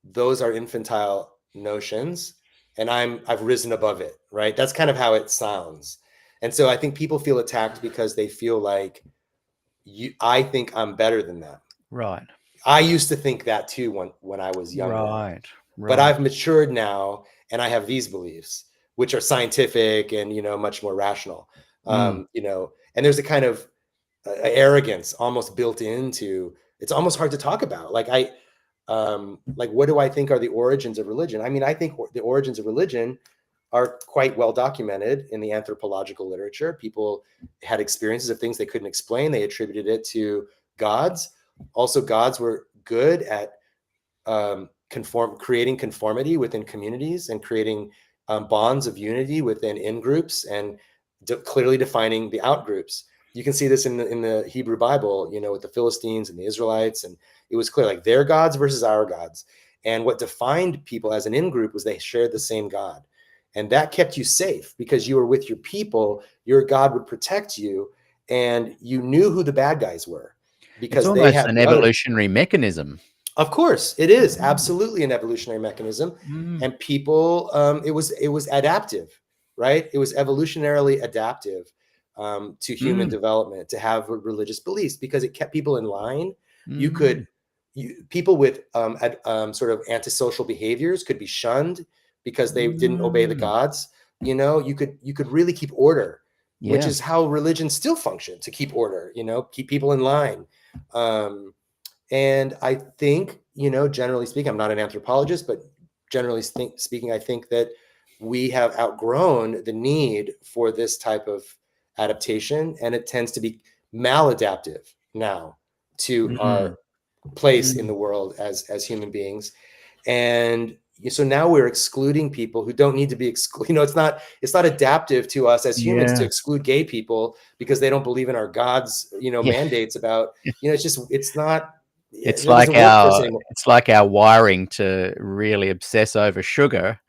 C: those are infantile notions, and I've risen above it, right? That's kind of how it sounds. And so I think people feel attacked because they feel like I think I'm better than them.
B: Right.
C: I used to think that too when I was younger.
B: Right.
C: But
B: Right.
C: I've matured now, and I have these beliefs, which are scientific and much more rational.
B: Mm.
C: And there's a kind of arrogance almost built into. It's almost hard to talk about. Like what do I think are the origins of religion? I mean, I think the origins of religion are quite well documented in the anthropological literature. People had experiences of things they couldn't explain. They attributed it to gods. Also, gods were good at creating conformity within communities and creating bonds of unity within in-groups and clearly defining the out-groups. You can see this in the Hebrew Bible, with the Philistines and the Israelites, and it was clear, like, their gods versus our gods. And what defined people as an in-group was they shared the same God. And that kept you safe because you were with your people, your God would protect you, and you knew who the bad guys were
B: It's
C: because they
B: almost
C: had
B: an
C: the other.
B: evolutionary mechanism.
C: Of course, it is
B: Mm.
C: absolutely an evolutionary mechanism,
B: Mm.
C: and people, it was adaptive, right? It was evolutionarily adaptive to human
B: Mm.
C: development to have religious beliefs because it kept people in line. You
B: Mm.
C: could, people with sort of antisocial behaviors could be shunned because they didn't obey the
B: Mm.
C: gods. You could really keep order, which
B: Yeah.
C: is how religion still function, to keep order. Keep people in line. And I think, generally speaking, I'm not an anthropologist, but generally speaking, I think that we have outgrown the need for this type of adaptation, and it tends to be maladaptive now to
B: Mm.
C: our place in
B: Mm.
C: the world as human beings. And so now we're excluding people who don't need to be excluded. It's not adaptive to us as humans to
B: Yeah.
C: exclude gay people because they don't believe in our God's,
B: Yeah.
C: mandates about, it's not,
B: It's
C: that
B: like
C: doesn't work for us
B: our
C: anymore.
B: it's like our wiring to really obsess over sugar,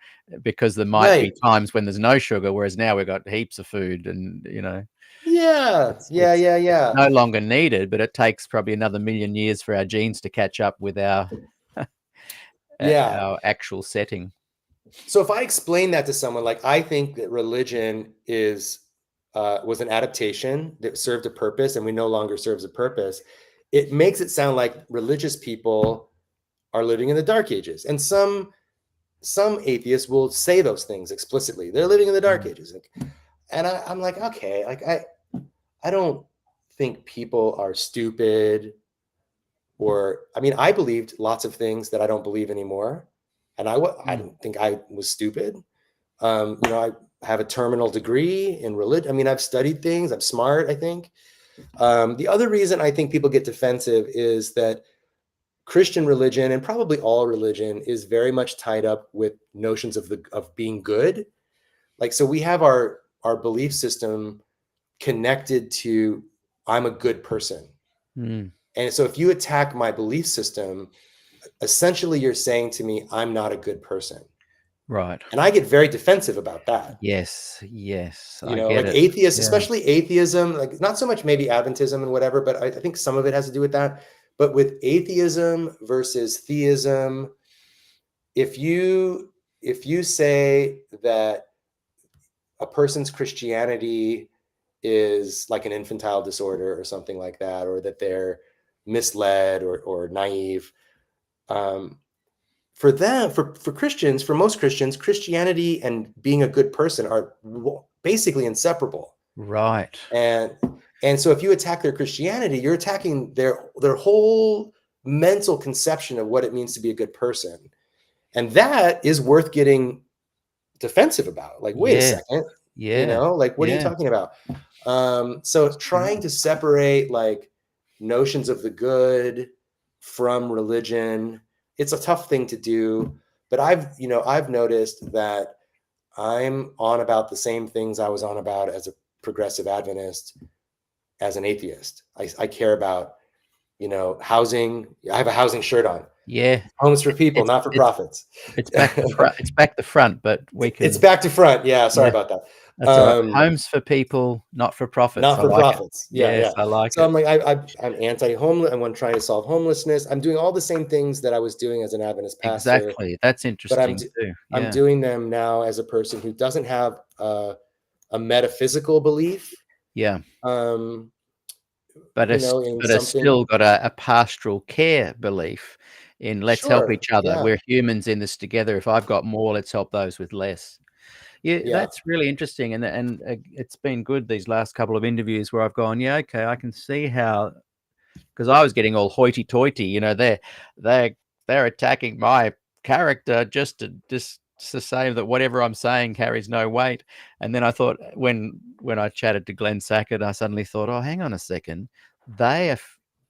B: because there might be
C: Right.
B: times when there's no sugar, whereas now we've got heaps of food and,
C: Yeah.
B: it's
C: Yeah.
B: it's
C: Yeah.
B: it's
C: Yeah.
B: no longer needed, but it takes probably another million years for our genes to catch up with our
C: Yeah.
B: our actual setting.
C: So if I explain that to someone, like, I think that religion was an adaptation that served a purpose, and we no longer serves a purpose. it makes it sound like religious people are living in the dark ages. And some atheists will say those things explicitly. They're living in the dark ages. And I'm like, okay, like I don't think people are stupid, or I mean, I believed lots of things that I don't believe anymore. And I didn't think I was stupid. I have a terminal degree in religion. I mean, I've studied things. I'm smart, I think. The other reason I think people get defensive is that Christian religion, and probably all religion, is very much tied up with notions of being good. Like, so we have our belief system connected to I'm a good person.
B: Mm.
C: And so if you attack my belief system, essentially you're saying to me, I'm not a good person.
B: Right.
C: And I get very defensive about that.
B: Yes. I get
C: Like
B: it.
C: atheists,
B: Yeah.
C: especially atheism, like not so much maybe Adventism and whatever, but I think some of it has to do with that. But with atheism versus theism, if you say that a person's Christianity is like an infantile disorder or something like that, or that they're misled or naive, for them, for Christians, for most Christians, Christianity and being a good person are basically inseparable.
B: Right.
C: And so if you attack their Christianity, you're attacking their whole mental conception of what it means to be a good person. And that is worth getting defensive about. Like, wait a second, like, what are you talking about? So trying to separate like notions of the good from religion, it's a tough thing to do. But I've noticed that I'm on about the same things I was on about as a progressive Adventist, as an atheist. I care about, housing. I have a housing shirt on.
B: Yeah.
C: Homes for people, not for profits.
B: It's back to front. It's back to front, but we can.
C: It's back to front. Yeah. Sorry about that.
B: That's all right. Homes for people, not for profits.
C: Not for profits.
B: Yes, I like
C: so
B: it.
C: I'm like, I'm anti-homeless. I'm trying to solve homelessness. I'm doing all the same things that I was doing as an Adventist pastor.
B: Exactly. That's interesting too.
C: I'm doing them now as a person who doesn't have a metaphysical belief.
B: Yeah.
C: But
B: it's still got a pastoral care belief in let's help each other.
C: Yeah.
B: We're humans in this together. If I've got more, let's help those with less. Yeah, that's really interesting. And it's been good these last couple of interviews where I've gone, yeah, okay, I can see how, because I was getting all hoity-toity, they're attacking my character just to say that whatever I'm saying carries no weight. And then I thought, when I chatted to Glenn Sackett, I suddenly thought, oh, hang on a second, they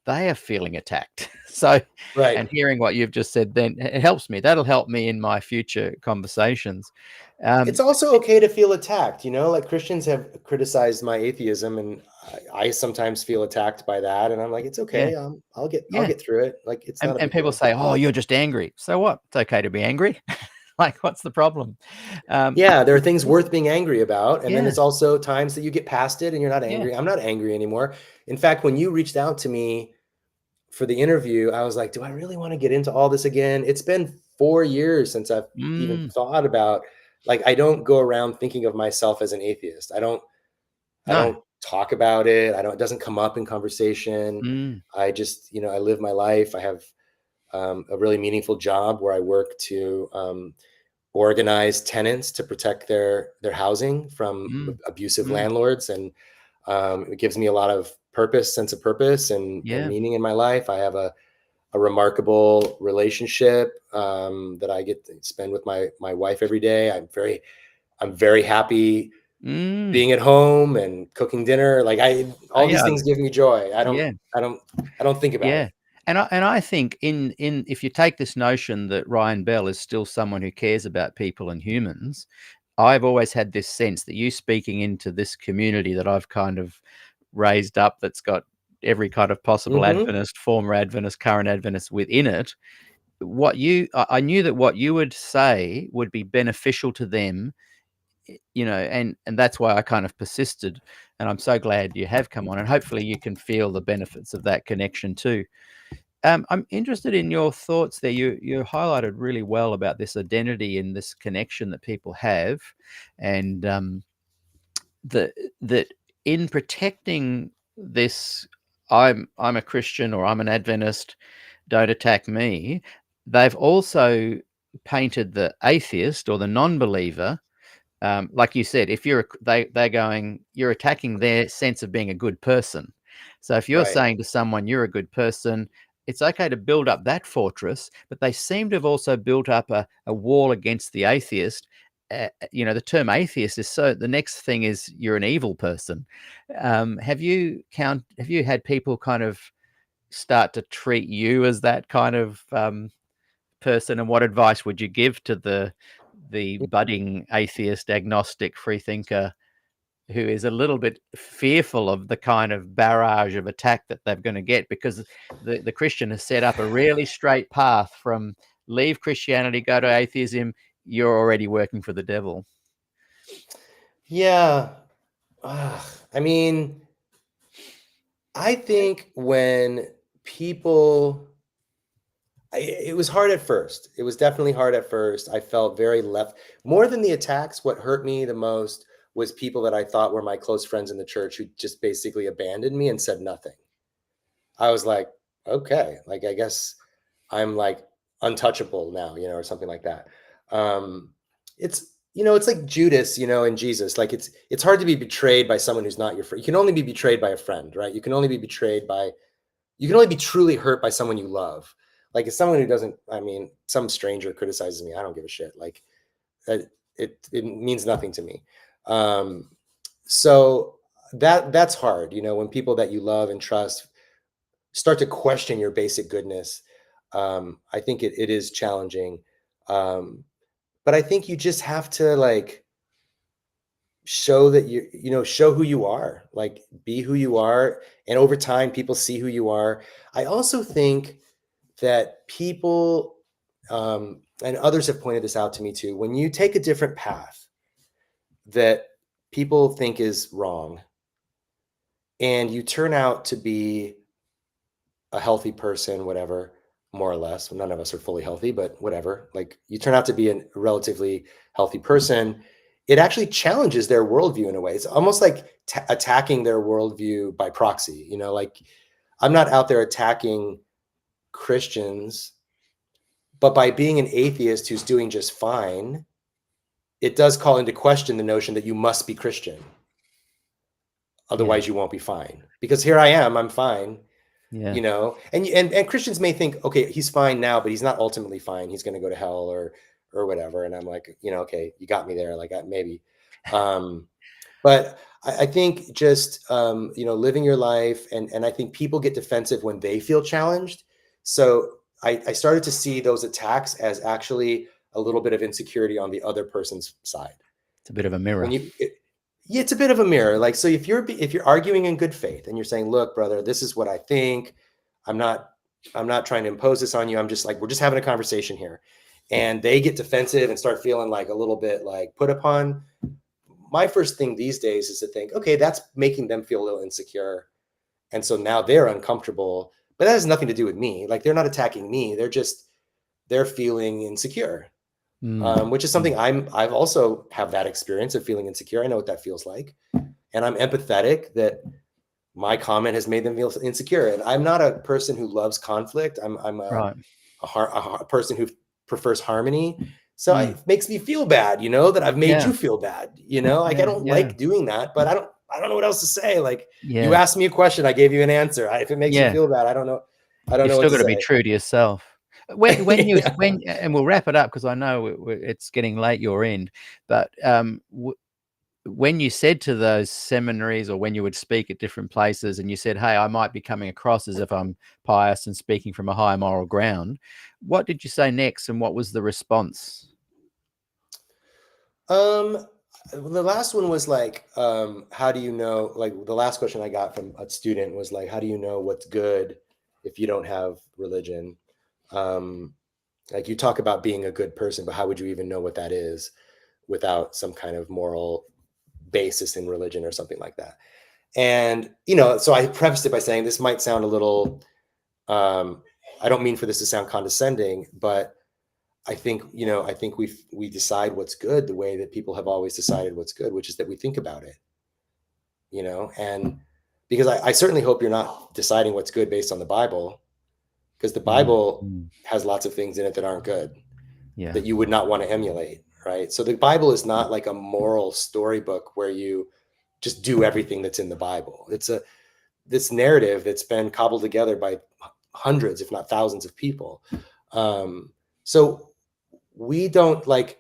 B: are feeling attacked. So,
C: right.
B: And hearing what you've just said, then it helps me. That'll help me in my future conversations.
C: It's also okay to feel attacked. Like Christians have criticized my atheism, and I sometimes feel attacked by that. And I'm like, it's okay.
B: Yeah.
C: I'll get through it. Like, it's not.
B: And people say, oh, you're just angry. So what? It's okay to be angry. Like, what's the problem?
C: There are things worth being angry about. And then it's also times that you get past it and you're not angry. I'm not angry anymore. In fact, when you reached out to me for the interview, I was like, do I really want to get into all this again? It's been 4 years since I've even thought about, like, I don't go around thinking of myself as an atheist. I don't talk about it. It doesn't come up in conversation. I just, I live my life. I have a really meaningful job where I work to organize tenants to protect their housing from abusive landlords. And it gives me a lot of sense of purpose and meaning in my life. I have a remarkable relationship that I get to spend with my wife every day. I'm very happy being at home and cooking dinner. Like all these things give me joy. I don't think about it.
B: And I think in if you take this notion that Ryan Bell is still someone who cares about people and humans, I've always had this sense that you speaking into this community that I've kind of raised up, that's got every kind of possible Adventist, former Adventist, current Adventist within it. I knew that what you would say would be beneficial to them, and that's why I kind of persisted. And I'm so glad you have come on, and hopefully you can feel the benefits of that connection too. I'm interested in your thoughts there. You highlighted really well about this identity and this connection that people have, and that in protecting this I'm a Christian or I'm an Adventist, don't attack me. They've also painted the atheist or the non-believer, like you said, if they're going, you're attacking their sense of being a good person. So if you're
C: Right.
B: saying to someone you're a good person, it's okay to build up that fortress, but they seem to have also built up a wall against the atheist. The term atheist is the next thing is you're an evil person. Have you had people kind of start to treat you as that kind of person, and what advice would you give to the budding atheist, agnostic, freethinker who is a little bit fearful of the kind of barrage of attack that they're going to get, because the Christian has set up a really straight path from leave Christianity, go to atheism, you're already working for the devil.
C: Yeah. I mean, I think when people, it was hard at first. It was definitely hard at first. I felt very left. More than the attacks, what hurt me the most was people that I thought were my close friends in the church who just basically abandoned me and said nothing. I was like, okay, like I guess I'm like untouchable now, or something like that. It's it's like Judas, in Jesus. Like it's hard to be betrayed by someone who's not your friend. You can only be betrayed by a friend, right? You can only be truly hurt by someone you love. Like it's someone who doesn't. I mean, some stranger criticizes me, I don't give a shit. Like it means nothing to me. So that's hard, when people that you love and trust start to question your basic goodness. I think it is challenging. But I think you just have to like show that show who you are, like be who you are. And over time, people see who you are. I also think that people, and others have pointed this out to me too, when you take a different path that people think is wrong and you turn out to be a healthy person, whatever, more or less. None of us are fully healthy, but whatever. Like you turn out to be a relatively healthy person, it actually challenges their worldview in a way. It's almost like attacking their worldview by proxy. Like I'm not out there attacking Christians, but by being an atheist who's doing just fine, it does call into question the notion that you must be Christian. Otherwise, you won't be fine. Because here I am, I'm fine.
B: Yeah.
C: And Christians may think, okay, he's fine now, but he's not ultimately fine. He's going to go to hell or whatever. And I'm like, okay, you got me there. Like maybe, but I think just, living your life. And I think people get defensive when they feel challenged. So I started to see those attacks as actually a little bit of insecurity on the other person's side.
B: It's a bit of a mirror.
C: Yeah, it's a bit of a mirror. Like, so if you're arguing in good faith and you're saying, look, brother, this is what I think. I'm not trying to impose this on you. I'm just like, we're just having a conversation here. And they get defensive and start feeling like a little bit like put upon. My first thing these days is to think, okay, that's making them feel a little insecure. And so now they're uncomfortable, but that has nothing to do with me. Like they're not attacking me. They're feeling insecure. Which is something I've also have that experience of feeling insecure. I know what that feels like. And I'm empathetic that my comment has made them feel insecure. And I'm not a person who loves conflict. I'm a person who prefers harmony. So it makes me feel bad, that I've made you feel bad, like I don't like doing that, but I don't know what else to say. Like you asked me a question, I gave you an answer. If it makes you feel bad, I don't know. You've
B: still got to be true to yourself. When and we'll wrap it up because I know it's getting late your end, but when you said to those seminaries or when you would speak at different places and you said, hey, I might be coming across as if I'm pious and speaking from a high moral ground, what did you say next and what was the response?
C: The last one was like, how do you know, like the last question I got from a student was like, how do you know what's good if you don't have religion? Like you talk about being a good person, but how would you even know what that is without some kind of moral basis in religion or something like that? And, so I prefaced it by saying this might sound a little, I don't mean for this to sound condescending, but I think we decide what's good the way that people have always decided what's good, which is that we think about it, and because I certainly hope you're not deciding what's good based on the Bible, because the
B: Mm,
C: Bible
B: mm,
C: has lots of things in it that aren't good,
B: yeah.
C: that you would not want to emulate, right? So the Bible is not like a moral storybook where you just do everything that's in the Bible. It's this narrative that's been cobbled together by hundreds, if not thousands of people. So we don't like,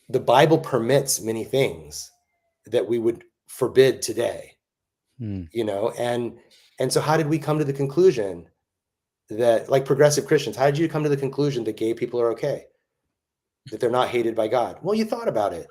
C: the Bible permits many things that we would forbid today,
B: Mm,
C: and so how did we come to the conclusion that, like progressive Christians, how did you come to the conclusion that gay people are okay, that they're not hated by God? Well, you thought about it.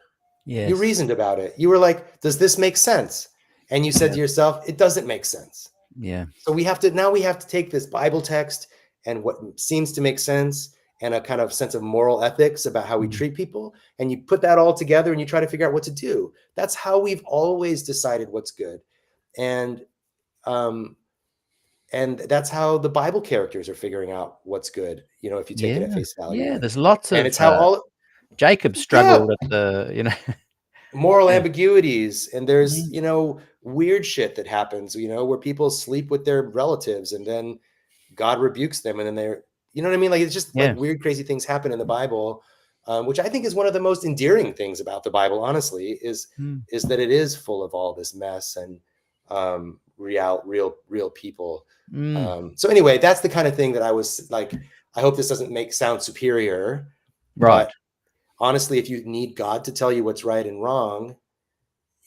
C: You
B: yes.
C: reasoned about it. You were like, does this make sense? And you said
B: Yeah.
C: to yourself, it doesn't make sense.
B: Yeah.
C: So we have to take this Bible text and what seems to make sense and a kind of sense of moral ethics about how we
B: Mm,
C: treat people, and you put that all together and you try to figure out what to do. That's how we've always decided what's good. And um, and that's how the Bible characters are figuring out what's good, if you take it at
B: yeah.
C: face value.
B: Yeah. There's lots
C: And
B: of
C: it's how all
B: Jacob
C: yeah,
B: struggled at the.
C: moral
B: Yeah.
C: ambiguities, and there's
B: Mm,
C: weird shit that happens, where people sleep with their relatives and then God rebukes them, and then they're, you know what I mean? Like, it's just like
B: yeah.
C: weird, crazy things happen in the Bible, which I think is one of the most endearing things about the Bible, honestly,
B: Mm,
C: is that it is full of all this mess and real people.
B: mm,
C: So anyway, that's the kind of thing that I was like, I hope this doesn't sound superior,
B: right.
C: but honestly, if you need God to tell you what's right and wrong,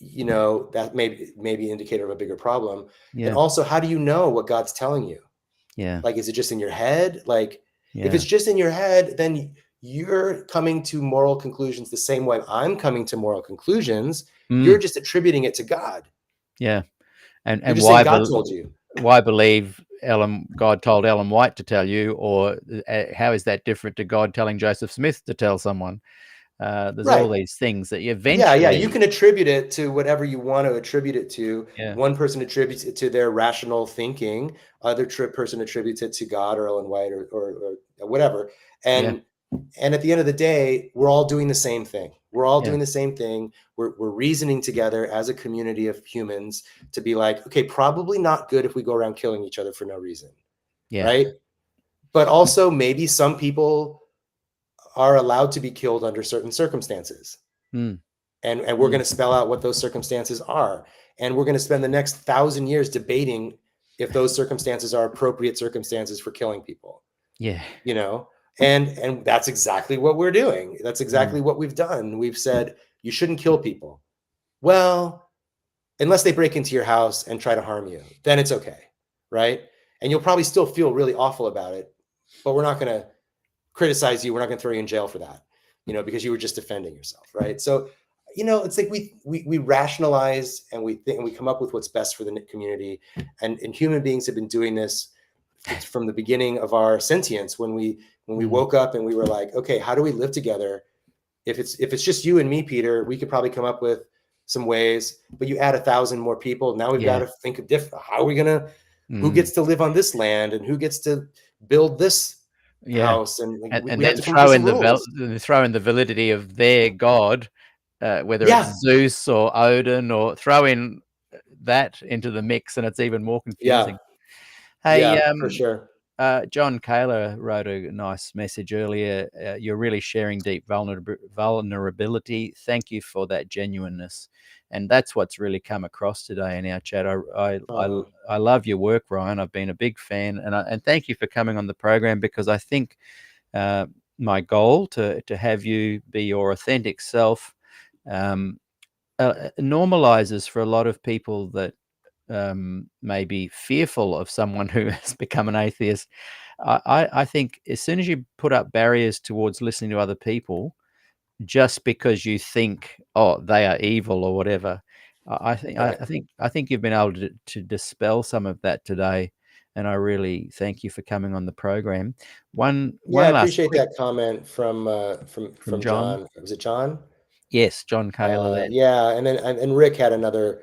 C: that may be an indicator of a bigger problem. And
B: Yeah.
C: also, how do you know what God's telling you?
B: Yeah.
C: Like, is it just in your head? Like, if
B: Yeah.
C: it's just in your head, then you're coming to moral conclusions the same way I'm coming to moral conclusions. You're
B: Mm,
C: just attributing it to God.
B: yeah.
C: You're
B: And
C: just saying God told you.
B: why believe God told Ellen White to tell you, or how is that different to God telling Joseph Smith to tell someone? There's all
C: Right.
B: these things that you
C: Yeah. You
B: eventually.
C: can attribute it to whatever you want to attribute it to.
B: Yeah.
C: One person attributes it to their rational thinking. Other person attributes it to God or Ellen White or whatever.
B: Yeah.
C: And at the end of the day, we're all doing the same thing. We're all
B: Yeah.
C: doing the same thing. We're reasoning together as a community of humans to be like, okay, probably not good if we go around killing each other for no reason,
B: Yeah.
C: right? But also, maybe some people are allowed to be killed under certain circumstances.
B: Mm,
C: And we're
B: mm,
C: going to spell out what those circumstances are. And we're going to spend the next 1,000 years debating if those circumstances are appropriate circumstances for killing people,
B: yeah.
C: you know? And that's exactly what we're doing. That's
B: Mm,
C: exactly what we've done. We've said, you shouldn't kill people. Well, unless they break into your house and try to harm you, then it's okay, right? And you'll probably still feel really awful about it, but we're not going to criticize you. We're not going to throw you in jail for that, because you were just defending yourself, right? So, it's like we rationalize and we think and we come up with what's best for the community, and human beings have been doing this from the beginning of our sentience. When we
B: mm,
C: woke up and we were like, okay, how do we live together? If it's just you and me, Peter, we could probably come up with some ways. But you add 1,000 more people, now we've got
B: yeah.
C: to think of different. How are we gonna? Who
B: Mm,
C: gets to live on this land and who gets to build this
B: yeah.
C: house? And like,
B: And
C: we have
B: then
C: to come up with some rules.
B: throw in the validity of their God, whether it's
C: Yeah,
B: Zeus or Odin, or throw in that into the mix, and it's even more
C: yeah,
B: confusing. Hey,
C: yeah, for sure.
B: John Kaler wrote a nice message earlier. You're really sharing deep vulnerability. Thank you for that genuineness, and that's what's really come across today in our chat.
C: Uh,
B: I love your work, Ryan. I've been a big fan, and thank you for coming on the program, because I think uh, my goal to have you be your authentic self um, normalizes for a lot of people that may be fearful of someone who has become an atheist. I think as soon as you put up barriers towards listening to other people, just because you think, oh, they are evil or whatever,
C: right.
B: I think you've been able to dispel some of that today, and I really thank you for coming on the program.
C: Yeah, I
B: One last
C: appreciate
B: quick
C: that comment from
B: from
C: from
B: John.
C: John. Was it John?
B: Yes, John Kaler. That
C: Yeah, and then and Rick had another.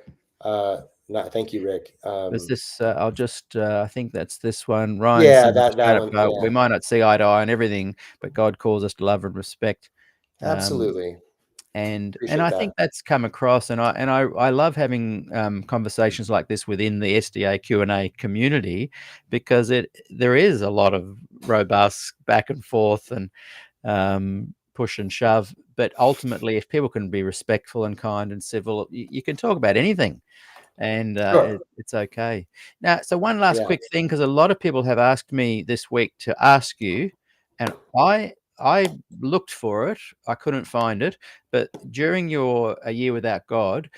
C: Not thank you, Rick.
B: was this. I'll just. I think that's this one. Ryan
C: Yeah,
B: sent
C: that
B: straight up.
C: one. Yeah,
B: We might not see eye to eye on everything, but God calls us to love and respect. Um,
C: absolutely.
B: and
C: Appreciate
B: I
C: that.
B: think that's come across, and I love having conversations like this within the SDA Q&A community, because there is a lot of robust back and forth and push and shove, but ultimately, if people can be respectful and kind and civil, you can talk about anything, and
C: Sure.
B: it's okay. Now, so one last
C: Yeah.
B: quick thing, because a lot of people have asked me this week to ask you, and I looked for it, I couldn't find it, but during your A Year Without God,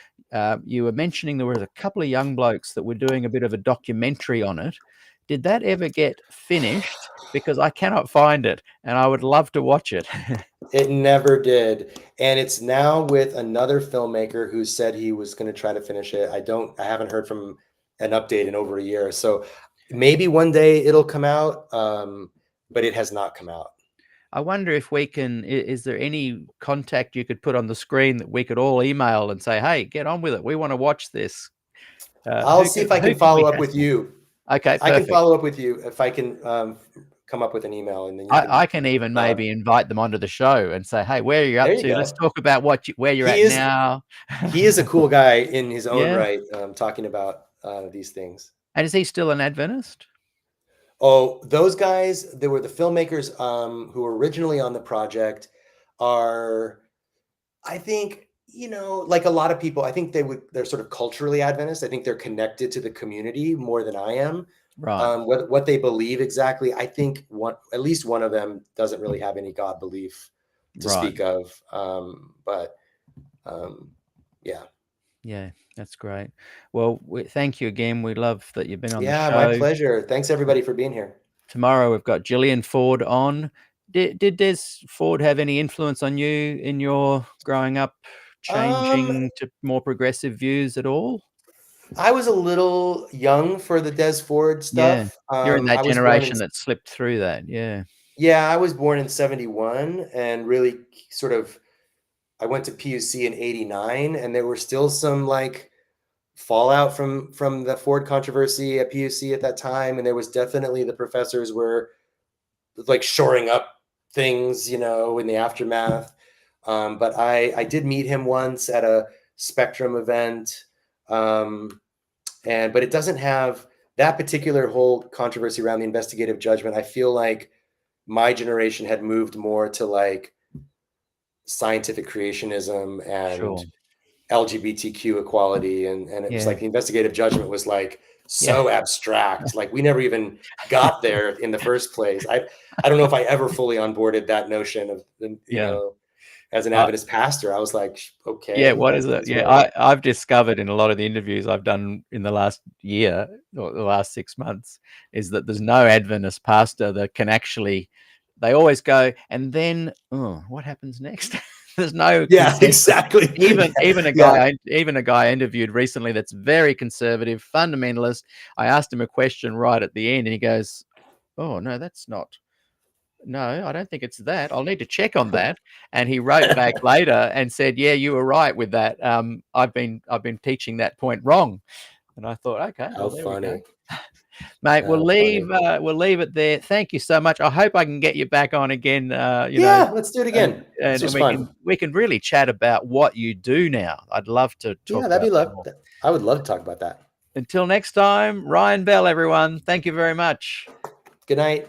B: you were mentioning there was a couple of young blokes that were doing a bit of a documentary on it. Did that ever get finished? Because I cannot find it, and I would love to watch it.
C: It never did. And it's now with another filmmaker who said he was going to try to finish it. I haven't heard from an update in over a year. So maybe one day it'll come out, but it has not come out.
B: I wonder if we can, is there any contact you could put on the screen that we could all email and say, hey, get on with it. We want to watch this.
C: I'll see if I
B: Who
C: can
B: can we
C: follow up with
B: hassle?
C: you.
B: Okay,
C: I can
B: perfect.
C: follow up with you if I can come up with an email, and then you can.
B: I can even maybe invite them onto the show and say, hey, where are you
C: There
B: up
C: you
B: to? Let's
C: go.
B: talk about where you're
C: He
B: at
C: is
B: now.
C: he is a cool guy in his own
B: Yeah.
C: right, talking about these things.
B: And is he still an Adventist?
C: Oh, those guys, they were the filmmakers who were originally on the project are, I think, like a lot of people, I think they're sort of culturally Adventist. I think they're connected to the community more than I am.
B: Right.
C: What they believe exactly, I think at least one of them doesn't really have any God belief to
B: Right.
C: speak of. But yeah.
B: Yeah, that's great. Well, thank you again. We love that you've been on the
C: Yeah, my
B: show.
C: pleasure. Thanks everybody for being here.
B: Tomorrow we've got Gillian Ford on. Did Des Ford have any influence on you in your growing up,
C: Um,
B: changing to more progressive views at all?
C: I was a little young for the Des Ford
B: Yeah.
C: stuff.
B: You're in
C: I
B: that
C: was born in
B: generation that slipped through that. Yeah.
C: Yeah, I was born in 71 and really sort of I went to PUC in 89 and there were still some like fallout from the Ford controversy at PUC at that time, and there was definitely the professors were like shoring up things, in the aftermath. But I did meet him once at a Spectrum event. But it doesn't have that particular whole controversy around the investigative judgment. I feel like my generation had moved more to like scientific creationism and
B: Sure.
C: LGBTQ equality, and it was
B: Yeah.
C: like the investigative judgment was like
B: Yeah.
C: so abstract, like we never even got there in the first place. I don't know if I ever fully onboarded that notion of,
B: Yeah.
C: as an
B: Uh,
C: Adventist pastor. I was like,
B: yeah.
C: okay,
B: What
C: that
B: is it?
C: is
B: Yeah.
C: whatever.
B: I've discovered in a lot of the interviews I've done in the last year or the last 6 months is that there's no Adventist pastor that can actually, they always go, and then, oh, what happens next? There's no
C: Yeah,
B: consensus.
C: exactly.
B: Even a
C: Yeah.
B: guy I interviewed recently that's very conservative, fundamentalist. I asked him a question right at the end, and he goes, "Oh no, that's not. No, I don't think it's that. I'll need to check on that." And he wrote back later and said, "Yeah, you were right with that. I've been teaching that point wrong." And I thought, okay,
C: How
B: well there we go,
C: funny.
B: mate.
C: How funny.
B: We'll leave it there. Thank you so much. I hope I can get you back on again.
C: Yeah, let's do it
B: And
C: again. This
B: and
C: was
B: and
C: fun.
B: we can really chat about what you do now. I'd love to
C: Yeah,
B: talk
C: that'd be
B: about
C: love.
B: more.
C: I would love to talk about that.
B: Until next time, Ryan Bell, everyone. Thank you very much.
C: Good night.